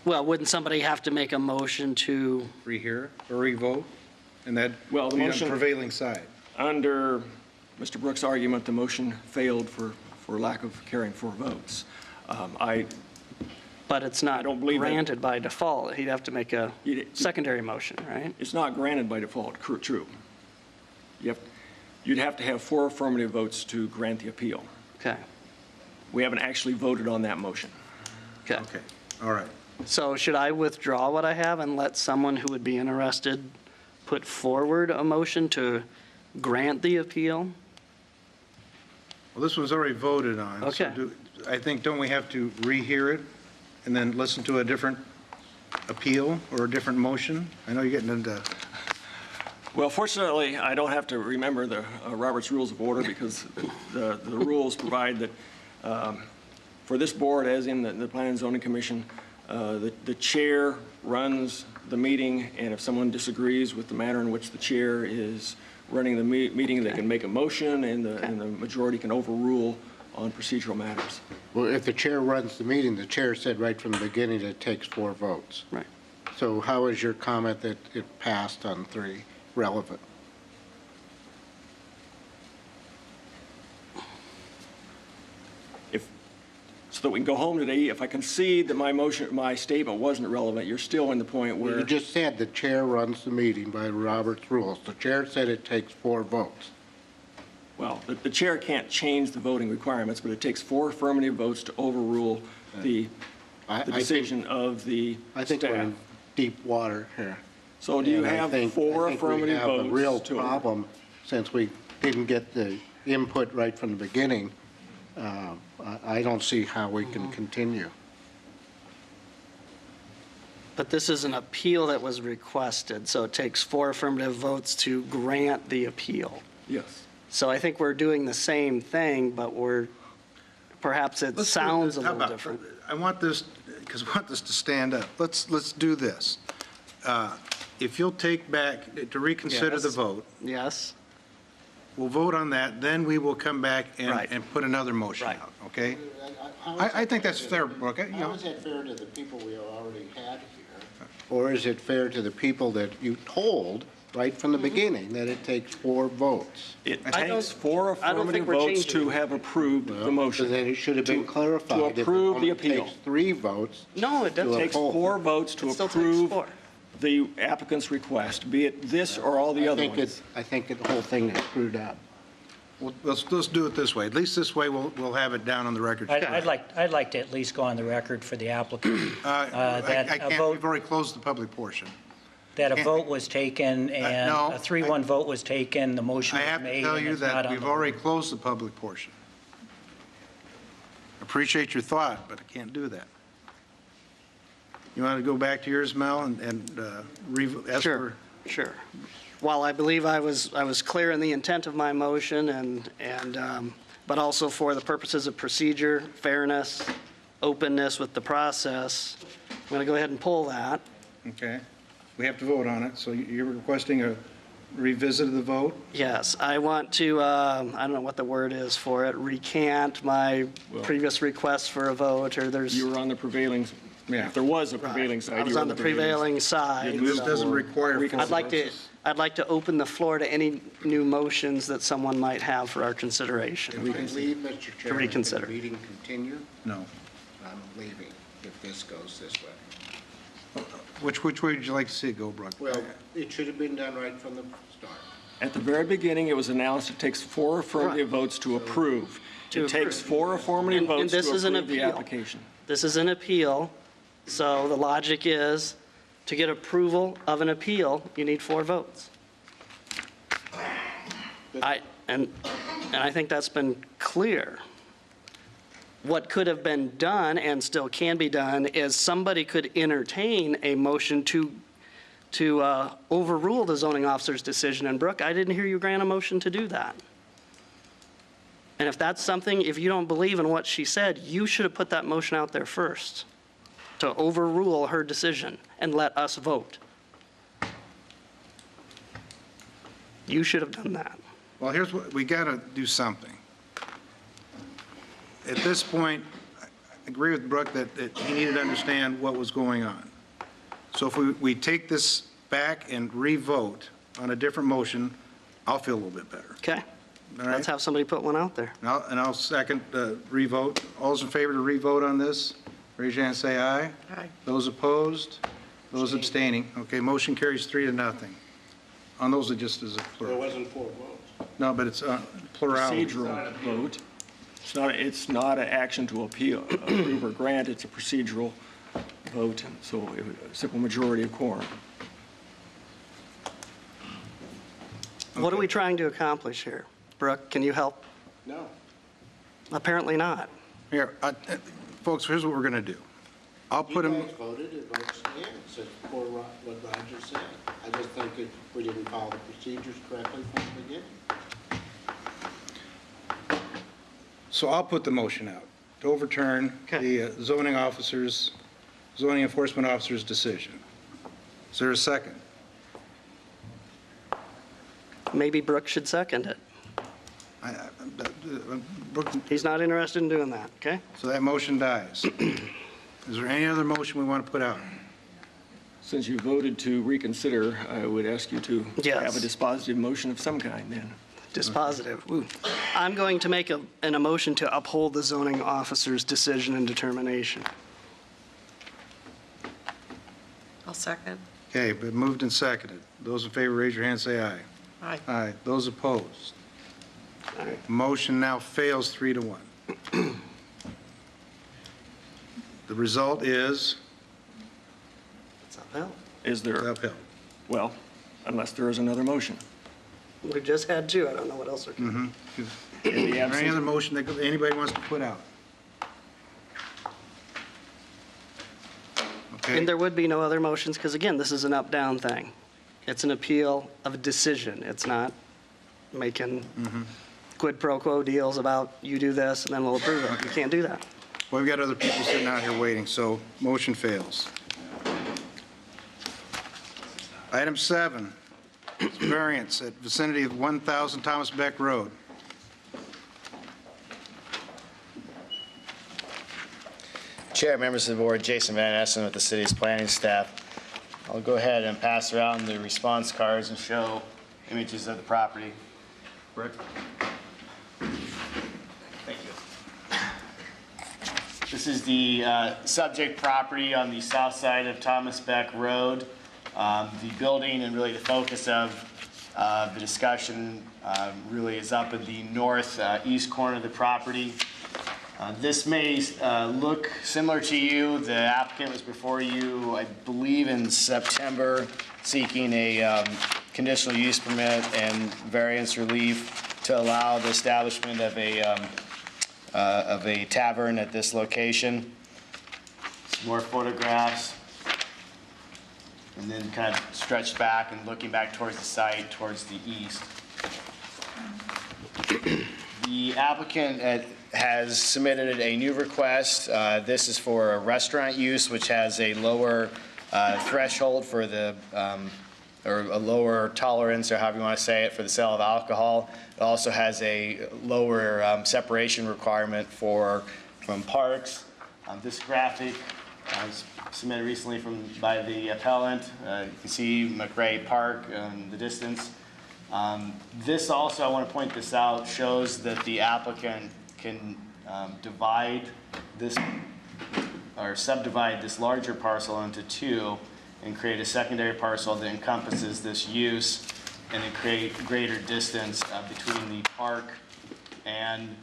[SPEAKER 2] Well, wouldn't somebody have to make a motion to?
[SPEAKER 1] rehear or revote, and that
[SPEAKER 10] Well, the
[SPEAKER 1] be on
[SPEAKER 10] motion-
[SPEAKER 1] prevailing side.
[SPEAKER 10] Under Mr. Brooks' argument, the motion failed for lack of carrying 4 votes.
[SPEAKER 2] But it's not
[SPEAKER 10] don't believe that.
[SPEAKER 2] granted by default. He'd have to make a secondary motion, right?
[SPEAKER 10] It's not granted by default, true. You'd have to have 4 affirmative votes to grant the appeal.
[SPEAKER 2] Okay.
[SPEAKER 10] We haven't actually voted on that motion.
[SPEAKER 2] Okay.
[SPEAKER 1] Okay, all right.
[SPEAKER 2] So should I withdraw what I have and let someone who would be interested put forward a motion to grant the appeal?
[SPEAKER 1] Well, this was already voted on. so
[SPEAKER 2] Okay.
[SPEAKER 1] I think, don't we have to rehear it and then listen to a different appeal or a different motion? I know you're getting into,
[SPEAKER 10] Well, fortunately, I don't have to remember the Robert's Rules of Order because the rules provide that for this board, as in the Planning and Zoning Commission, the chair runs the meeting, and if someone disagrees with the manner in which the chair is running the meeting, they can make a motion, and the majority can overrule on procedural matters.
[SPEAKER 7] Well, if the chair runs the meeting, the chair said right from the beginning that it takes 4 votes.
[SPEAKER 2] Right.
[SPEAKER 7] So how is your comment that it passed on 3 relevant?
[SPEAKER 10] so that we can go home today, if I concede that my statement wasn't relevant, you're still in the point where.
[SPEAKER 7] You just said the chair runs the meeting by Robert's rules. The chair said it takes 4 votes.
[SPEAKER 10] Well, the chair can't change the voting requirements, but it takes 4 affirmative votes to overrule the decision of the
[SPEAKER 7] I think we're
[SPEAKER 10] staff.
[SPEAKER 7] in deep water here.
[SPEAKER 10] So do you
[SPEAKER 7] And I
[SPEAKER 10] have
[SPEAKER 7] think-
[SPEAKER 10] 4
[SPEAKER 7] I think
[SPEAKER 10] affirmative votes?
[SPEAKER 7] We have a real
[SPEAKER 10] to-
[SPEAKER 7] problem since we didn't get the input right from the beginning. I don't see how we can continue.
[SPEAKER 2] But this is an appeal that was requested, so it takes 4 affirmative votes to grant the appeal.
[SPEAKER 10] Yes.
[SPEAKER 2] So I think we're doing the same thing, but perhaps it sounds a
[SPEAKER 1] How
[SPEAKER 2] little
[SPEAKER 1] about-
[SPEAKER 2] different.
[SPEAKER 1] I want this, because I want this to stand up. Let's do this. If you'll take back, to reconsider the
[SPEAKER 2] Yes.
[SPEAKER 1] vote,
[SPEAKER 2] Yes?
[SPEAKER 1] we'll vote on that, then we will come back
[SPEAKER 2] Right.
[SPEAKER 1] and put another motion
[SPEAKER 2] Right.
[SPEAKER 1] out, okay?
[SPEAKER 7] How is
[SPEAKER 1] I
[SPEAKER 7] that
[SPEAKER 1] think that's
[SPEAKER 7] to
[SPEAKER 1] fair,
[SPEAKER 7] the-
[SPEAKER 1] Brooke. You
[SPEAKER 7] How
[SPEAKER 1] know,
[SPEAKER 7] is that fair to the people we already had here? Or is it fair to the people that you told right from the beginning that it takes 4 votes?
[SPEAKER 10] It
[SPEAKER 2] I don't-
[SPEAKER 10] takes 4
[SPEAKER 2] I don't
[SPEAKER 10] affirmative
[SPEAKER 2] think we're
[SPEAKER 10] votes
[SPEAKER 2] changing
[SPEAKER 10] to
[SPEAKER 2] it.
[SPEAKER 10] have approved the
[SPEAKER 7] So
[SPEAKER 10] motion.
[SPEAKER 7] then it should have been clarified.
[SPEAKER 10] to
[SPEAKER 7] if it
[SPEAKER 10] approve the
[SPEAKER 7] only
[SPEAKER 10] appeal.
[SPEAKER 7] takes 3 votes.
[SPEAKER 2] No, it
[SPEAKER 10] It
[SPEAKER 2] doesn't.
[SPEAKER 10] takes
[SPEAKER 7] uphold.
[SPEAKER 10] 4 votes to
[SPEAKER 2] It still takes
[SPEAKER 10] approve
[SPEAKER 2] 4.
[SPEAKER 10] the applicant's request, be it this or all the other ones.
[SPEAKER 7] I think the whole thing is screwed up.
[SPEAKER 1] well, let's do it this way. At least this way, we'll have it down on the record.
[SPEAKER 12] I'd like to at least go on the record for the applicant that
[SPEAKER 1] I
[SPEAKER 12] a
[SPEAKER 1] can't,
[SPEAKER 12] vote,
[SPEAKER 1] we've already closed the public portion.
[SPEAKER 12] that a vote was taken and
[SPEAKER 1] no,
[SPEAKER 12] a 3-1 vote was taken, the motion
[SPEAKER 1] I
[SPEAKER 12] was
[SPEAKER 1] have to
[SPEAKER 12] made
[SPEAKER 1] tell
[SPEAKER 12] and
[SPEAKER 1] you
[SPEAKER 12] it's not
[SPEAKER 1] that
[SPEAKER 12] on
[SPEAKER 1] we've
[SPEAKER 12] the
[SPEAKER 1] already
[SPEAKER 12] board.
[SPEAKER 1] closed the public portion. Appreciate your thought, but I can't do that. You want to go back to yours, Mel, and ask
[SPEAKER 2] Sure,
[SPEAKER 1] for?
[SPEAKER 2] sure. While I believe I was clear in the intent of my motion but also for the purposes of procedure, fairness, openness with the process, I'm going to go ahead and pull that.
[SPEAKER 1] Okay. We have to vote on it, so you're requesting a revisit of the vote?
[SPEAKER 2] Yes, I want to, I don't know what the word is for it, recant my previous request for a vote, or there's.
[SPEAKER 10] You were on the prevailing,
[SPEAKER 1] Yeah.
[SPEAKER 10] if there was a prevailing side.
[SPEAKER 2] I was on the prevailing side.
[SPEAKER 1] This doesn't require.
[SPEAKER 2] I'd like to open the floor to any new motions that someone might have for our consideration.
[SPEAKER 7] Can we leave, Mr. Chairman?
[SPEAKER 2] reconsider.
[SPEAKER 7] Can the meeting continue?
[SPEAKER 1] No.
[SPEAKER 7] I'm leaving if this goes this way.
[SPEAKER 1] Which way would you like to see it go, Brooke?
[SPEAKER 7] Well, it should have been done right from the start.
[SPEAKER 10] At the very beginning, it was announced it takes 4 affirmative votes to approve.
[SPEAKER 2] To
[SPEAKER 10] It takes
[SPEAKER 2] approve.
[SPEAKER 10] 4 affirmative
[SPEAKER 2] And
[SPEAKER 10] votes
[SPEAKER 2] this
[SPEAKER 10] to
[SPEAKER 2] is an
[SPEAKER 10] approve the
[SPEAKER 2] appeal.
[SPEAKER 10] application.
[SPEAKER 2] This is an appeal, so the logic is, to get approval of an appeal, you need 4 votes. And I think that's been clear. What could have been done, and still can be done, is somebody could entertain a motion to overrule the zoning officer's decision. And Brooke, I didn't hear you grant a motion to do that. And if that's something, if you don't believe in what she said, you should have put that motion out there first, to overrule her decision and let us vote. You should have done that.
[SPEAKER 1] Well, here's what, we got to do something. At this point, I agree with Brooke that he needed to understand what was going on. So if we take this back and re-vote on a different motion, I'll feel a little bit better.
[SPEAKER 2] Okay?
[SPEAKER 1] All right?
[SPEAKER 2] Let's have somebody put one out there.
[SPEAKER 1] And I'll second re-vote. All those in favor to re-vote on this, raise your hand and say aye.
[SPEAKER 3] Aye.
[SPEAKER 1] Those opposed? Those abstaining? Okay, motion carries 3-0. On those, it just is a
[SPEAKER 7] There
[SPEAKER 1] plural.
[SPEAKER 7] wasn't 4 votes.
[SPEAKER 1] No, but it's plurality.
[SPEAKER 10] Procedural vote. It's not an action to approve or grant, it's a procedural vote, so a simple majority of quorum.
[SPEAKER 2] What are we trying to accomplish here? Brooke, can you help?
[SPEAKER 7] No.
[SPEAKER 2] Apparently not.
[SPEAKER 1] Here, folks, here's what we're going to do. I'll put
[SPEAKER 7] You
[SPEAKER 1] them,
[SPEAKER 7] guys voted, it votes against it for what Roger said. I just think we didn't follow the procedures correctly from the beginning.
[SPEAKER 1] so I'll put the motion out to overturn the zoning enforcement officer's decision. Is there a second?
[SPEAKER 2] Maybe Brooke should second it.
[SPEAKER 1] Brooke,
[SPEAKER 2] He's not interested in doing that, okay?
[SPEAKER 1] so that motion dies. Is there any other motion we want to put out?
[SPEAKER 10] Since you voted to reconsider, I would ask you to
[SPEAKER 2] Yes.
[SPEAKER 10] have a dispositive motion of some kind then.
[SPEAKER 2] dispositive. Ooh. I'm going to make an motion to uphold the zoning officer's decision and determination.
[SPEAKER 3] I'll second.
[SPEAKER 1] Okay, but moved and seconded. Those in favor, raise your hand, say aye.
[SPEAKER 3] Aye.
[SPEAKER 1] Aye. Those opposed? Motion now fails 3-1. The result is
[SPEAKER 2] It's uphill.
[SPEAKER 10] Is there,
[SPEAKER 1] uphill.
[SPEAKER 10] well, unless there is another motion.
[SPEAKER 2] We just had two. I don't know what else there could be.
[SPEAKER 10] In the
[SPEAKER 1] Is there any other
[SPEAKER 10] absence,
[SPEAKER 1] motion that anybody wants to put out? Okay.
[SPEAKER 2] And there would be no other motions, because again, this is an up-down thing. It's an appeal of a decision. It's not making quid pro quo deals about you do this and then we'll approve it. You can't do that.
[SPEAKER 1] Well, we've got other people sitting out here waiting, so motion fails. Item 7, variance at vicinity of 1,000 Thomas Beck Road.
[SPEAKER 14] Chair, members of the board, Jason Van Essen with the city's planning staff. I'll go ahead and pass around the response cards and show images of the property. Rick? Thank you. This is the subject property on the south side of Thomas Beck Road. The building and really the focus of the discussion really is up in the northeast corner of the property. This may look similar to you. The applicant was before you, I believe, in September, seeking a conditional use permit and variance relief to allow the establishment of a tavern at this location. Some more photographs. And then kind of stretched back and looking back towards the site, towards the east. The applicant has submitted a new request. This is for a restaurant use, which has a lower threshold for the, or a lower tolerance, or however you want to say it, for the sale of alcohol. It also has a lower separation requirement from parks. This graphic was submitted recently by the appellant. You can see McRae Park in the distance. This also, I want to point this out, shows that the applicant can divide this or subdivide this larger parcel into two and create a secondary parcel that encompasses this use and then create greater distance between the park and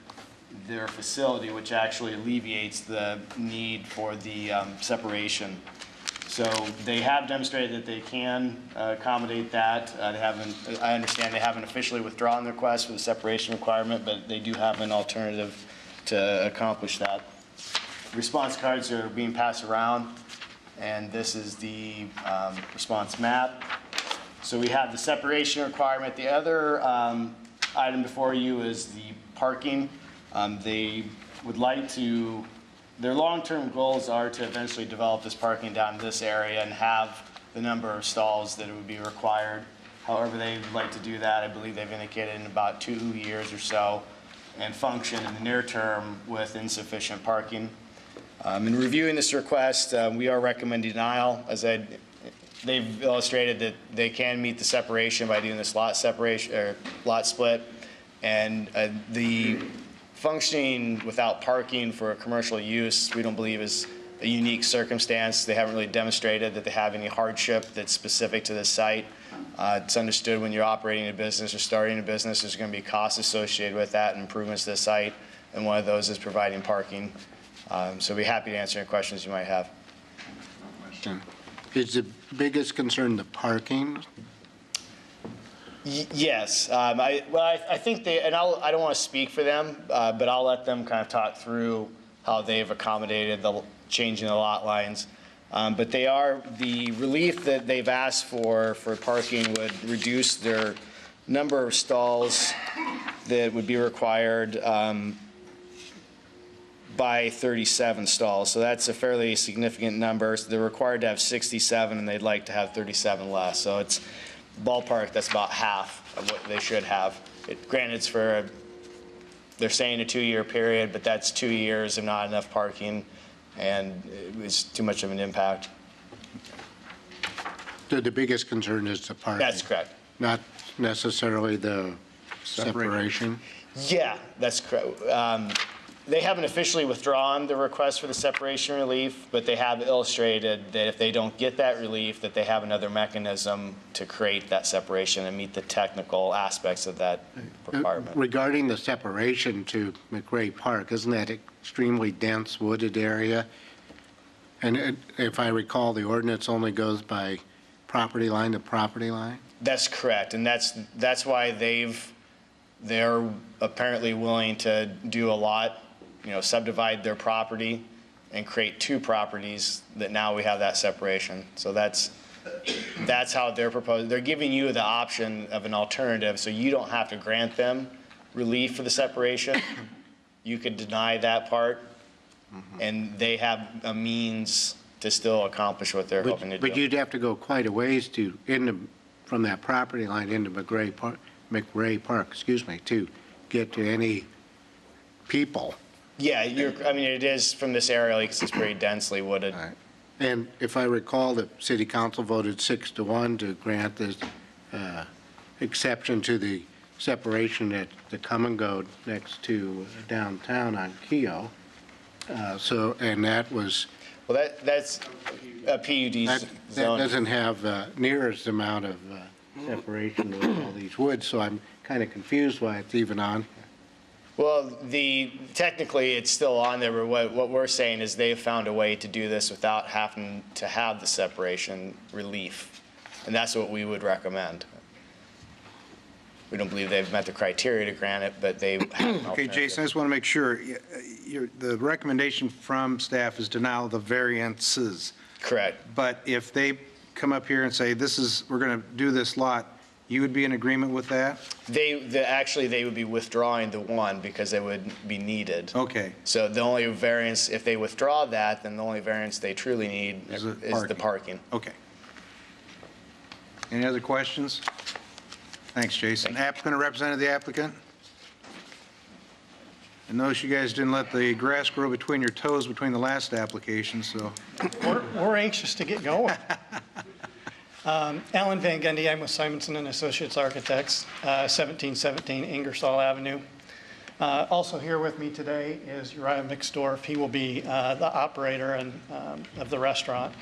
[SPEAKER 14] their facility, which actually alleviates the need for the separation. So they have demonstrated that they can accommodate that. I understand they haven't officially withdrawn the request for the separation requirement, but they do have an alternative to accomplish that. Response cards are being passed around, and this is the response map. So we have the separation requirement. The other item before you is the parking. They would like to, their long-term goals are to eventually develop this parking down in this area and have the number of stalls that it would be required. However, they would like to do that, I believe they've indicated, in about 2 years or so, and function in the near term with insufficient parking. In reviewing this request, we are recommending denial. As they've illustrated that they can meet the separation by doing this lot separation or lot split, and the functioning without parking for a commercial use, we don't believe is a unique circumstance. They haven't really demonstrated that they have any hardship that's specific to this site. It's understood when you're operating a business or starting a business, there's going to be costs associated with that and improvements to the site, and one of those is providing parking. So we'd be happy to answer any questions you might have.
[SPEAKER 7] Question. Is the biggest concern the parking?
[SPEAKER 14] Yes, I think they, and I don't want to speak for them, but I'll let them kind of talk through how they've accommodated the changing the lot lines. But they are, the relief that they've asked for parking would reduce their number of stalls that would be required by 37 stalls. So that's a fairly significant number. So they're required to have 67 and they'd like to have 37 less. So it's ballpark, that's about half of what they should have. Granted, it's for, they're saying a 2-year period, but that's 2 years of not enough parking, and it's too much of an impact.
[SPEAKER 7] The biggest concern is the parking?
[SPEAKER 14] That's correct.
[SPEAKER 7] Not necessarily the separation?
[SPEAKER 14] Yeah, that's correct. They haven't officially withdrawn the request for the separation relief, but they have illustrated that if they don't get that relief, that they have another mechanism to create that separation and meet the technical aspects of that requirement.
[SPEAKER 7] Regarding the separation to McRae Park, isn't that extremely dense wooded area? And if I recall, the ordinance only goes by property line to property line?
[SPEAKER 14] That's correct, and that's why they're apparently willing to do a lot, subdivide their property and create two properties that now we have that separation. So that's how they're proposing. They're giving you the option of an alternative, so you don't have to grant them relief for the separation. You could deny that part, and they have a means to still accomplish what they're hoping to do.
[SPEAKER 7] But you'd have to go quite a ways from that property line into McRae Park, to get to any people.
[SPEAKER 14] Yeah, it is from this area because it's pretty densely wooded.
[SPEAKER 7] Right. And if I recall, the city council voted 6-1 to grant this exception to the separation at the come and go next to downtown on Keogh. And that was...
[SPEAKER 14] Well, that's a PUD
[SPEAKER 7] that
[SPEAKER 14] zone.
[SPEAKER 7] doesn't have nearest amount of separation with all these woods, so I'm kind of confused why it's even on.
[SPEAKER 14] Well, technically it's still on there, but what we're saying is they've found a way to do this without having to have the separation relief, and that's what we would recommend. We don't believe they've met the criteria to grant it, but they have an
[SPEAKER 1] Okay,
[SPEAKER 14] alternative.
[SPEAKER 1] Jason, I just want to make sure, the recommendation from staff is denial of the variances.
[SPEAKER 14] Correct.
[SPEAKER 1] But if they come up here and say, we're going to do this lot, you would be in agreement with that?
[SPEAKER 14] Actually, they would be withdrawing the one because it would be needed.
[SPEAKER 1] Okay.
[SPEAKER 14] So the only variance, if they withdraw that, then the only variance they truly need is the parking.
[SPEAKER 1] Okay. Any other questions? Thanks, Jason. Applicant or representative of the applicant? I notice you guys didn't let the grass grow between your toes between the last application, so.
[SPEAKER 15] We're anxious to get going. Alan Van Gundy, I'm with Simonson and Associates Architects, 1717 Ingersoll Avenue. Also here with me today is Uriah Mixdorf. He will be the operator of the restaurant.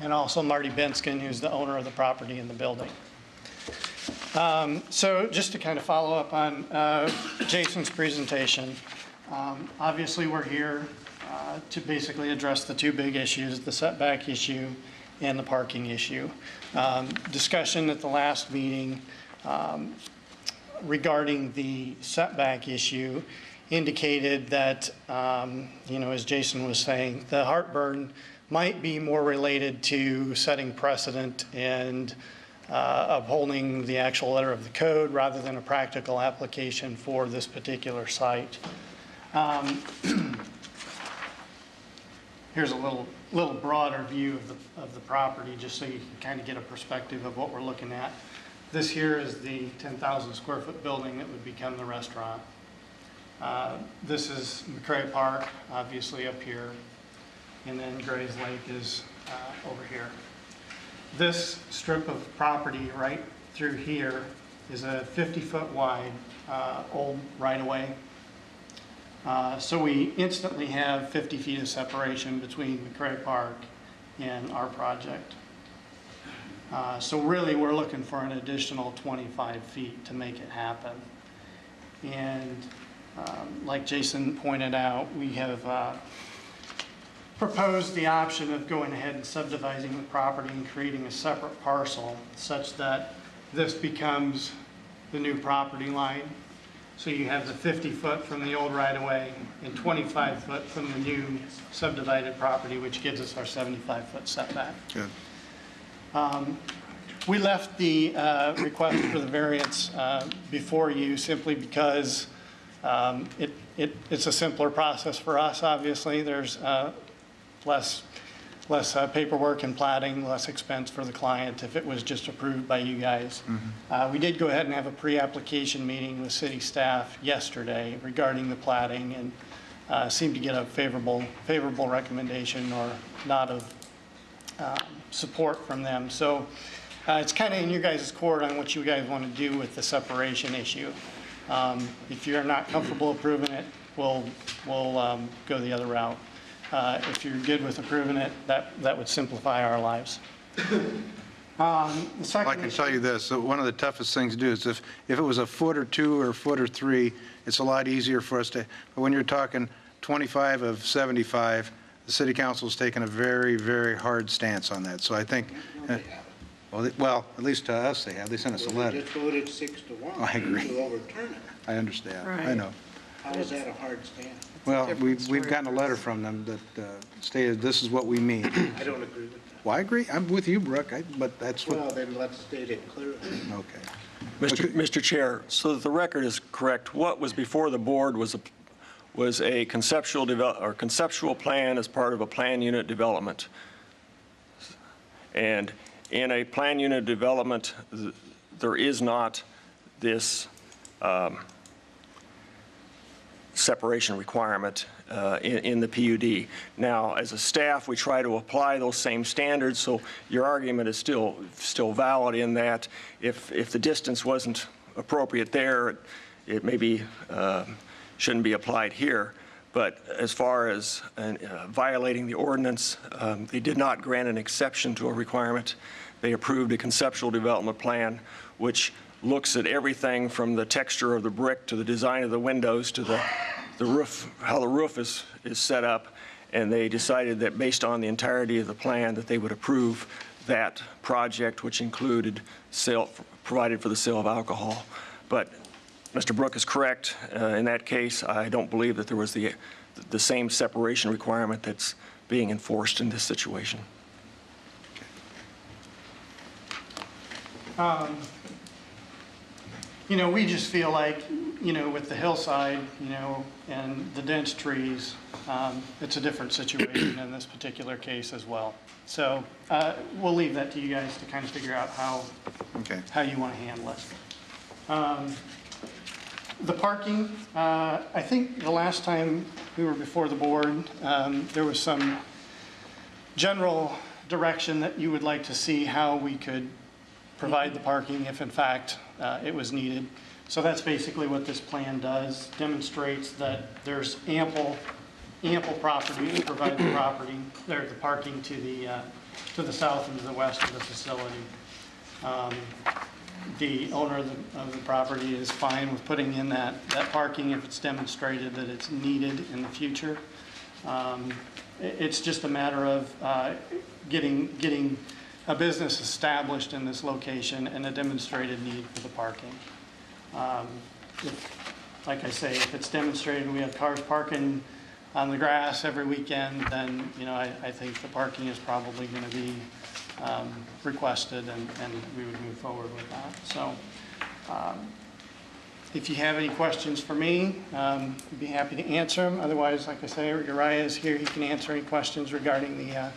[SPEAKER 15] And also Marty Benskin, who's the owner of the property and the building. So just to kind of follow up on Jason's presentation, obviously we're here to basically address the two big issues, the setback issue and the parking issue. Discussion at the last meeting regarding the setback issue indicated that, as Jason was saying, the heartburn might be more related to setting precedent and upholding the actual letter of the code rather than a practical application for this particular site. Here's a little broader view of the property, just so you can kind of get a perspective of what we're looking at. This here is the 10,000 square foot building that would become the restaurant. This is McRae Park, obviously up here, and then Gray's Lake is over here. This strip of property right through here is a 50-foot wide old right-of-way. So we instantly have 50 feet of separation between McRae Park and our project. So really we're looking for an additional 25 feet to make it happen. And like Jason pointed out, we have proposed the option of going ahead and subdividing the property and creating a separate parcel such that this becomes the new property line. So you have the 50 foot from the old right-of-way and 25 foot from the new subdivided property, which gives us our 75 foot setback.
[SPEAKER 1] Good.
[SPEAKER 15] We left the request for the variance before you simply because it's a simpler process for us, obviously. There's less paperwork and platting, less expense for the client if it was just approved by you guys. We did go ahead and have a pre-application meeting with city staff yesterday regarding the platting and seemed to get a favorable recommendation or nod of support from them. So it's kind of in your guys' court on what you guys want to do with the separation issue. If you're not comfortable approving it, we'll go the other route. If you're good with approving it, that would simplify our lives. The
[SPEAKER 1] I
[SPEAKER 15] second
[SPEAKER 1] can
[SPEAKER 15] issue-
[SPEAKER 1] tell you this, that one of the toughest things to do is if it was a foot or two or a foot or three, it's a lot easier for us to, but when you're talking 25 of 75, the city council's taken a very, very hard stance on that. So I think, well, at least to us they have. They sent us a
[SPEAKER 7] They
[SPEAKER 1] letter.
[SPEAKER 7] just voted 6-1.
[SPEAKER 1] I agree.
[SPEAKER 7] To overturn it.
[SPEAKER 1] I understand. I
[SPEAKER 3] Right.
[SPEAKER 1] know.
[SPEAKER 7] How is that a hard stand?
[SPEAKER 1] Well,
[SPEAKER 3] different
[SPEAKER 1] we've
[SPEAKER 3] story
[SPEAKER 1] gotten a
[SPEAKER 3] for
[SPEAKER 1] letter
[SPEAKER 3] us.
[SPEAKER 1] from them that stated this is what we mean.
[SPEAKER 7] I don't agree with that.
[SPEAKER 1] Well, I agree. I'm with you, Brooke, but that's
[SPEAKER 7] Well,
[SPEAKER 1] what,
[SPEAKER 7] then let's state it clearly.
[SPEAKER 1] okay.
[SPEAKER 10] Mr. Chair, so that the record is correct, what was before the board was a conceptual plan as part of a plan unit development. And in a plan unit development, there is not this separation requirement in the PUD. Now, as a staff, we try to apply those same standards, so your argument is still valid in that if the distance wasn't appropriate there, it maybe shouldn't be applied here. But as far as violating the ordinance, they did not grant an exception to a requirement. They approved a conceptual development plan, which looks at everything from the texture of the brick to the design of the windows to the roof, how the roof is set up, and they decided that based on the entirety of the plan that they would approve that project, which included provided for the sale of alcohol. But Mr. Brook is correct. In that case, I don't believe that there was the same separation requirement that's being enforced in this situation.
[SPEAKER 15] You know, we just feel like, you know, with the hillside, you know, and the dense trees, it's a different situation in this particular case as well. So we'll leave that to you guys to kind of figure out how you want to handle it. The parking, I think the last time we were before the board, there was some general direction that you would like to see how we could provide the parking if in fact it was needed. So that's basically what this plan does, demonstrates that there's ample property to provide the parking to the south and to the west of the facility. The owner of the property is fine with putting in that parking if it's demonstrated that it's needed in the future. It's just a matter of getting a business established in this location and a demonstrated need for the parking. Like I say, if it's demonstrated we have cars parking on the grass every weekend, then, you know, I think the parking is probably going to be requested and we would move forward with that. So if you have any questions for me, I'd be happy to answer them. Otherwise, like I say, Uriah is here. He can answer any questions regarding the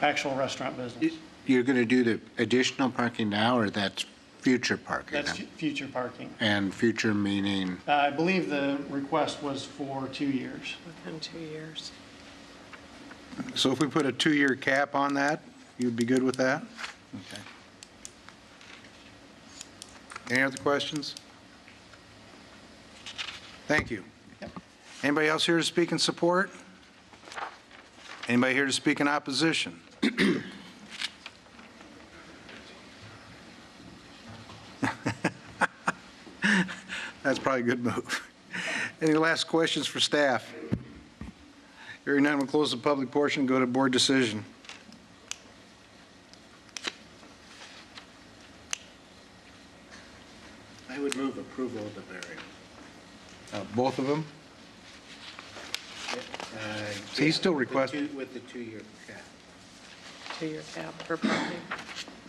[SPEAKER 15] actual restaurant business.
[SPEAKER 7] You're going to do the additional parking now, or that's future parking?
[SPEAKER 15] That's future parking.
[SPEAKER 7] And future meaning?
[SPEAKER 15] I believe the request was for 2 years.
[SPEAKER 3] Within 2 years.
[SPEAKER 1] So if we put a 2-year cap on that, you'd be good with that? Okay. Any other questions? Thank you. Anybody else here to speak in support? Anybody here to speak in opposition? That's probably a good move. Any last questions for staff? Hearing none, we'll close the public portion, go to board decision.
[SPEAKER 7] I would move approval of the variance.
[SPEAKER 1] Both of them? So he's still requesting.
[SPEAKER 7] With the 2-year cap.
[SPEAKER 3] 2-year cap for parking.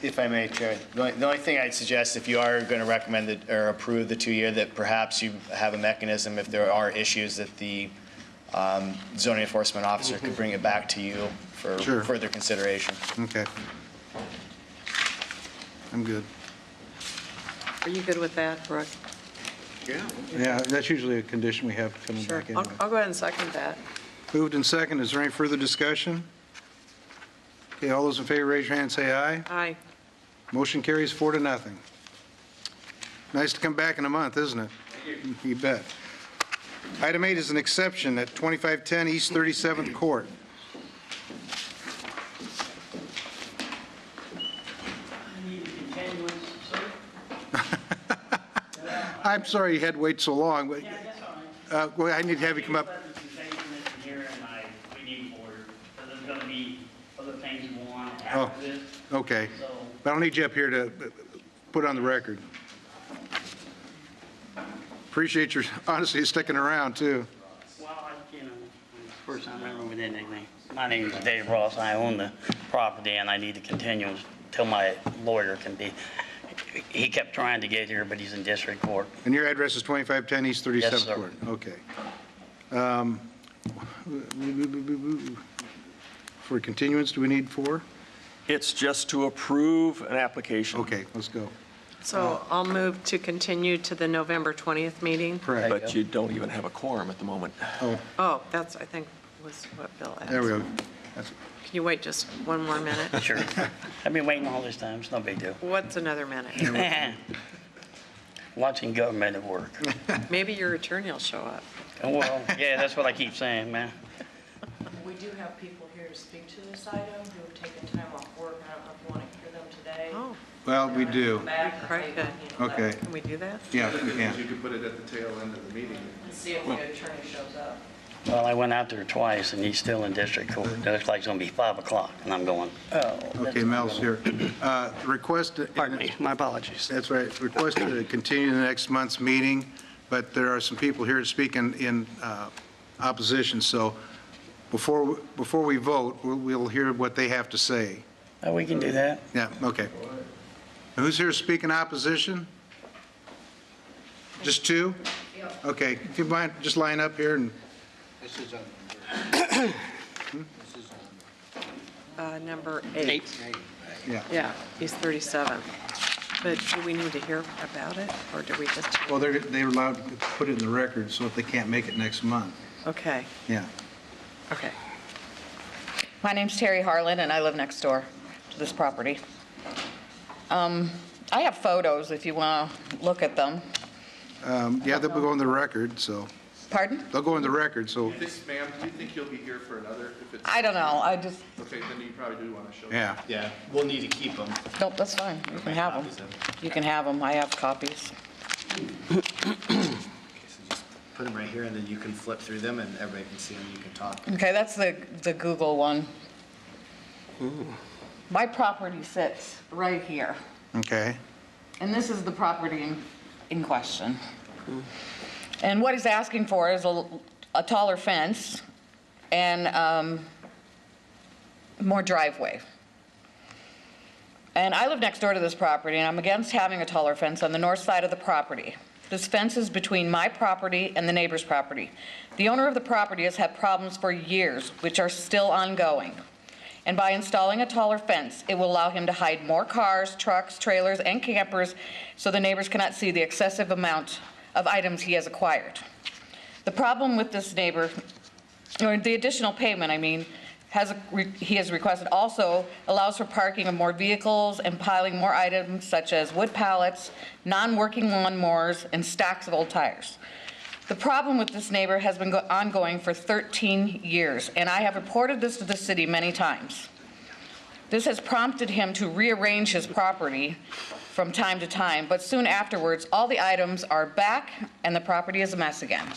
[SPEAKER 14] If I may, Chair, the only thing I'd suggest, if you are going to recommend or approve the 2-year, that perhaps you have a mechanism if there are issues that the zoning enforcement officer could bring it back to you for further consideration.
[SPEAKER 1] Okay. I'm good.
[SPEAKER 3] Are you good with that, Brooke?
[SPEAKER 1] Yeah, that's usually a condition we have coming
[SPEAKER 3] Sure.
[SPEAKER 1] back anyway.
[SPEAKER 3] I'll go ahead and second that.
[SPEAKER 1] Moved and second. Is there any further discussion? Okay, all those in favor, raise your hand and say aye.
[SPEAKER 3] Aye.
[SPEAKER 1] Motion carries 4-0. Nice to come back in a month, isn't it? You bet. Item 8 is an exception at 2510 East 37th Court. I'm sorry you had to wait so long, but well, I need to have you come up.
[SPEAKER 2] There's going to be other things you want
[SPEAKER 1] Oh,
[SPEAKER 2] after this.
[SPEAKER 1] okay. But I'll need you up here to put on the record. Appreciate your honesty sticking around, too.
[SPEAKER 16] Well, first time ever with anything. My name is Dave Ross. I own the property, and I need to continue until my lawyer can be. He kept trying to get here, but he's in district court.
[SPEAKER 1] And your address is 2510 East 37th
[SPEAKER 16] Yes, sir.
[SPEAKER 1] Court? Okay. For continuance, do we need 4?
[SPEAKER 10] It's just to approve an application.
[SPEAKER 1] Okay, let's go.
[SPEAKER 3] So I'll move to continue to the November 20th meeting.
[SPEAKER 1] Correct.
[SPEAKER 10] But you don't even have a quorum at the moment.
[SPEAKER 3] Oh, that's, I think, was what Bill asked.
[SPEAKER 1] There we go. That's,
[SPEAKER 3] Can you wait just one more minute?
[SPEAKER 16] Sure. I've been waiting all this time. It's no big deal.
[SPEAKER 3] What's another minute?
[SPEAKER 16] Watching government at work.
[SPEAKER 3] Maybe your attorney will show up.
[SPEAKER 16] Well, yeah, that's what I keep saying, man.
[SPEAKER 11] We do have people here to speak to this item who have taken time off work. I don't know if you want to hear them today.
[SPEAKER 3] Oh,
[SPEAKER 1] well, we do.
[SPEAKER 3] right, good.
[SPEAKER 1] Okay.
[SPEAKER 3] Can we do that?
[SPEAKER 1] Yeah, we can.
[SPEAKER 4] You could put it at the tail end of the meeting.
[SPEAKER 11] And see if the attorney shows up.
[SPEAKER 16] Well, I went out there twice, and he's still in district court. It looks like it's going to be 5 o'clock, and I'm going, oh.
[SPEAKER 1] Okay, Mel's here. Request.
[SPEAKER 2] Pardon me, my apologies.
[SPEAKER 1] That's right. Request to continue the next month's meeting, but there are some people here to speak in opposition. So before we vote, we'll hear what they have to say.
[SPEAKER 16] Oh, we can do that.
[SPEAKER 1] Yeah, okay. Who's here to speak in opposition? Just 2? Okay, if you mind, just line up here and.
[SPEAKER 7] This is on
[SPEAKER 3] Number 8.
[SPEAKER 1] Yeah.
[SPEAKER 3] Yeah, he's 37. But do we need to hear about it, or do we just?
[SPEAKER 1] Well, they're allowed to put it in the record, so if they can't make it next month.
[SPEAKER 3] Okay,
[SPEAKER 1] Yeah.
[SPEAKER 3] okay.
[SPEAKER 17] My name's Terry Harlan, and I live next door to this property. I have photos if you want to look at them.
[SPEAKER 1] Yeah, they'll go in the record, so.
[SPEAKER 17] Pardon?
[SPEAKER 1] They'll go in the record, so.
[SPEAKER 4] Ma'am, do you think you'll be here for another? If it's
[SPEAKER 17] I don't know. I just,
[SPEAKER 4] okay, then you probably do want to show.
[SPEAKER 1] Yeah.
[SPEAKER 14] Yeah, we'll need to keep them.
[SPEAKER 17] nope, that's fine. You can have them. You can have them. I have copies.
[SPEAKER 14] Okay, so just put them right here, and then you can flip through them, and everybody can see them, you can talk.
[SPEAKER 17] Okay, that's the Google one. My property sits right here,
[SPEAKER 1] Okay.
[SPEAKER 17] and this is the property in question. And what he's asking for is a taller fence and more driveway. And I live next door to this property, and I'm against having a taller fence on the north side of the property. This fence is between my property and the neighbor's property. The owner of the property has had problems for years, which are still ongoing. And by installing a taller fence, it will allow him to hide more cars, trucks, trailers, and campers so the neighbors cannot see the excessive amount of items he has acquired. The problem with this neighbor, or the additional payment, I mean, he has requested also allows for parking of more vehicles and piling more items such as wood pallets, non-working lawnmowers, and stacks of old tires. The problem with this neighbor has been ongoing for 13 years, and I have reported this to the city many times. This has prompted him to rearrange his property from time to time, but soon afterwards, all the items are back and the property is a mess again.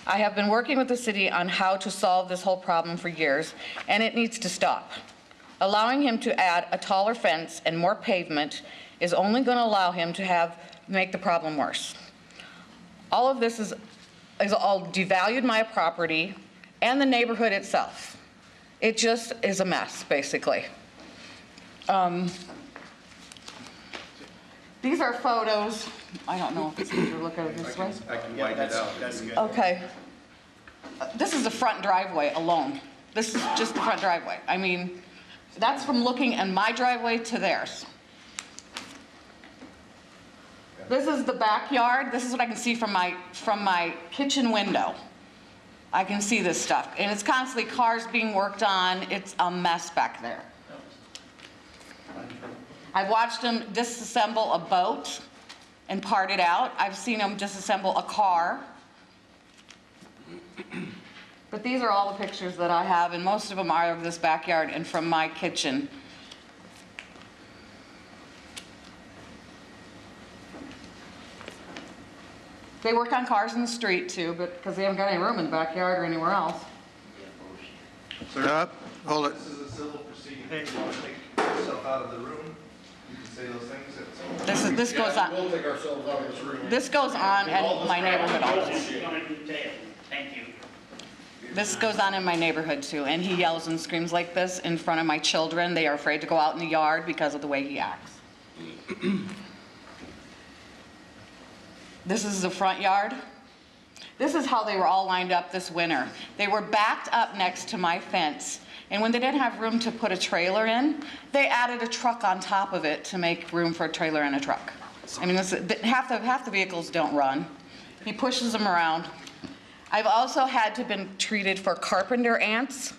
[SPEAKER 17] I have been working with the city on how to solve this whole problem for years, and it needs to stop. Allowing him to add a taller fence and more pavement is only going to allow him to make the problem worse. All of this is all devalued my property and the neighborhood itself. It just is a mess, basically. These are photos. I don't know if it's easier to look at it this way.
[SPEAKER 4] I can widen it out.
[SPEAKER 14] That's good.
[SPEAKER 17] Okay. This is the front driveway alone. This is just the front driveway. I mean, that's from looking in my driveway to theirs. This is the backyard. This is what I can see from my kitchen window. I can see this stuff. And it's constantly cars being worked on. It's a mess back there. I've watched them disassemble a boat and part it out. I've seen them disassemble a car. But these are all the pictures that I have, and most of them are of this backyard and from my kitchen. They work on cars in the street too, but because they haven't got any room in the backyard or anywhere else.
[SPEAKER 1] Sir, hold it.
[SPEAKER 4] This is a civil proceeding. If you want to take yourself out of the room, you can say those things.
[SPEAKER 17] This goes on.
[SPEAKER 14] We'll take ourselves out of this room.
[SPEAKER 17] This goes on in my neighborhood also.
[SPEAKER 16] Thank you.
[SPEAKER 17] This goes on in my neighborhood too, and he yells and screams like this in front of my children. They are afraid to go out in the yard because of the way he acts. This is the front yard. This is how they were all lined up this winter. They were backed up next to my fence, and when they didn't have room to put a trailer in, they added a truck on top of it to make room for a trailer and a truck. I mean, half the vehicles don't run. He pushes them around. I've also had to been treated for carpenter ants,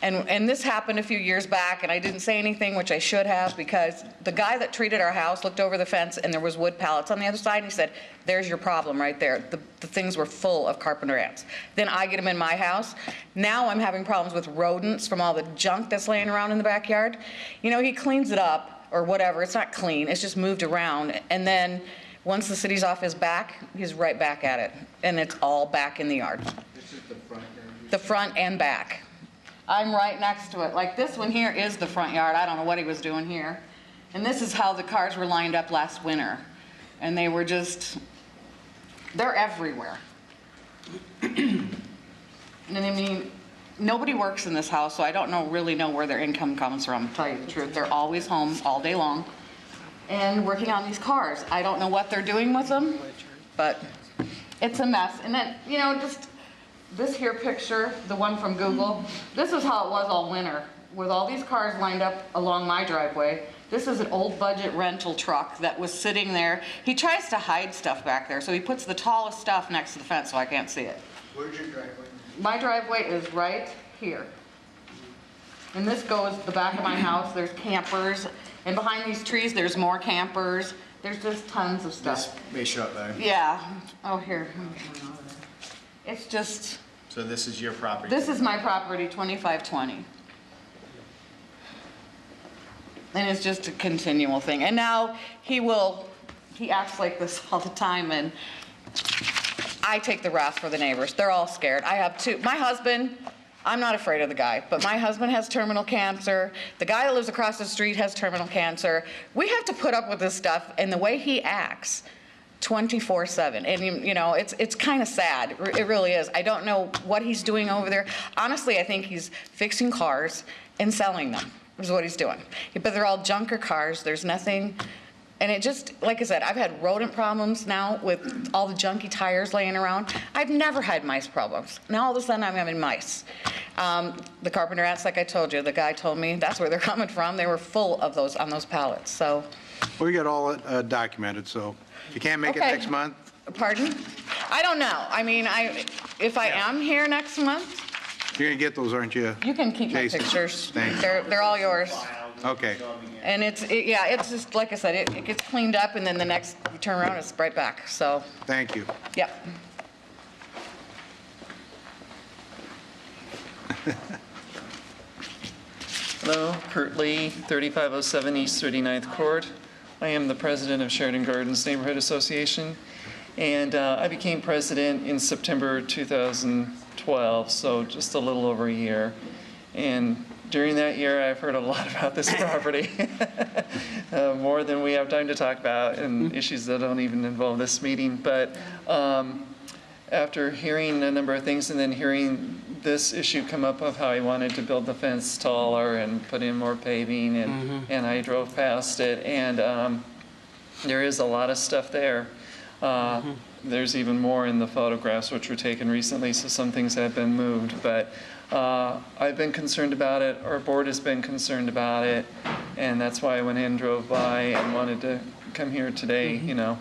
[SPEAKER 17] and this happened a few years back, and I didn't say anything, which I should have, because the guy that treated our house looked over the fence and there was wood pallets on the other side, and he said, there's your problem right there. The things were full of carpenter ants. Then I get them in my house. Now I'm having problems with rodents from all the junk that's laying around in the backyard. You know, he cleans it up or whatever. It's not clean. It's just moved around. And then once the city's off his back, he's right back at it. And it's all back in the yard.
[SPEAKER 14] This is the front yard?
[SPEAKER 17] The front and back. I'm right next to it. Like this one here is the front yard. I don't know what he was doing here. And this is how the cars were lined up last winter. And they were just, they're everywhere. And I mean, nobody works in this house, so I don't really know where their income comes from, to tell you the truth. They're always home all day long and working on these cars. I don't know what they're doing with them, but it's a mess. And then, you know, just this here picture, the one from Google, this is how it was all winter, with all these cars lined up along my driveway. This is an old budget rental truck that was sitting there. He tries to hide stuff back there, so he puts the tallest stuff next to the fence so I can't see it.
[SPEAKER 14] Where's your driveway?
[SPEAKER 17] My driveway is right here. And this goes the back of my house. There's campers. And behind these trees, there's more campers. There's just tons of stuff.
[SPEAKER 14] This may show up there.
[SPEAKER 17] Yeah. Oh, here. It's just,
[SPEAKER 14] So this is your property?
[SPEAKER 17] this is my property, 2520. And it's just a continual thing. And now he acts like this all the time, and I take the wrath for the neighbors. They're all scared. I have two. My husband, I'm not afraid of the guy, but my husband has terminal cancer. The guy that lives across the street has terminal cancer. We have to put up with this stuff, and the way he acts 24/7. And you know, it's kind of sad. It really is. I don't know what he's doing over there. Honestly, I think he's fixing cars and selling them is what he's doing. But they're all junker cars. There's nothing. And it just, like I said, I've had rodent problems now with all the junky tires laying around. I've never had mice problems. Now all of a sudden I'm having mice. The carpenter ants, like I told you, the guy told me that's where they're coming from. They were full of those on those pallets. So.
[SPEAKER 1] We got all documented, so if you can't make it
[SPEAKER 17] Okay.
[SPEAKER 1] next month,
[SPEAKER 17] Pardon? I don't know. I mean, if I am here next month,
[SPEAKER 1] you're gonna get those, aren't you?
[SPEAKER 17] you can keep my
[SPEAKER 1] Jason?
[SPEAKER 17] pictures.
[SPEAKER 1] Thanks.
[SPEAKER 17] They're all yours.
[SPEAKER 1] Okay.
[SPEAKER 17] And it's just, like I said, it gets cleaned up, and then the next you turn around, it's right back. So,
[SPEAKER 1] Thank you.
[SPEAKER 17] yep.
[SPEAKER 9] Hello, Kurt Lee, 3507 East 39th Court. I am the president of Sheridan Gardens Neighborhood Association, and I became president in September 2012, so just a little over a year. And during that year, I've heard a lot about this property, more than we have time to talk about, and issues that don't even involve this meeting. But after hearing a number of things and then hearing this issue come up of how he wanted to build the fence taller and put in more paving, and I drove past it, and there is a lot of stuff there. There's even more in the photographs which were taken recently, so some things have been moved. But I've been concerned about it, our board has been concerned about it, and that's why I went in and drove by and wanted to come here today, you know.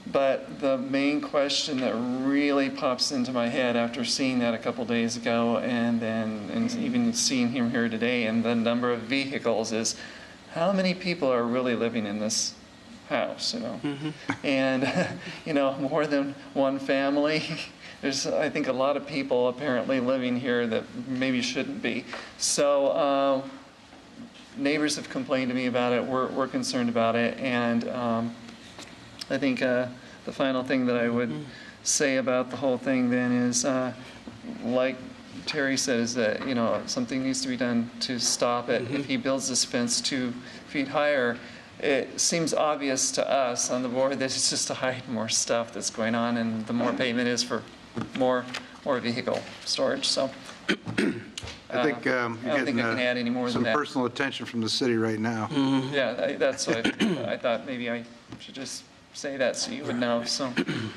[SPEAKER 9] But the main question that really pops into my head after seeing that a couple days ago and even seeing him here today and the number of vehicles is, how many people are really living in this house, And, more than one family. There's, I think, a lot of people apparently living here that maybe shouldn't be. So neighbors have complained to me about it. We're concerned about it. And I think the final thing that I would say about the whole thing then is, like Terry said, is that, something needs to be done to stop it. If he builds this fence 2 feet higher, it seems obvious to us on the board that it's just to hide more stuff that's going on, and the more pavement is for more vehicle storage. So
[SPEAKER 1] I think you're
[SPEAKER 9] I don't think
[SPEAKER 1] getting
[SPEAKER 9] I can add any more than
[SPEAKER 1] some
[SPEAKER 9] that.
[SPEAKER 1] personal attention from the city right now.
[SPEAKER 9] Yeah, that's what I thought maybe I should just say that so you would know. So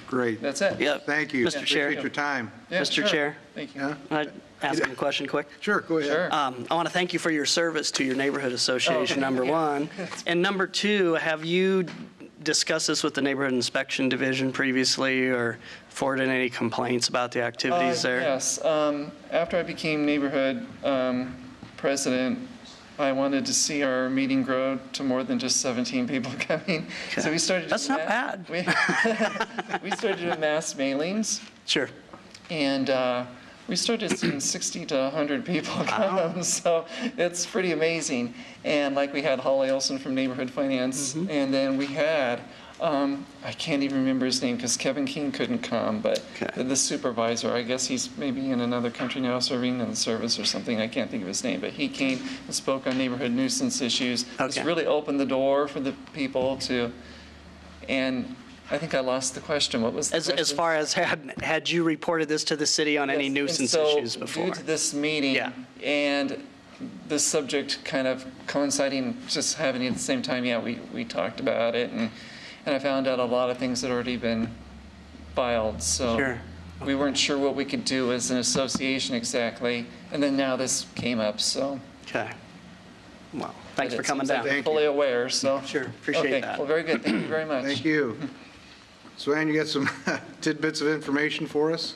[SPEAKER 1] Great.
[SPEAKER 9] that's it.
[SPEAKER 2] Yep.
[SPEAKER 1] Thank you.
[SPEAKER 2] Mr. Chair.
[SPEAKER 1] Appreciate your time.
[SPEAKER 9] Yeah,
[SPEAKER 2] Mr.
[SPEAKER 9] sure.
[SPEAKER 2] Chair.
[SPEAKER 9] Thank you.
[SPEAKER 1] Yeah?
[SPEAKER 2] Can I ask him a question quick?
[SPEAKER 1] Sure, go ahead.
[SPEAKER 9] Sure.
[SPEAKER 2] I want to thank you for your service to your neighborhood association, number one. And number two, have you discussed this with the neighborhood inspection division previously or forwarded any complaints about the activities there?
[SPEAKER 9] Yes. After I became neighborhood president, I wanted to see our meeting grow to more than just 17 people coming.
[SPEAKER 2] Okay.
[SPEAKER 9] So we started.
[SPEAKER 2] That's not bad.
[SPEAKER 9] We started doing mass mailings,
[SPEAKER 2] Sure.
[SPEAKER 9] and we started seeing 60 to 100 people come. So it's pretty amazing. And like we had Holly Olson from Neighborhood Finance, and then we had. I can't even remember his name because Kevin King couldn't come, but the supervisor, I guess he's maybe in another country now serving in the service or something. I can't think of his name, but he came and spoke on neighborhood nuisance issues. It's really opened the door for the people to, and I think I lost the question. What was the question?
[SPEAKER 2] As far as had you reported this to the city on any nuisance issues before?
[SPEAKER 9] Due to this meeting and this subject kind of coinciding, just having it at the same time, we talked about it, and I found out a lot of things had already been filed, so we weren't sure what we could do as an association exactly, and then now this came up, so.
[SPEAKER 2] Okay. Well, thanks for coming down.
[SPEAKER 9] I'm fully aware, so.
[SPEAKER 2] Sure, appreciate that.
[SPEAKER 9] Well, very good, thank you very much.
[SPEAKER 1] Thank you. So, Ann, you got some tidbits of information for us?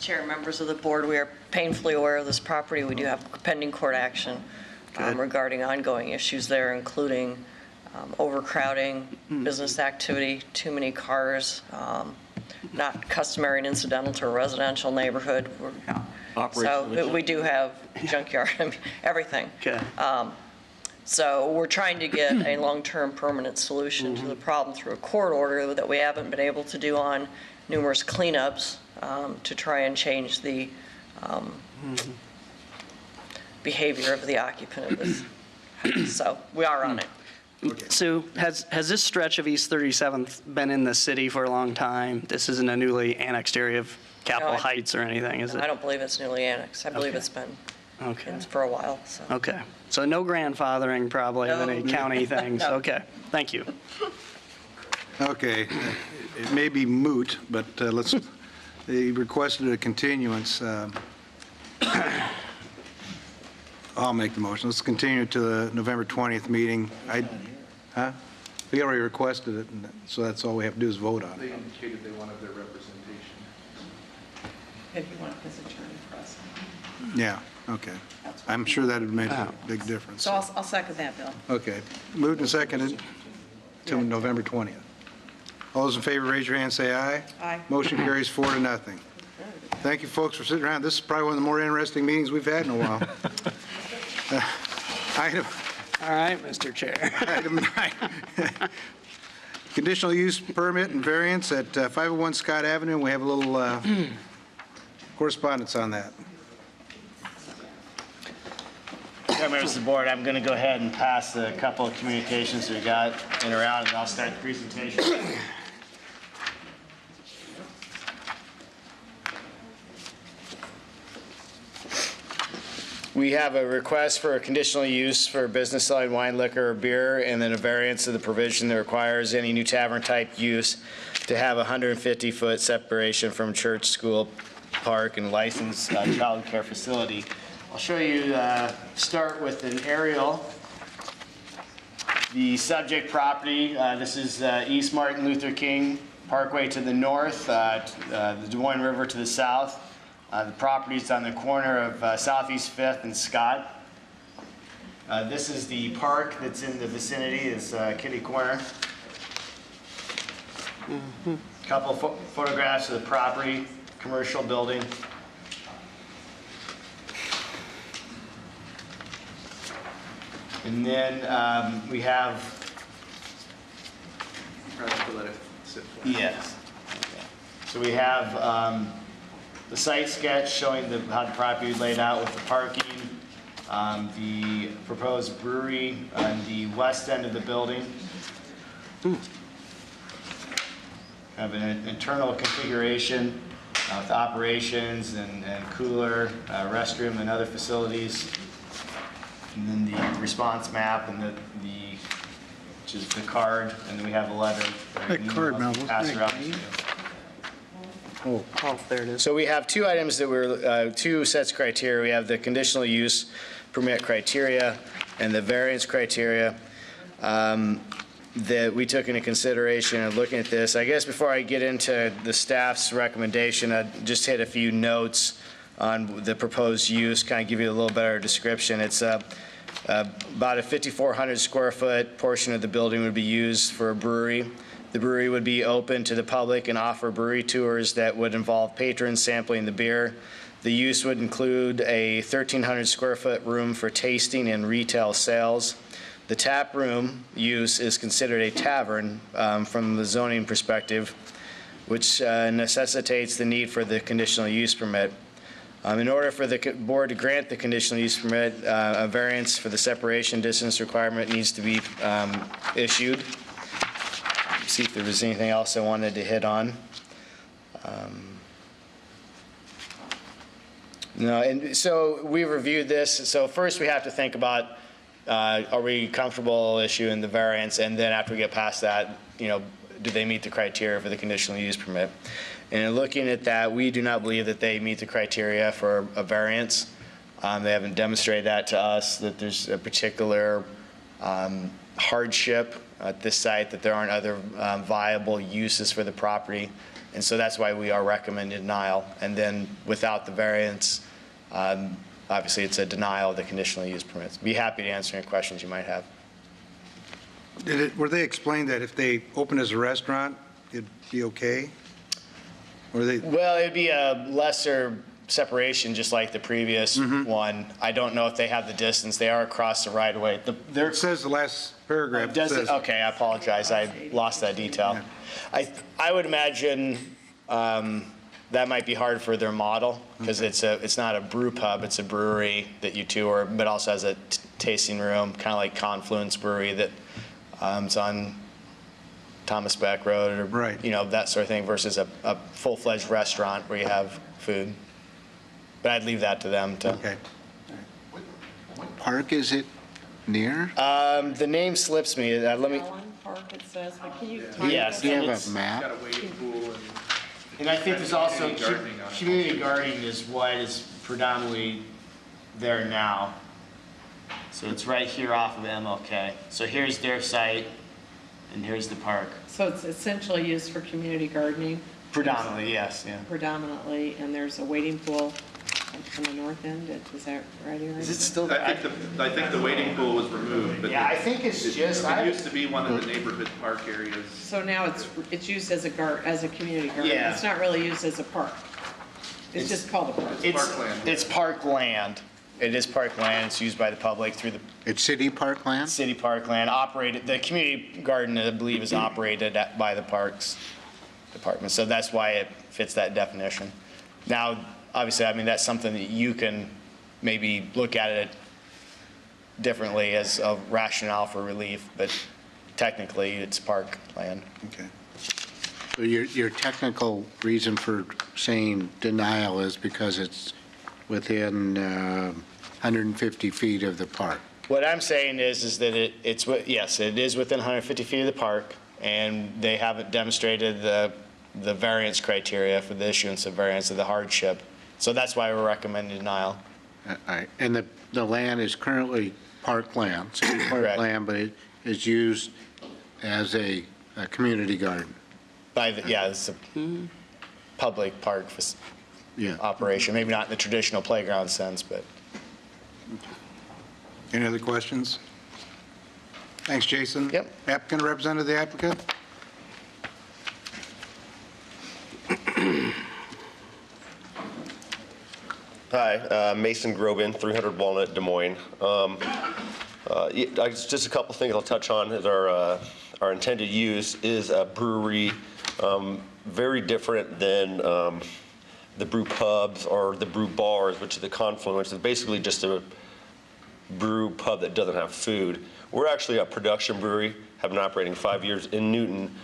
[SPEAKER 11] Chair, members of the board, we are painfully aware of this property. We do have pending court action regarding ongoing issues there, including overcrowding, business activity, too many cars, not customary and incidental to a residential neighborhood. So we do have junkyard, everything.
[SPEAKER 2] Okay.
[SPEAKER 11] So we're trying to get a long-term permanent solution to the problem through a court order that we haven't been able to do on numerous cleanups to try and change the behavior of the occupant of this house. So we are on it.
[SPEAKER 2] Sue, has this stretch of East 37th been in the city for a long time? This isn't a newly annexed area of Capitol Heights or anything, is it?
[SPEAKER 11] I don't believe it's newly annexed. I believe it's been for a while. So.
[SPEAKER 2] Okay. So no grandfathering probably of any county things.
[SPEAKER 11] No.
[SPEAKER 2] Okay. Thank you.
[SPEAKER 1] Okay. It may be moot, but they requested a continuance. I'll make the motion. Let's continue to the November 20th meeting. We already requested it, and so that's all we have to do is vote on
[SPEAKER 4] They
[SPEAKER 1] it.
[SPEAKER 4] indicated they wanted their representation.
[SPEAKER 3] If you want his attorney present.
[SPEAKER 1] Yeah, okay. I'm sure that would make a big difference.
[SPEAKER 3] So I'll second that, Bill.
[SPEAKER 1] Okay. Moved and seconded to November 20th. All those in favor, raise your hand and say aye.
[SPEAKER 3] Aye.
[SPEAKER 1] Motion carries 4-0. Thank you, folks, for sitting around. This is probably one of the more interesting meetings we've had in a while.
[SPEAKER 2] All right, Mr. Chair.
[SPEAKER 1] Item 9. Conditional use permit and variance at 501 Scott Avenue. We have a little correspondence on that.
[SPEAKER 18] Members of the board, I'm going to go ahead and pass a couple of communications we got in around, and I'll start the presentation.
[SPEAKER 14] We have a request for a conditional use for business selling wine, liquor, or beer, and then a variance of the provision that requires any new tavern-type use to have a 150-foot separation from church, school, park, and licensed child care facility. I'll show you, start with an aerial. The subject property, this is East Martin Luther King Parkway to the north, the Des Moines River to the south. The property is on the corner of Southeast 5th and Scott. This is the park that's in the vicinity, is Kitty Corner. Couple photographs of the property, commercial building. And then we have, yes. So we have the site sketch showing how the property is laid out with the parking, the proposed brewery on the west end of the building. Have an internal configuration with operations and cooler, restroom and other facilities. And then the response map and which is the card, and then we have a letter.
[SPEAKER 7] That card, Mel,
[SPEAKER 14] Pass around to you.
[SPEAKER 7] Oh,
[SPEAKER 2] there it is.
[SPEAKER 14] So we have two items that were, two sets of criteria. We have the conditional use permit criteria and the variance criteria that we took into consideration in looking at this. I guess before I get into the staff's recommendation, I'd just hit a few notes on the proposed use, kind of give you a little better description. It's about a 5,400 square foot portion of the building would be used for a brewery. The brewery would be open to the public and offer brewery tours that would involve patrons sampling the beer. The use would include a 1,300 square foot room for tasting and retail sales. The tap room use is considered a tavern from the zoning perspective, which necessitates the need for the conditional use permit. In order for the board to grant the conditional use permit, a variance for the separation distance requirement needs to be issued. See if there was anything else I wanted to hit on. No, and so we reviewed this. So first we have to think about, are we comfortable issuing the variance? And then after we get past that, do they meet the criteria for the conditional use permit? And in looking at that, we do not believe that they meet the criteria for a variance. They haven't demonstrated that to us, that there's a particular hardship at this site, that there aren't other viable uses for the property. And so that's why we are recommending denial. And then without the variance, obviously it's a denial of the conditional use permits. Be happy to answer any questions you might have.
[SPEAKER 1] Were they explained that if they open as a restaurant, it'd be okay? Or they?
[SPEAKER 14] Well, it'd be a lesser separation, just like the previous one. I don't know if they have the distance. They are across the right of way.
[SPEAKER 1] It says the last paragraph.
[SPEAKER 14] Does it? Okay, I apologize. I lost that detail. Yeah. I would imagine that might be hard for their model because it's not a brew pub. It's a brewery that you tour, but also has a tasting room, kind of like Confluence Brewery that is on Thomas Beck Road, or that sort of thing, versus a full-fledged restaurant where you have food. But I'd leave that to them to.
[SPEAKER 1] Okay.
[SPEAKER 7] What park is it near?
[SPEAKER 14] The name slips me. Let me.
[SPEAKER 3] Park it says, but can you?
[SPEAKER 14] Yes.
[SPEAKER 7] Do you have a map?
[SPEAKER 4] Got a wading pool
[SPEAKER 14] and I think there's also community gardening is what is predominantly there now. So it's right here off of MLK. So here's their site, and here's the park.
[SPEAKER 3] So it's essentially used for community gardening?
[SPEAKER 14] Predominantly, yes, yeah.
[SPEAKER 3] Predominantly, and there's a wading pool on the north end, is that right here?
[SPEAKER 14] Is it still?
[SPEAKER 4] I think the wading pool was removed, but
[SPEAKER 14] yeah, I think it's just.
[SPEAKER 4] It used to be one of the neighborhood park areas.
[SPEAKER 3] So now it's used as a community garden.
[SPEAKER 14] Yeah.
[SPEAKER 3] It's not really used as a park. It's just called a park.
[SPEAKER 14] It's
[SPEAKER 4] parkland.
[SPEAKER 14] It's parkland. It is parkland. It's used by the public through the.
[SPEAKER 7] It's city parkland?
[SPEAKER 14] City parkland, operated. The community garden, I believe, is operated by the Parks Department. So that's why it fits that definition. Now, obviously, I mean, that's something that you can maybe look at it differently as a rationale for relief, but technically it's parkland.
[SPEAKER 7] Okay. So your technical reason for saying denial is because it's within 150 feet of the park?
[SPEAKER 14] What I'm saying is that yes, it is within 150 feet of the park, and they haven't demonstrated the variance criteria for the issuance of variance of the hardship. So that's why we're recommending denial.
[SPEAKER 7] All right. And the land is currently parkland, city parkland, but it is used as a community garden.
[SPEAKER 14] It's a public park operation. Maybe not in the traditional playground sense, but.
[SPEAKER 1] Any other questions? Thanks, Jason.
[SPEAKER 18] Yep.
[SPEAKER 1] Applicant or representative of the applicant?
[SPEAKER 19] Hi, Mason Grobin, 300 Walnut, Des Moines. Just a couple things I'll touch on is our intended use is a brewery, very different than the brew pubs or the brew bars, which is the confluence. It's basically just a brew pub that doesn't have food. We're actually a production brewery, have been operating 5 years in Newton,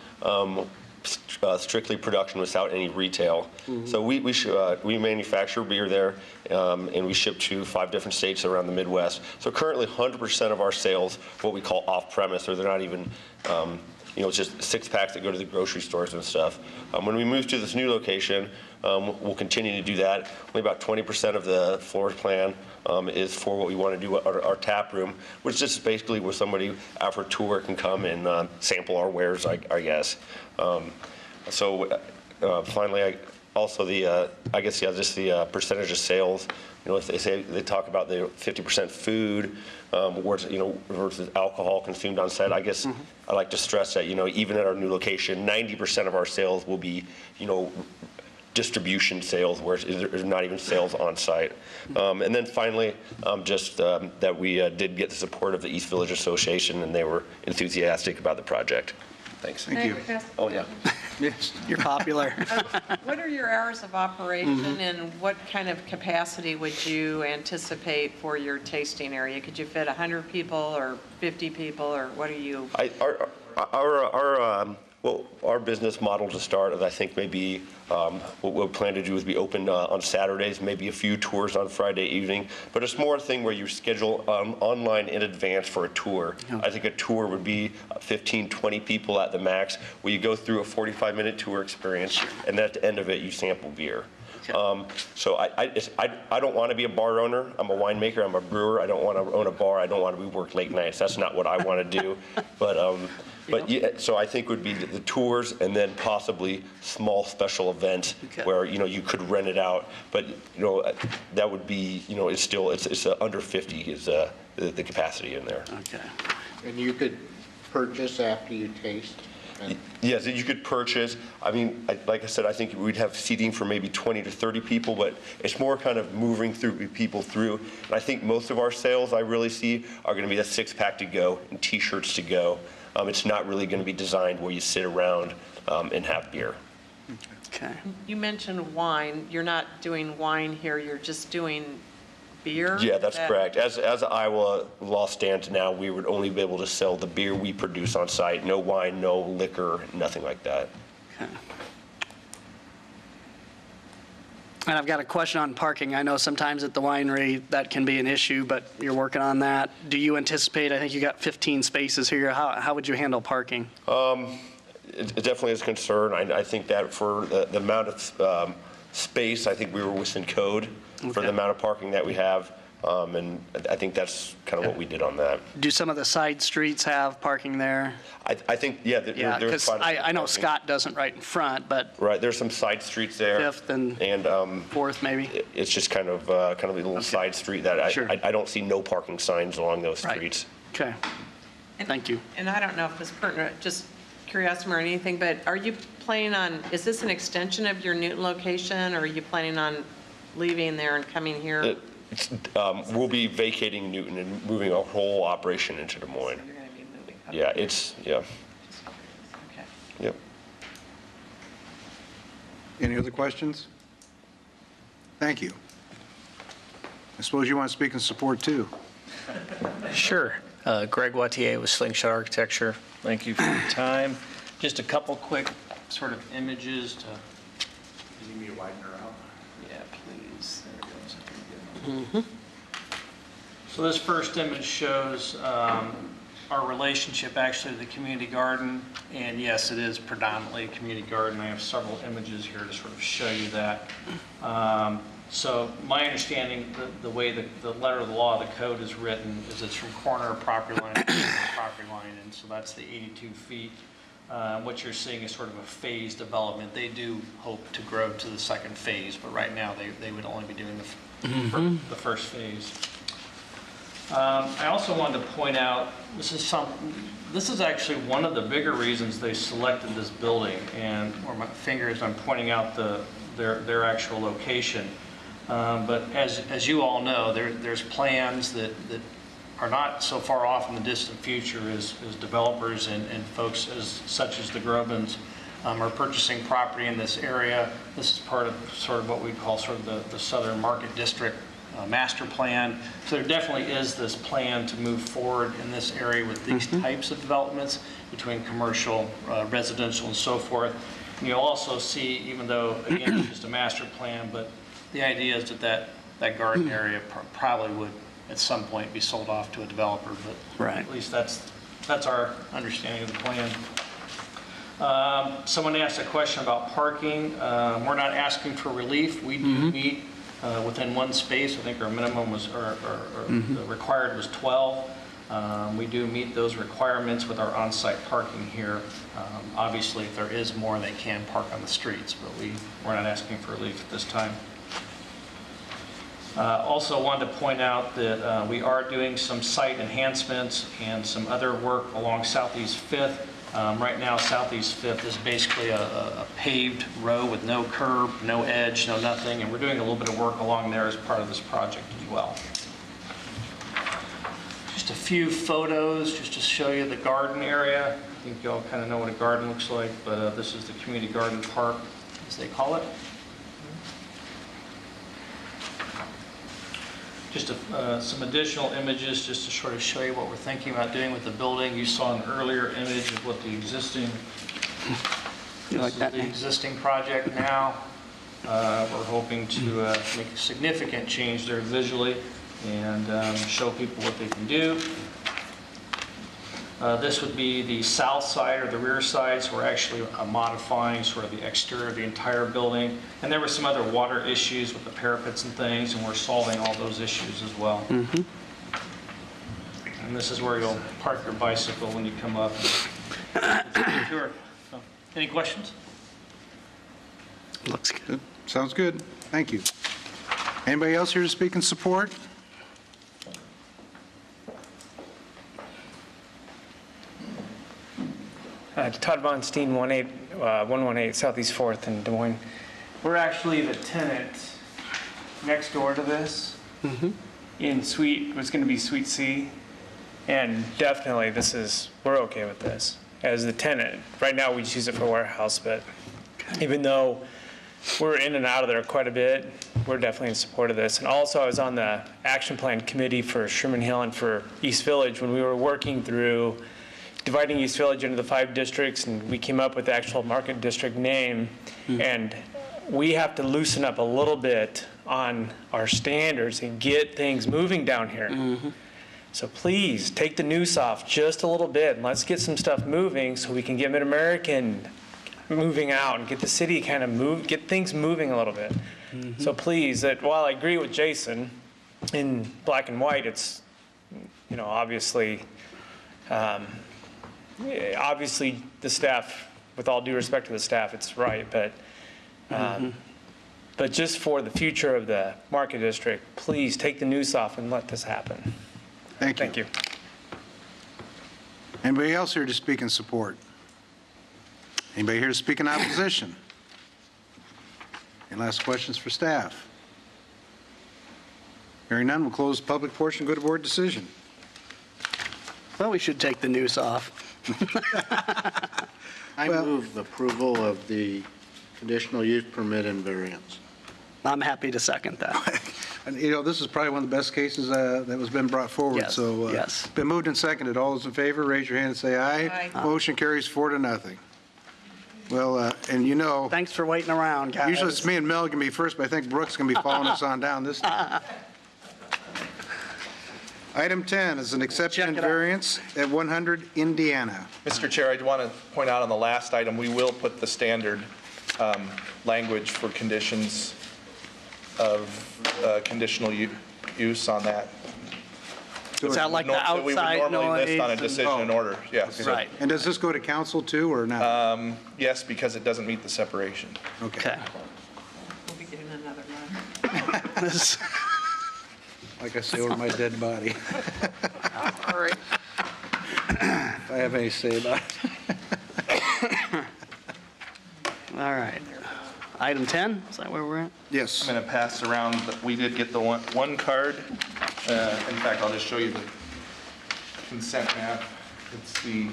[SPEAKER 19] strictly production without any retail. So we manufacture beer there, and we ship to 5 different states around the Midwest. So currently 100% of our sales, what we call off-premise, or they're not even, it's just 6-packs that go to the grocery stores and stuff. When we move to this new location, we'll continue to do that. Only about 20% of the floor plan is for what we want to do at our tap room, which is just basically where somebody after a tour can come and sample our wares, I guess. Finally, also just the percentage of sales. If they talk about the 50% food, versus alcohol consumed on site. I guess I like to stress that, even at our new location, 90% of our sales will be, distribution sales, where there's not even sales on site. And then finally, that we did get the support of the East Village Association, and they were enthusiastic about the project. Thanks.
[SPEAKER 1] Thank you.
[SPEAKER 19] Oh, yeah.
[SPEAKER 2] Yes, you're popular.
[SPEAKER 3] What are your hours of operation and what kind of capacity would you anticipate for your tasting area? Could you fit 100 people or 50 people, or what are you?
[SPEAKER 19] Our business model to start is, I think, maybe what we'll plan to do is be open on Saturdays, maybe a few tours on Friday evening. But it's more a thing where you schedule online in advance for a tour. I think a tour would be 15, 20 people at the max, where you go through a 45-minute tour experience, and at the end of it, you sample beer. So I don't want to be a bar owner. I'm a winemaker. I'm a brewer. I don't want to own a bar. I don't want to work late nights. That's not what I want to do. But yeah, so I think would be the tours, and then possibly small special events where you could rent it out. But that would be it's under 50 is the capacity in there.
[SPEAKER 2] Okay.
[SPEAKER 7] And you could purchase after you taste?
[SPEAKER 19] Yes, you could purchase. I mean, like I said, I think we'd have seating for maybe 20 to 30 people, but it's more kind of moving people through. And I think most of our sales I really see are going to be the 6-pack to go and T-shirts to go. It's not really going to be designed where you sit around and have beer.
[SPEAKER 2] Okay.
[SPEAKER 3] You mentioned wine. You're not doing wine here. You're just doing beer?
[SPEAKER 19] Yeah, that's correct. As Iowa law stands now, we would only be able to sell the beer we produce on site. No wine, no liquor, nothing like that.
[SPEAKER 2] Okay. And I've got a question on parking. I know sometimes at the winery that can be an issue, but you're working on that. Do you anticipate, I think you got 15 spaces here. How would you handle parking?
[SPEAKER 19] It definitely is a concern. I think that for the amount of space, I think we were within code for the amount of parking that we have. And I think that's kind of what we did on that.
[SPEAKER 2] Do some of the side streets have parking there?
[SPEAKER 19] I think, yeah.
[SPEAKER 2] Because I know Scott doesn't right in front, but.
[SPEAKER 19] Right, there's some side streets there.
[SPEAKER 2] Fifth and Fourth, maybe?
[SPEAKER 19] It's just kind of a little side street that I don't see no parking signs along those streets.
[SPEAKER 2] Okay, thank you.
[SPEAKER 3] And I don't know if this is pertinent, just curiosity or anything, but are you planning on, is this an extension of your Newton location, or are you planning on leaving there and coming here?
[SPEAKER 19] We'll be vacating Newton and moving our whole operation into Des Moines.
[SPEAKER 3] You're going to be moving. Okay.
[SPEAKER 19] Yeah.
[SPEAKER 3] Okay.
[SPEAKER 19] Yep.
[SPEAKER 1] Any other questions? Thank you. I suppose you want to speak in support, too.
[SPEAKER 20] Sure. Greg Wattier with Slingshot Architecture. Thank you for your time. Just a couple quick sort of images to...
[SPEAKER 6] You need me to widen her out?
[SPEAKER 20] Yeah, please. There it goes. So this first image shows our relationship actually to the community garden, and yes, it is predominantly a community garden. I have several images here to sort of show you that. So my understanding, the way the letter of the law, the code is written, is it's from corner of property line to property line, and so that's the 82 feet. What you're seeing is sort of a phased development. They do hope to grow to the second phase, but right now they would only be doing the first phase. I also wanted to point out, this is actually one of the bigger reasons they selected this building, and where my finger is, I'm pointing out their actual location. But as you all know, there's plans that are not so far off in the distant future as developers and folks such as the Grobens are purchasing property in this area. This is part of sort of what we call sort of the Southern Market District master plan. So there definitely is this plan to move forward in this area with these types of developments between commercial, residential, and so forth. And you'll also see, even though, again, it's just a master plan, but the idea is that garden area probably would at some point be sold off to a developer, but at least that's our understanding of the plan. Someone asked a question about parking. We're not asking for relief. We do meet within one space. I think our minimum was, or the required was 12. We do meet those requirements with our on-site parking here. Obviously, if there is more, they can park on the streets, but we're not asking for relief at this time. Also wanted to point out that we are doing some site enhancements and some other work along Southeast 5th. Right now, Southeast 5th is basically a paved row with no curb, no edge, no nothing, and we're doing a little bit of work along there as part of this project as well. Just a few photos just to show you the garden area. I think you all kind of know what a garden looks like, but this is the community garden park, as they call it. Just some additional images just to sort of show you what we're thinking about doing with the building. You saw an earlier image of what the existing, the existing project now. We're hoping to make a significant change there visually and show people what they can do. This would be the south side or the rear side, so we're actually modifying sort of the exterior of the entire building. And there were some other water issues with the parapets and things, and we're solving all those issues as well. And this is where you'll park your bicycle when you come up. Sure. So, any questions?
[SPEAKER 1] Looks good. Sounds good. Thank you. Anybody else here to speak in support?
[SPEAKER 21] Todd Von Steen, 118 Southeast 4th in Des Moines.
[SPEAKER 20] We're actually the tenant next door to this
[SPEAKER 21] In suite, it's going to be Suite C, and definitely we're okay with this as the tenant. Right now we just use it for warehouse, but even though we're in and out of there quite a bit, we're definitely in support of this. And also I was on the action plan committee for Sherman Hill and for East Village when we were working through dividing East Village into the 5 districts, and we came up with the actual market district name. And we have to loosen up a little bit on our standards and get things moving down here. So please take the noose off just a little bit and let's get some stuff moving so we can get Mid-American moving out and get the city kind of get things moving a little bit. So please, while I agree with Jason in black and white, it's, obviously the staff, with all due respect to the staff, it's right, but just for the future of the market district, please take the noose off and let this happen.
[SPEAKER 1] Thank you.
[SPEAKER 21] Thank you.
[SPEAKER 1] Anybody else here to speak in support? Anybody here to speak in opposition? Any last questions for staff? Hearing none, we'll close the public portion, go to board decision.
[SPEAKER 2] Well, we should take the noose off.
[SPEAKER 7] I move approval of the conditional use permit and variance.
[SPEAKER 2] I'm happy to second that.
[SPEAKER 1] And, this is probably one of the best cases that was been brought forward.
[SPEAKER 2] Yes,
[SPEAKER 1] So,
[SPEAKER 2] yes.
[SPEAKER 1] Been moved and seconded. All those in favor, raise your hand and say aye.
[SPEAKER 3] Aye.
[SPEAKER 1] Motion carries 4-0. Well, and
[SPEAKER 2] Thanks for waiting around, guys.
[SPEAKER 1] usually it's me and Mel going to be first, but I think Brooks going to be following us on down this time. Item 10 is an exception and variance at 100 Indiana.
[SPEAKER 4] Mr. Chair, I want to point out on the last item, we will put the standard language for conditions of conditional use on that.
[SPEAKER 2] Is that like the
[SPEAKER 4] That we would
[SPEAKER 2] outside
[SPEAKER 4] normally list on a
[SPEAKER 2] noise?
[SPEAKER 4] decision and order, yes.
[SPEAKER 2] Right.
[SPEAKER 1] And does this go to council too, or not?
[SPEAKER 4] Yes, because it doesn't meet the separation.
[SPEAKER 1] Okay.
[SPEAKER 3] We'll be getting another one.
[SPEAKER 1] like I say, over my dead body.
[SPEAKER 2] All right.
[SPEAKER 1] If I have any to say about it.
[SPEAKER 2] All right. Item 10, is that where we're at?
[SPEAKER 1] Yes.
[SPEAKER 4] I'm going to pass around, but we did get the one card. In fact, I'll just show you the consent map. It's the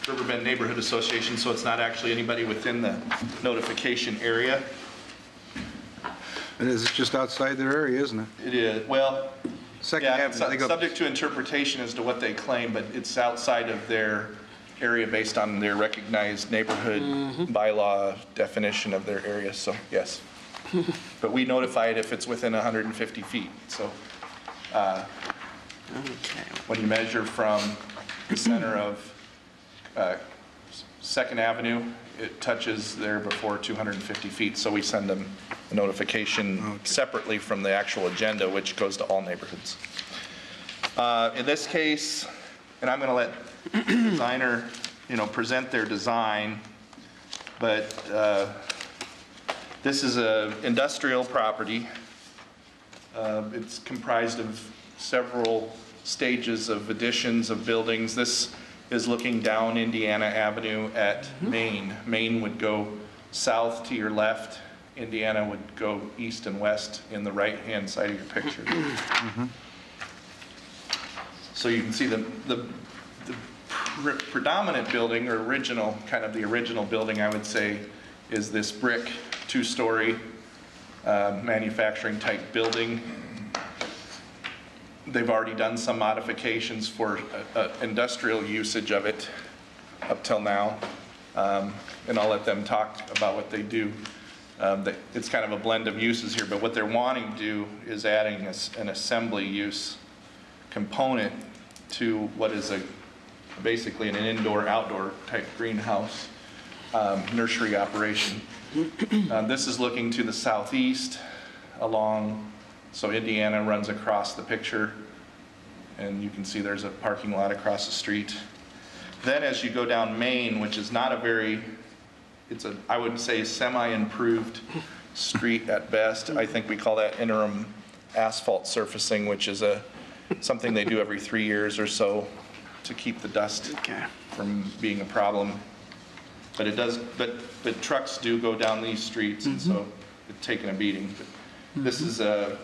[SPEAKER 4] Riverbend Neighborhood Association, so it's not actually anybody within the notification area.
[SPEAKER 1] And it's just outside their area, isn't it?
[SPEAKER 4] It is, well,
[SPEAKER 1] Second Avenue, they go-
[SPEAKER 4] subject to interpretation as to what they claim, but it's outside of their area based on their recognized neighborhood bylaw definition of their area, so yes. But we notify it if it's within 150 feet, so when you measure from the center of Second Avenue, it touches there before 250 feet, so we send them a notification separately from the actual agenda, which goes to all neighborhoods. In this case, and I'm going to let the designer, present their design, but this is an industrial property. It's comprised of several stages of additions of buildings. This is looking down Indiana Avenue at Maine. Maine would go south to your left. Indiana would go east and west in the right-hand side of your picture. So you can see the predominant building, or original, kind of the original building, I would say, is this brick two-story manufacturing type building. They've already done some modifications for industrial usage of it up till now, and I'll let them talk about what they do. It's kind of a blend of uses here, but what they're wanting to do is adding an assembly use component to what is basically an indoor-outdoor type greenhouse nursery operation. This is looking to the southeast along, so Indiana runs across the picture, and you can see there's a parking lot across the street. Then as you go down Maine, which is not a very, I would say, semi-improved street at best. I think we call that interim asphalt surfacing, which is something they do every 3 years or so to keep the dust from being a problem. But it does. But trucks do go down these streets, and so it's taking a beating. But this is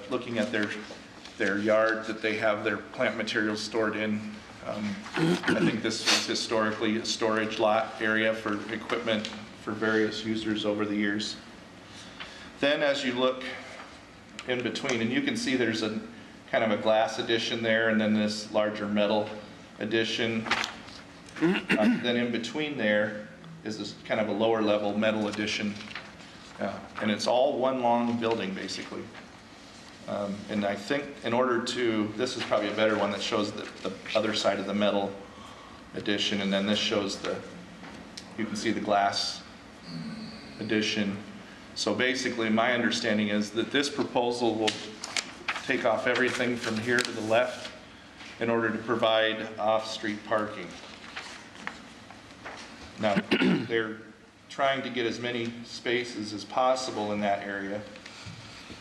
[SPEAKER 4] looking at their yard that they have their plant materials stored in. I think this was historically a storage lot area for equipment for various users over the years. Then as you look in between, and you can see there's a kind of a glass addition there, and then this larger metal addition. Then in between there is this kind of a lower level metal addition. And it's all one long building basically. And I think in order to, this is probably a better one that shows the other side of the metal addition, and then this shows you can see the glass addition. So basically my understanding is that this proposal will take off everything from here to the left in order to provide off-street parking. Now, they're trying to get as many spaces as possible in that area.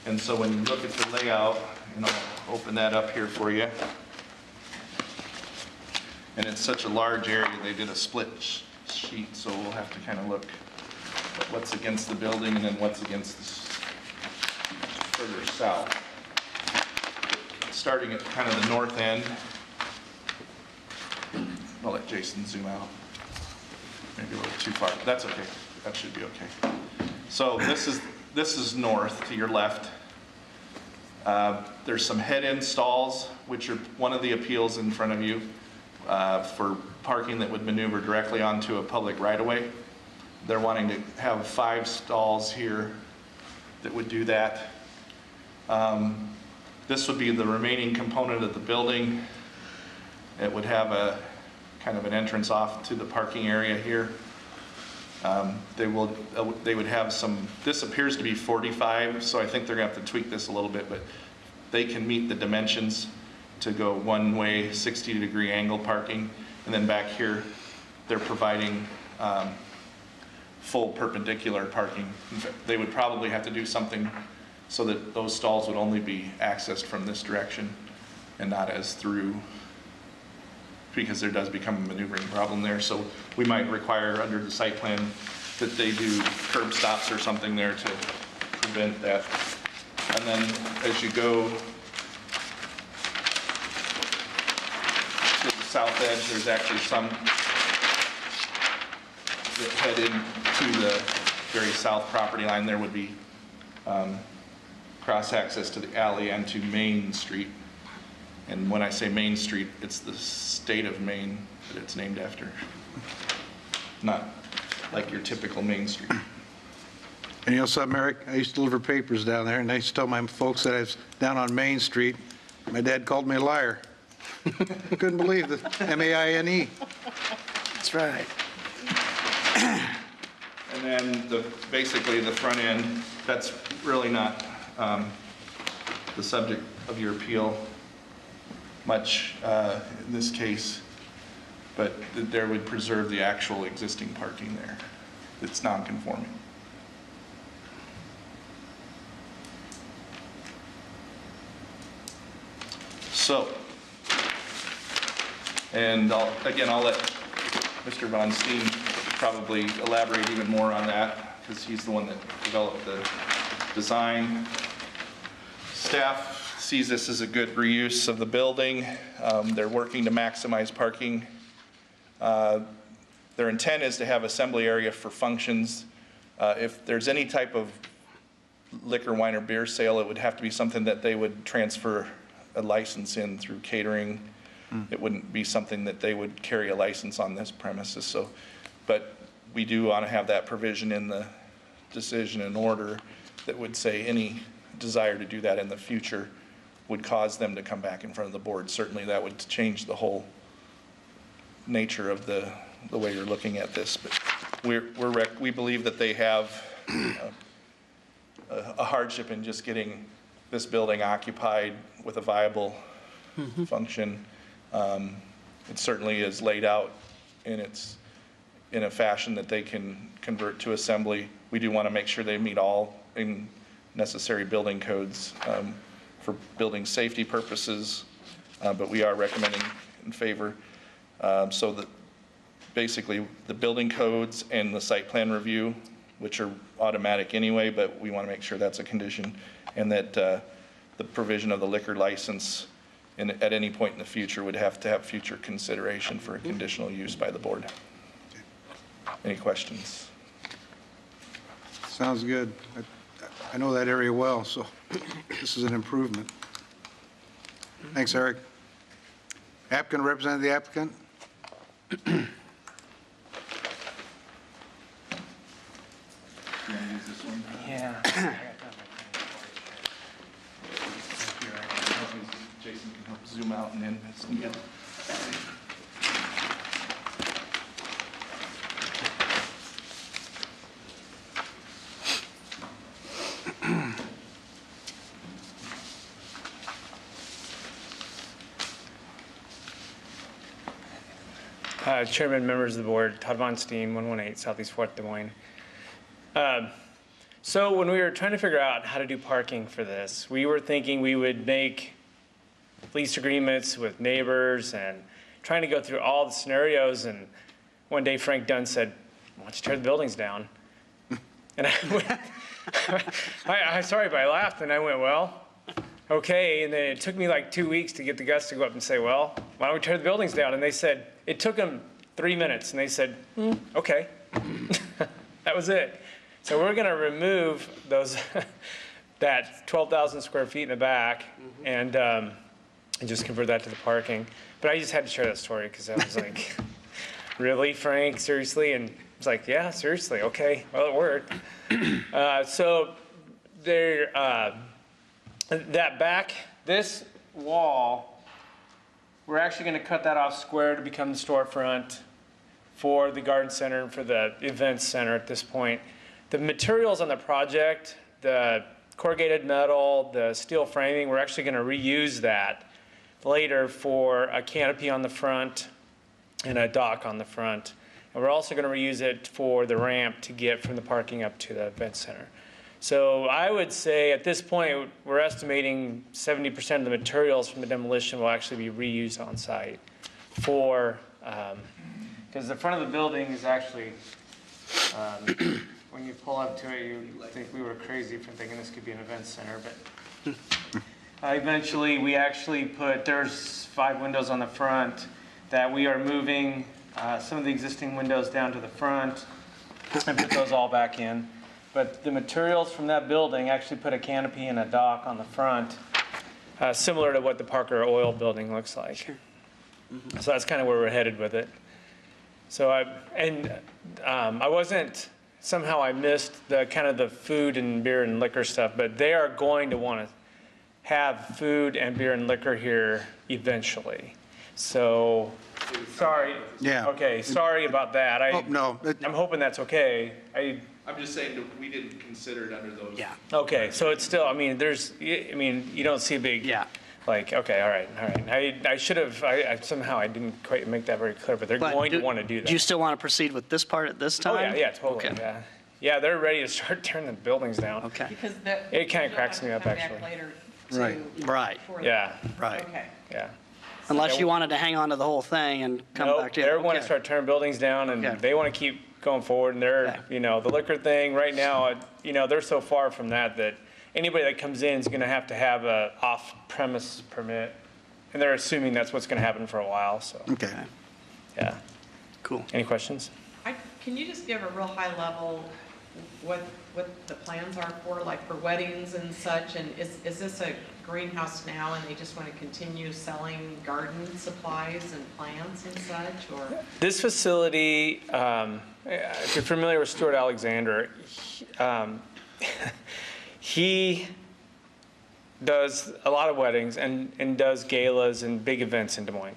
[SPEAKER 4] And so when you look at the layout, and I'll open that up here for you. And it's such a large area, they did a split sheet, so we'll have to kind of look at what's against the building and then what's against this further south. Starting at kind of the north end. I'll let Jason zoom out. Maybe a little too far, but that's okay. That should be okay. So this is north to your left. There's some head-end stalls, which are one of the appeals in front of you for parking that would maneuver directly onto a public right-of-way. They're wanting to have 5 stalls here that would do that. This would be the remaining component of the building. It would have a kind of an entrance off to the parking area here. They would have some, this appears to be 45, so I think they're gonna have to tweak this a little bit, but they can meet the dimensions to go one way 60-degree angle parking. And then back here, they're providing full perpendicular parking. In fact, they would probably have to do something so that those stalls would only be accessed from this direction. and not as through, because there does become a maneuvering problem there. So we might require under the site plan that they do curb stops or something there to prevent that. And then as you go to the south edge, there's actually some that head into the very south property line. There would be cross access to the alley and to Main Street. And when I say Main Street, it's the state of Maine that it's named after. Not like your typical Main Street.
[SPEAKER 1] And you know something, Eric? I used to deliver papers down there, and I used to tell my folks that I was down on Main Street. My dad called me a liar. Couldn't believe the M-A-I-N-E.
[SPEAKER 2] That's right.
[SPEAKER 4] And then basically the front end, that's really not the subject of your appeal much in this case, but there would preserve the actual existing parking there. It's non-conforming. So, and I'll let Mr. Von Steen probably elaborate even more on that, because he's the one that developed the design. Staff sees this as a good reuse of the building. They're working to maximize parking. Their intent is to have assembly area for functions. If there's any type of liquor, wine, or beer sale, it would have to be something that they would transfer a license in through catering. It wouldn't be something that they would carry a license on this premises. So, but we do want to have that provision in the decision and order that would say any desire to do that in the future would cause them to come back in front of the board. Certainly that would change the whole nature of the way you're looking at this. But we believe that they have a hardship in just getting this building occupied with a viable function. It certainly is laid out in a fashion that they can convert to assembly. We do want to make sure they meet all necessary building codes for building safety purposes, but we are recommending in favor. So that basically the building codes and the site plan review, which are automatic anyway, but we want to make sure that's a condition, and that the provision of the liquor license at any point in the future would have to have future consideration for a conditional use by the board. Any questions?
[SPEAKER 1] Sounds good. I know that area well, so this is an improvement. Thanks, Eric. Applicant, represent the applicant?
[SPEAKER 21] Yeah.
[SPEAKER 4] Jason can help zoom out and in.
[SPEAKER 21] Chairman, members of the board, Todd Von Steen, 118 Southeast 4th, Des Moines. So when we were trying to figure out how to do parking for this, we were thinking we would make lease agreements with neighbors and trying to go through all the scenarios. And one day Frank Dunn said, "Why don't you tear the buildings down?" And I went, I'm sorry, but I laughed and I went, "Well, okay." And then it took me like 2 weeks to get the guys to go up and say, "Well, why don't we tear the buildings down?" And they said, it took them 3 minutes, and they said, "Okay." That was it. So we're going to remove those that 12,000 square feet in the back and just convert that to the parking. But I just had to share that story because I was like, "Really, Frank? Seriously?" And it's like, "Yeah, seriously. Okay. Well, it worked." So there, that back, this wall, we're actually going to cut that off square to become the storefront for the garden center and for the events center at this point. The materials on the project, the corrugated metal, the steel framing, we're actually going to reuse that later for a canopy on the front and a dock on the front. And we're also going to reuse it for the ramp to get from the parking up to the event center. So I would say at this point, we're estimating 70% of the materials from the demolition will actually be reused on site for, because the front of the building is actually, when you pull up to it, you think we were crazy for thinking this could be an event center, but eventually we actually there's 5 windows on the front that we are moving some of the existing windows down to the front and put those all back in. But the materials from that building actually put a canopy and a dock on the front, similar to what the Parker Oil building looks like. Sure. Mm-hmm. So that's kind of where we're headed with it. So I wasn't, somehow I missed the kind of the food and beer and liquor stuff, but they are going to want to have food and beer and liquor here eventually. So, sorry.
[SPEAKER 1] Yeah.
[SPEAKER 21] Okay, sorry about that.
[SPEAKER 1] No.
[SPEAKER 21] I'm hoping that's okay.
[SPEAKER 4] I'm just saying that we didn't consider it under those.
[SPEAKER 2] Yeah.
[SPEAKER 21] Okay, so it's still, you don't see a big.
[SPEAKER 2] Yeah.
[SPEAKER 21] Like, okay, all right. I should have, somehow I didn't quite make that very clear, but they're going to want to do that.
[SPEAKER 2] Do you still want to proceed with this part at this time?
[SPEAKER 21] Oh, yeah, totally,
[SPEAKER 2] Okay.
[SPEAKER 21] yeah. Yeah, they're ready to start tearing the buildings down.
[SPEAKER 2] Okay.
[SPEAKER 3] Because
[SPEAKER 21] It kind of cracks me up, actually.
[SPEAKER 2] Right.
[SPEAKER 21] Yeah.
[SPEAKER 2] Right.
[SPEAKER 3] Okay.
[SPEAKER 21] Yeah.
[SPEAKER 2] Unless you wanted to hang on to the whole thing and come
[SPEAKER 21] Nope,
[SPEAKER 2] back to it.
[SPEAKER 21] they want to
[SPEAKER 2] Okay.
[SPEAKER 21] start tearing buildings down, and they want to keep going forward, and they're, the liquor thing, right now, they're so far from that anybody that comes in is going to have a off-premise permit, and they're assuming that's what's going to happen for a while, so.
[SPEAKER 1] Okay.
[SPEAKER 21] Yeah.
[SPEAKER 2] Cool.
[SPEAKER 21] Any questions?
[SPEAKER 3] Can you just give a real high level, what the plans are for, like for weddings and such? And is this a greenhouse now and they just want to continue selling garden supplies and plants and such, or?
[SPEAKER 21] This facility, if you're familiar with Stuart Alexander, he does a lot of weddings and does galas and big events in Des Moines.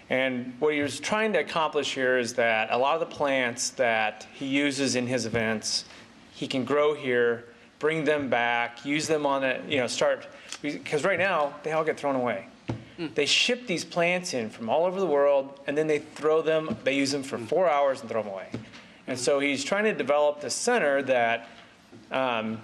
[SPEAKER 21] And what he was trying to accomplish here is that a lot of the plants that he uses in his events, he can grow here, bring them back, use them on because right now they all get thrown away. They ship these plants in from all over the world, and then they use them for 4 hours and throw them away. And so he's trying to develop this center that, I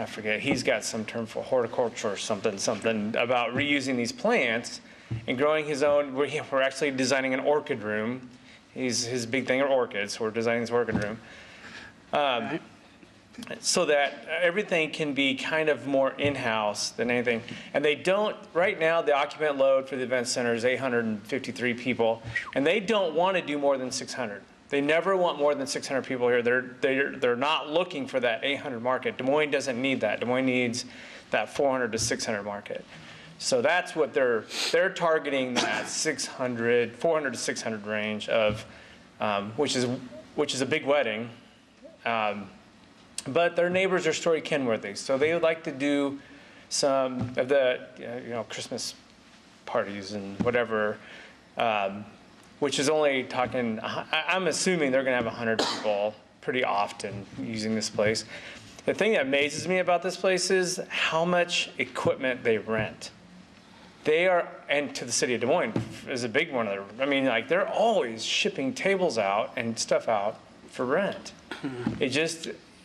[SPEAKER 21] forget, he's got some term for horticulture or something about reusing these plants and growing his own. We're actually designing an orchid room. His big thing are orchids, so we're designing this orchid room. So that everything can be kind of more in-house than anything. And they don't, right now, the occupant load for the event center is 853 people, and they don't want to do more than 600. They never want more than 600 people here. They're not looking for that 800 market. Des Moines doesn't need that. Des Moines needs that 400 to 600 market. So that's what they're targeting, that 400 to 600 range of, which is a big wedding. But their neighbors are Story Kenworthy, so they would like to do some of the Christmas parties and whatever, which is only talking. I'm assuming they're going to have 100 people pretty often using this place. The thing that amazes me about this place is how much equipment they rent. And to the city of Des Moines is a big one of them. They're always shipping tables out and stuff out for rent.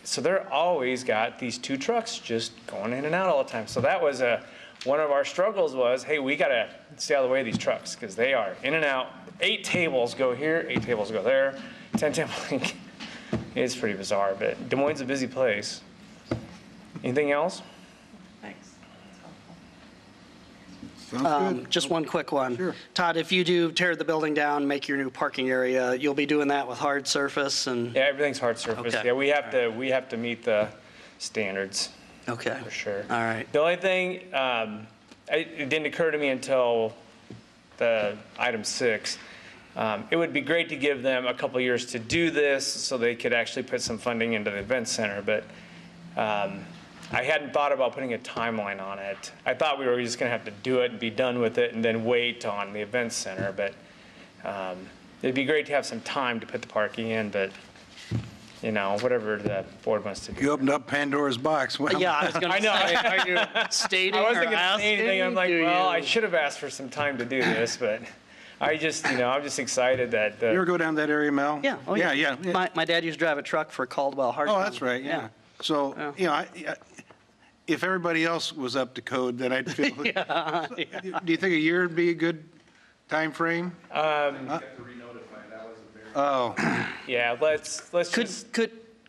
[SPEAKER 21] So they're always got these 2 trucks just going in and out all the time. So that was one of our struggles was, hey, we got to stay out of the way of these trucks because they are in and out. 8 tables go here, 8 tables go there, 10 tables. It's pretty bizarre, but Des Moines is a busy place. Anything else?
[SPEAKER 3] Thanks.
[SPEAKER 1] Sounds good.
[SPEAKER 2] Just one quick one.
[SPEAKER 1] Sure.
[SPEAKER 2] Todd, if you do tear the building down, make your new parking area, you'll be doing that with hard surface and?
[SPEAKER 21] Yeah, everything's hard surface.
[SPEAKER 2] Okay.
[SPEAKER 21] Yeah, we have to meet the standards.
[SPEAKER 2] Okay.
[SPEAKER 21] For sure.
[SPEAKER 2] All right.
[SPEAKER 21] The only thing, it didn't occur to me until the item 6. It would be great to give them a couple years to do this so they could actually put some funding into the event center, but I hadn't thought about putting a timeline on it. I thought we were just going to have to do it and be done with it and then wait on the event center, but it'd be great to have some time to put the parking in, but whatever the board wants to do.
[SPEAKER 1] You opened up Pandora's box. Well,
[SPEAKER 2] Yeah, I was going to say, are you stating
[SPEAKER 21] I
[SPEAKER 2] or
[SPEAKER 21] wasn't going to say anything. I'm like,
[SPEAKER 2] asking?
[SPEAKER 21] well, I should have asked for some time to do this, but I'm just excited that.
[SPEAKER 1] You ever go down that area, Mel?
[SPEAKER 2] Yeah. Oh,
[SPEAKER 1] yeah.
[SPEAKER 2] My dad used to drive a truck for Caldwell Hardtime.
[SPEAKER 1] Oh, that's right, yeah. So, you know, if everybody else was up to code, then I'd feel.
[SPEAKER 2] Yeah.
[SPEAKER 1] Do you think a year would be a good time frame? Oh,
[SPEAKER 21] Yeah, let's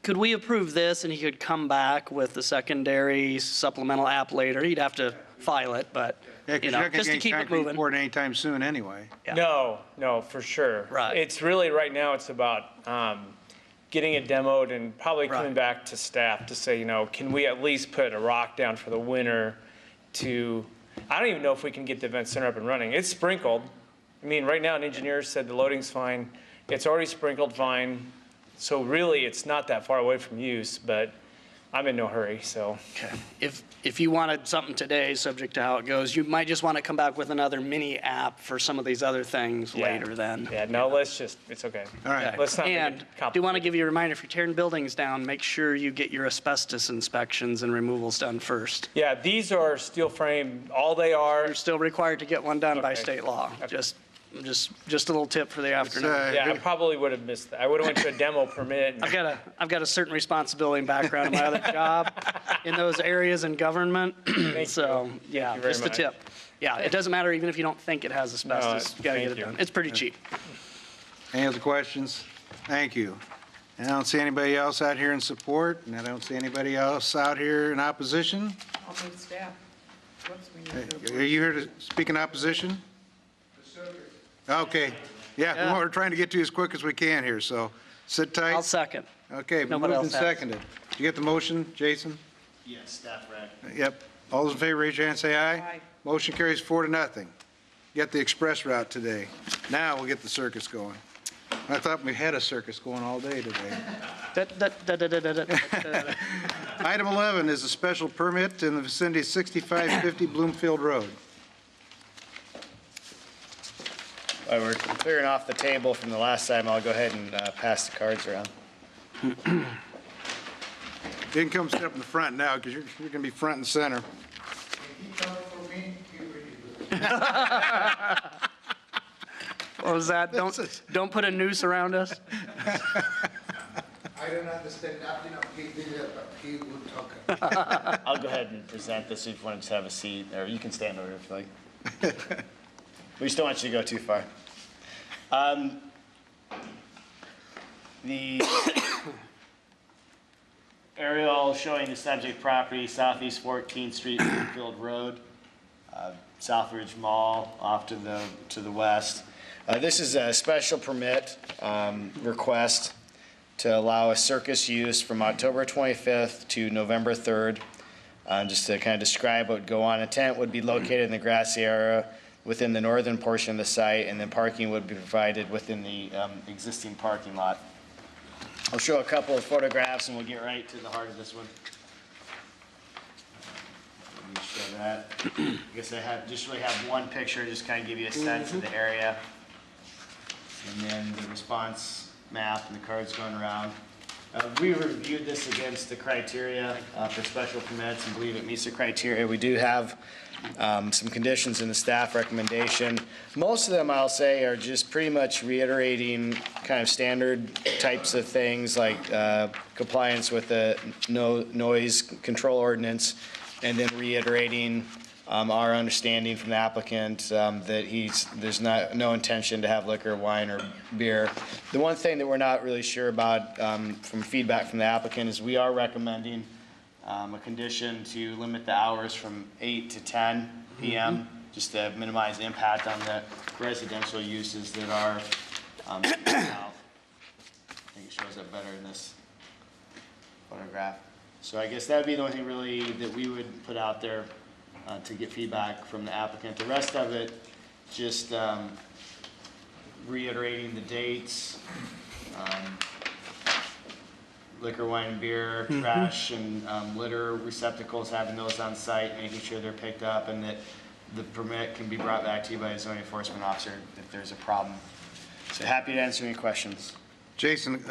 [SPEAKER 2] Could we approve this and he could come back with the secondary supplemental app later? He'd have to file it, but,
[SPEAKER 1] yeah, because
[SPEAKER 2] you
[SPEAKER 1] you're
[SPEAKER 2] know,
[SPEAKER 1] not going
[SPEAKER 2] just
[SPEAKER 1] to
[SPEAKER 2] to
[SPEAKER 1] get
[SPEAKER 2] keep it
[SPEAKER 1] concrete
[SPEAKER 2] moving.
[SPEAKER 1] poured anytime soon anyway.
[SPEAKER 2] Yeah.
[SPEAKER 21] No, for sure.
[SPEAKER 2] Right.
[SPEAKER 21] It's really, right now, it's about getting it demoed and probably coming
[SPEAKER 2] Right.
[SPEAKER 21] back to staff to say, you know, can we at least put a rock down for the winter to, I don't even know if we can get the event center up and running. It's sprinkled. I mean, right now, an engineer said the loading's fine. It's already sprinkled fine. So really, it's not that far away from use, but I'm in no hurry, so.
[SPEAKER 2] Okay. If you wanted something today, subject to how it goes, you might just want to come back with another mini app for some of these other things
[SPEAKER 21] Yeah.
[SPEAKER 2] later then.
[SPEAKER 21] Yeah, no, let's just, it's okay.
[SPEAKER 1] All right.
[SPEAKER 21] Let's not make it
[SPEAKER 2] And do
[SPEAKER 21] complicated.
[SPEAKER 2] want to give you a reminder, if you're tearing buildings down, make sure you get your asbestos inspections and removals done first.
[SPEAKER 21] Yeah, these are steel frame, all they are.
[SPEAKER 2] You're still required to get one done by
[SPEAKER 21] Okay.
[SPEAKER 2] state law. Just a little tip for the afternoon.
[SPEAKER 21] Yeah, I probably would have missed that. I would have went to a demo permit. and-
[SPEAKER 2] I've got a certain responsibility and background in my other job in those areas in government. So, yeah,
[SPEAKER 21] you very
[SPEAKER 2] just a
[SPEAKER 21] much.
[SPEAKER 2] tip. Yeah, it doesn't matter even if you don't think it has asbestos. You got to
[SPEAKER 21] thank
[SPEAKER 2] get it
[SPEAKER 21] you.
[SPEAKER 2] done. It's pretty cheap.
[SPEAKER 1] Any other questions? Thank you. And I don't see anybody else out here in support, and I don't see anybody else out here in opposition.
[SPEAKER 3] I'll move staff. Whoops, we need to.
[SPEAKER 1] Are you here to speak in opposition? Okay. Yeah, we're trying to get to you as quick as we can here, so sit tight.
[SPEAKER 2] I'll second.
[SPEAKER 1] Okay,
[SPEAKER 2] Nobody
[SPEAKER 1] moved and
[SPEAKER 2] else has.
[SPEAKER 1] seconded. Did you get the motion, Jason?
[SPEAKER 14] Yes, staff rec.
[SPEAKER 1] Yep. All those in favor, raise your hand, say aye.
[SPEAKER 3] Aye.
[SPEAKER 1] Motion carries 4-0. Get the express route today. Now we'll get the circus going. I thought we had a circus going all day today. Item 11 is a special permit in the vicinity of 6550 Bloomfield Road.
[SPEAKER 14] While we're clearing off the table from the last time, I'll go ahead and pass the cards around.
[SPEAKER 1] You can come sit up in the front now because you're going to be front and center.
[SPEAKER 2] What was that? Don't put a noose around us.
[SPEAKER 7] I don't understand nothing of Hebrew, but he would talk.
[SPEAKER 14] I'll go ahead and present this if you want to just have a seat, or you can stand over here if you like. We just don't want you to go too far. The aerial showing the subject property, Southeast 14th Street, Bloomfield Road, Southridge Mall off to the west. This is a special permit request to allow a circus use from October 25th to November 3rd. Just to kind of describe what would go on. A tent would be located in the grassy area within the northern portion of the site, and then parking would be provided within the existing parking lot. I'll show a couple of photographs and we'll get right to the heart of this one. Let me show that. I guess I just really have one picture, just kind of give you a sense of the area. And then the response map and the cards going around. We reviewed this against the criteria for special permits and believe it meets the criteria. We do have some conditions in the staff recommendation. Most of them, I'll say, are just pretty much reiterating kind of standard types of things like compliance with the noise control ordinance, and then reiterating our understanding from the applicant that there's no intention to have liquor, wine, or beer. The one thing that we're not really sure about from feedback from the applicant is we are recommending a condition to limit the hours from 8 to 10 p.m. just to minimize the impact on the residential uses that are south. I think it shows up better in this photograph. So I guess that would be the only thing really that we would put out there to get feedback from the applicant. The rest of it, just reiterating the dates, liquor, wine, and beer, trash, and litter receptacles, having those on site, making sure they're picked up, and that the permit can be brought back to you by a zoning enforcement officer if there's a problem. So happy to answer any questions.
[SPEAKER 1] Jason,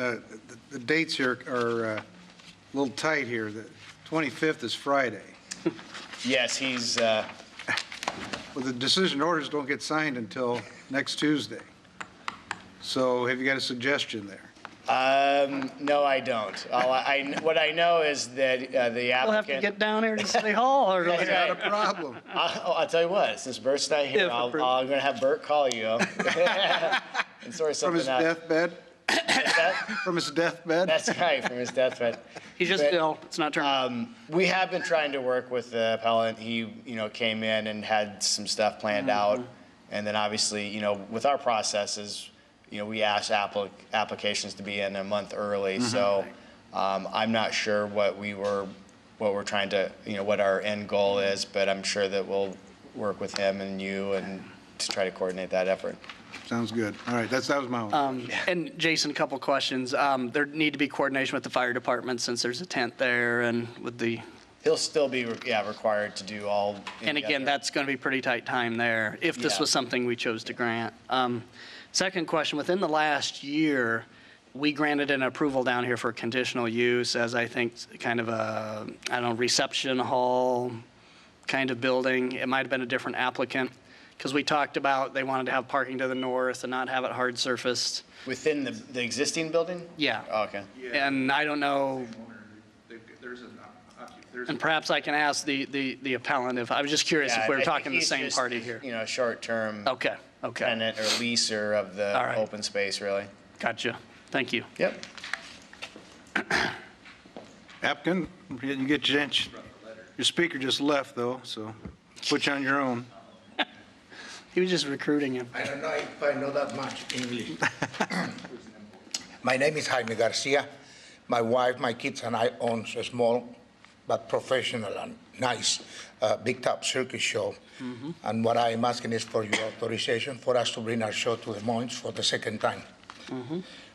[SPEAKER 1] the dates here are a little tight here. The 25th is Friday.
[SPEAKER 14] Yes, he's...
[SPEAKER 1] Well, the decision orders don't get signed until next Tuesday. So have you got a suggestion there?
[SPEAKER 14] No, I don't. What I know is that the applicant.
[SPEAKER 2] We'll have to get down here to City Hall or.
[SPEAKER 14] That's right.
[SPEAKER 1] Not a problem.
[SPEAKER 14] I'll tell you what, since Bert's not here,
[SPEAKER 2] Yeah,
[SPEAKER 14] I'm going to have Bert call you and sort
[SPEAKER 1] From his
[SPEAKER 14] something out.
[SPEAKER 1] deathbed? From his deathbed?
[SPEAKER 14] That's right, from his deathbed.
[SPEAKER 2] He's just ill. It's not turning.
[SPEAKER 14] We have been trying to work with the appellant. He, came in and had some stuff planned out. And then obviously, with our processes, we ask applications to be in a month early. So I'm not sure what we're trying to, what our end goal is, but I'm sure that we'll work with him and you and to try to coordinate that effort.
[SPEAKER 1] Sounds good. All right, that was my one.
[SPEAKER 2] And Jason, a couple questions. There need to be coordination with the fire department since there's a tent there and with the.
[SPEAKER 14] He'll still be, required to do all.
[SPEAKER 2] And again, that's going to be pretty tight time there if this was something we chose to grant. Second question, within the last year, we granted an approval down here for conditional use as I think kind of a, reception hall kind of building. It might have been a different applicant. Because we talked about they wanted to have parking to the north and not have it hard surfaced.
[SPEAKER 14] Within the existing building?
[SPEAKER 2] Yeah.
[SPEAKER 14] Oh, okay.
[SPEAKER 2] And I don't know, and perhaps I can ask the appellant if, I was just curious if we were talking the same party here.
[SPEAKER 14] Short-term.
[SPEAKER 2] Okay.
[SPEAKER 14] Tenant or leaser of the open space, really.
[SPEAKER 2] Gotcha. Thank you.
[SPEAKER 14] Yep.
[SPEAKER 1] Applicant, you get your speaker just left though, so put you on your own.
[SPEAKER 2] He was just recruiting him.
[SPEAKER 8] I don't know if I know that much English. My name is Jaime Garcia. My wife, my kids, and I own a small but professional and nice big top circus show. And what I'm asking is for your authorization for us to bring our show to the Moines for the second time.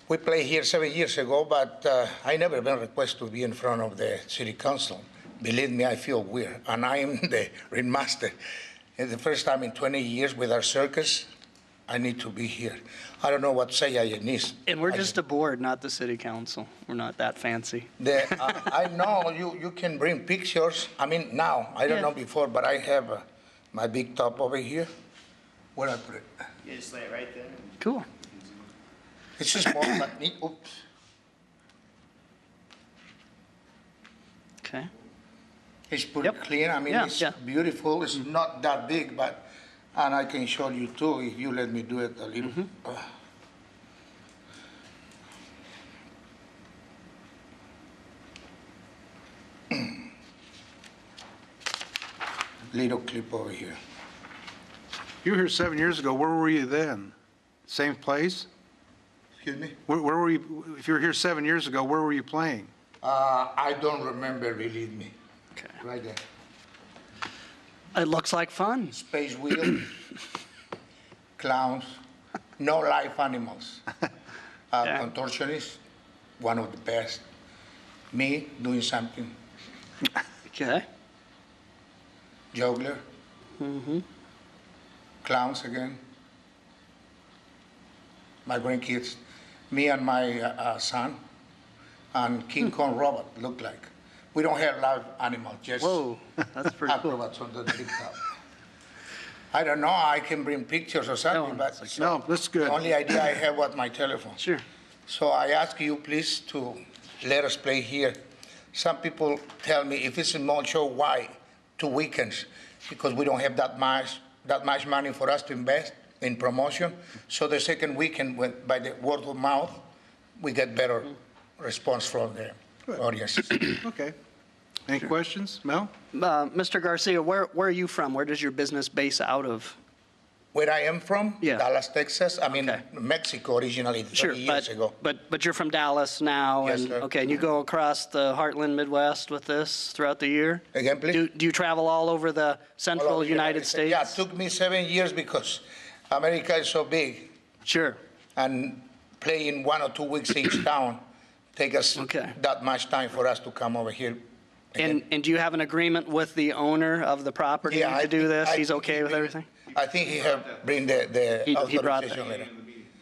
[SPEAKER 8] We played here 7 years ago, but I never been requested to be in front of the city council. Believe me, I feel weird, and I am the ringmaster. It's the first time in 20 years with our circus, I need to be here. I don't know what to say, Ayenis.
[SPEAKER 2] And we're just a board, not the city council. We're not that fancy.
[SPEAKER 8] I know you can bring pictures. I mean, now, I don't know before, but I have my big top over here. Where I put it?
[SPEAKER 18] You just lay it right there.
[SPEAKER 2] Cool.
[SPEAKER 8] It's just small, but neat. Oops.
[SPEAKER 2] Okay.
[SPEAKER 8] It's pretty clean. I mean, it's beautiful. It's not that big, and I can show you too if you let me do it a little. Little clip over here.
[SPEAKER 1] You were here 7 years ago. Where were you then? Same place?
[SPEAKER 8] Excuse me?
[SPEAKER 1] Where were you? If you were here 7 years ago, where were you playing?
[SPEAKER 8] I don't remember, believe me.
[SPEAKER 2] Okay.
[SPEAKER 8] Right there.
[SPEAKER 2] It looks like fun.
[SPEAKER 8] Space wheel, clowns, no live animals. Contortionist, one of the best. Me doing something.
[SPEAKER 2] Okay.
[SPEAKER 8] Juggler. Clowns again. My grandkids. Me and my son. And King Kong robot look like. We don't have live animals, just
[SPEAKER 2] whoa, that's pretty cool.
[SPEAKER 8] Acrobats on the big top. I don't know, I can bring pictures or something, but
[SPEAKER 1] no, that's good.
[SPEAKER 8] The only idea I have was my telephone.
[SPEAKER 2] Sure.
[SPEAKER 8] So I ask you please to let us play here. Some people tell me if it's a small show, why 2 weekends? Because we don't have that much money for us to invest in promotion. So the second weekend, by the word of mouth, we get better response from the audience.
[SPEAKER 1] Okay. Any questions? Mel?
[SPEAKER 2] Mr. Garcia, where are you from? Where does your business base out of?
[SPEAKER 8] Where I am from?
[SPEAKER 2] Yeah.
[SPEAKER 8] Dallas, Texas. I mean, Mexico originally, 30 years ago.
[SPEAKER 2] But you're from Dallas now?
[SPEAKER 8] Yes,
[SPEAKER 2] and
[SPEAKER 8] sir.
[SPEAKER 2] Okay, and you go across the Heartland Midwest with this throughout the year?
[SPEAKER 8] Again, please?
[SPEAKER 2] Do you travel all over the central United States?
[SPEAKER 8] Yeah, it took me 7 years because America is so big.
[SPEAKER 2] Sure.
[SPEAKER 8] And playing 1 or 2 weeks each town take us that much time for us to come over here.
[SPEAKER 2] And do you have an agreement with the owner of the property to do this? He's okay with everything?
[SPEAKER 8] I think he have bring the
[SPEAKER 2] He brought
[SPEAKER 8] authorization letter.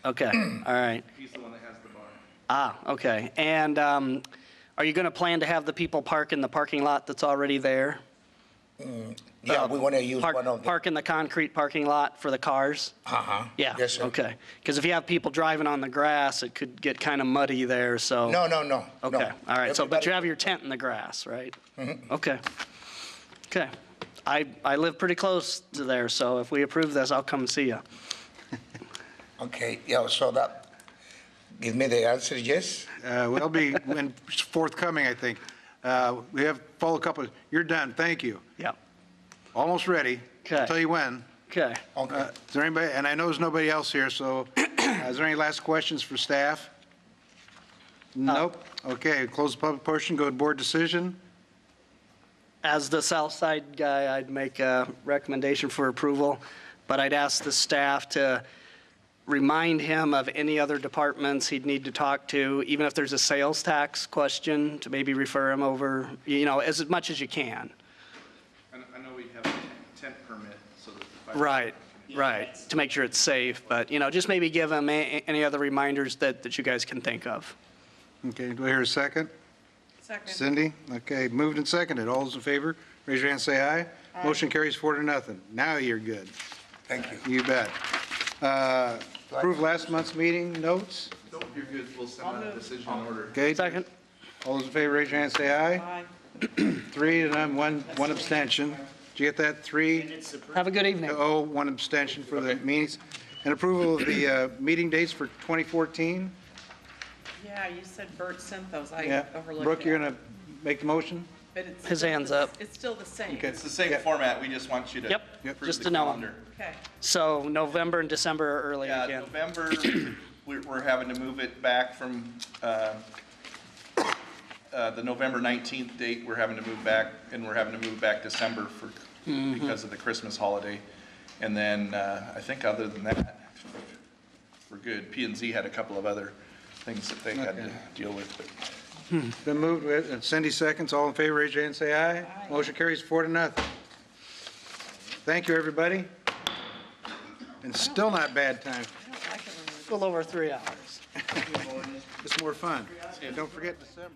[SPEAKER 2] Okay, all right.
[SPEAKER 4] He's the one that has the bar.
[SPEAKER 2] Ah, okay. And are you going to plan to have the people park in the parking lot that's already there?
[SPEAKER 8] Yeah, we want to use one of the,
[SPEAKER 2] Park in the concrete parking lot for the cars?
[SPEAKER 8] uh-huh.
[SPEAKER 2] Yeah.
[SPEAKER 8] Yes, sir.
[SPEAKER 2] Okay. Because if you have people driving on the grass, it could get kind of muddy there, so.
[SPEAKER 8] No.
[SPEAKER 2] Okay, all right. So, but
[SPEAKER 8] Everybody-
[SPEAKER 2] you have your tent in the grass, right?
[SPEAKER 8] Mhm.
[SPEAKER 2] Okay. Okay. I live pretty close to there, so if we approve this, I'll come and see you.
[SPEAKER 8] Okay, yeah, so that, give me the answer, yes?
[SPEAKER 1] We'll be forthcoming, I think. We have follow a couple, you're done, thank you.
[SPEAKER 2] Yep.
[SPEAKER 1] Almost ready. I'll
[SPEAKER 2] Okay.
[SPEAKER 1] tell you when.
[SPEAKER 2] Okay.
[SPEAKER 1] Is there anybody, and I know there's nobody else here, so is there any last questions for staff? Nope. Okay, close the public portion, go to board decision.
[SPEAKER 2] As the south side guy, I'd make a recommendation for approval, but I'd ask the staff to remind him of any other departments he'd need to talk to, even if there's a sales tax question, to maybe refer him over, as much as you can.
[SPEAKER 4] I know we have a tent permit, so that the fire.
[SPEAKER 2] Right, right, to make sure it's safe, but, just maybe give him any other reminders that you guys can think of.
[SPEAKER 1] Okay, do I hear a second?
[SPEAKER 3] Second.
[SPEAKER 1] Cindy? Okay, moved and seconded. All those in favor, raise your hand, say aye.
[SPEAKER 3] Aye.
[SPEAKER 1] Motion carries 4-0. Now you're good.
[SPEAKER 8] Thank you.
[SPEAKER 1] You bet. Approve last month's meeting notes?
[SPEAKER 4] Nope, you're good. We'll send out a decision in order.
[SPEAKER 1] Okay.
[SPEAKER 2] Second.
[SPEAKER 1] All those in favor, raise your hand, say aye.
[SPEAKER 3] Aye.
[SPEAKER 1] 3-1, one abstention. Did you get that? 3?
[SPEAKER 2] Have a good evening.
[SPEAKER 1] Oh, one abstention for the meetings. And approval of the meeting dates for 2014?
[SPEAKER 3] Yeah, you said Bert sent those. I
[SPEAKER 1] Yeah.
[SPEAKER 3] overlooked it.
[SPEAKER 1] Brooke, you're going to make the motion?
[SPEAKER 3] But it's
[SPEAKER 2] His
[SPEAKER 3] still
[SPEAKER 2] hand's
[SPEAKER 3] the-
[SPEAKER 2] up.
[SPEAKER 3] It's still the same.
[SPEAKER 1] Okay.
[SPEAKER 4] It's the same format. We just want you to.
[SPEAKER 2] Yep,
[SPEAKER 4] approve
[SPEAKER 2] just
[SPEAKER 4] the
[SPEAKER 2] to know 'em.
[SPEAKER 4] calendar.
[SPEAKER 3] Okay.
[SPEAKER 2] So November and December are early
[SPEAKER 4] Yeah,
[SPEAKER 2] again.
[SPEAKER 4] November, we're having to move it back from the November 19th date. We're having to move back, and we're having to move back December because of the Christmas holiday. And then I think other than that, we're good. P and Z had a couple of other things that they had to deal with. But
[SPEAKER 1] Been moved with, and Cindy seconds. All in favor, raise your hand, say aye. Motion carries 4-0. Thank you, everybody. And still not bad time.
[SPEAKER 2] A little over 3 hours.
[SPEAKER 1] It's more fun. Don't forget December.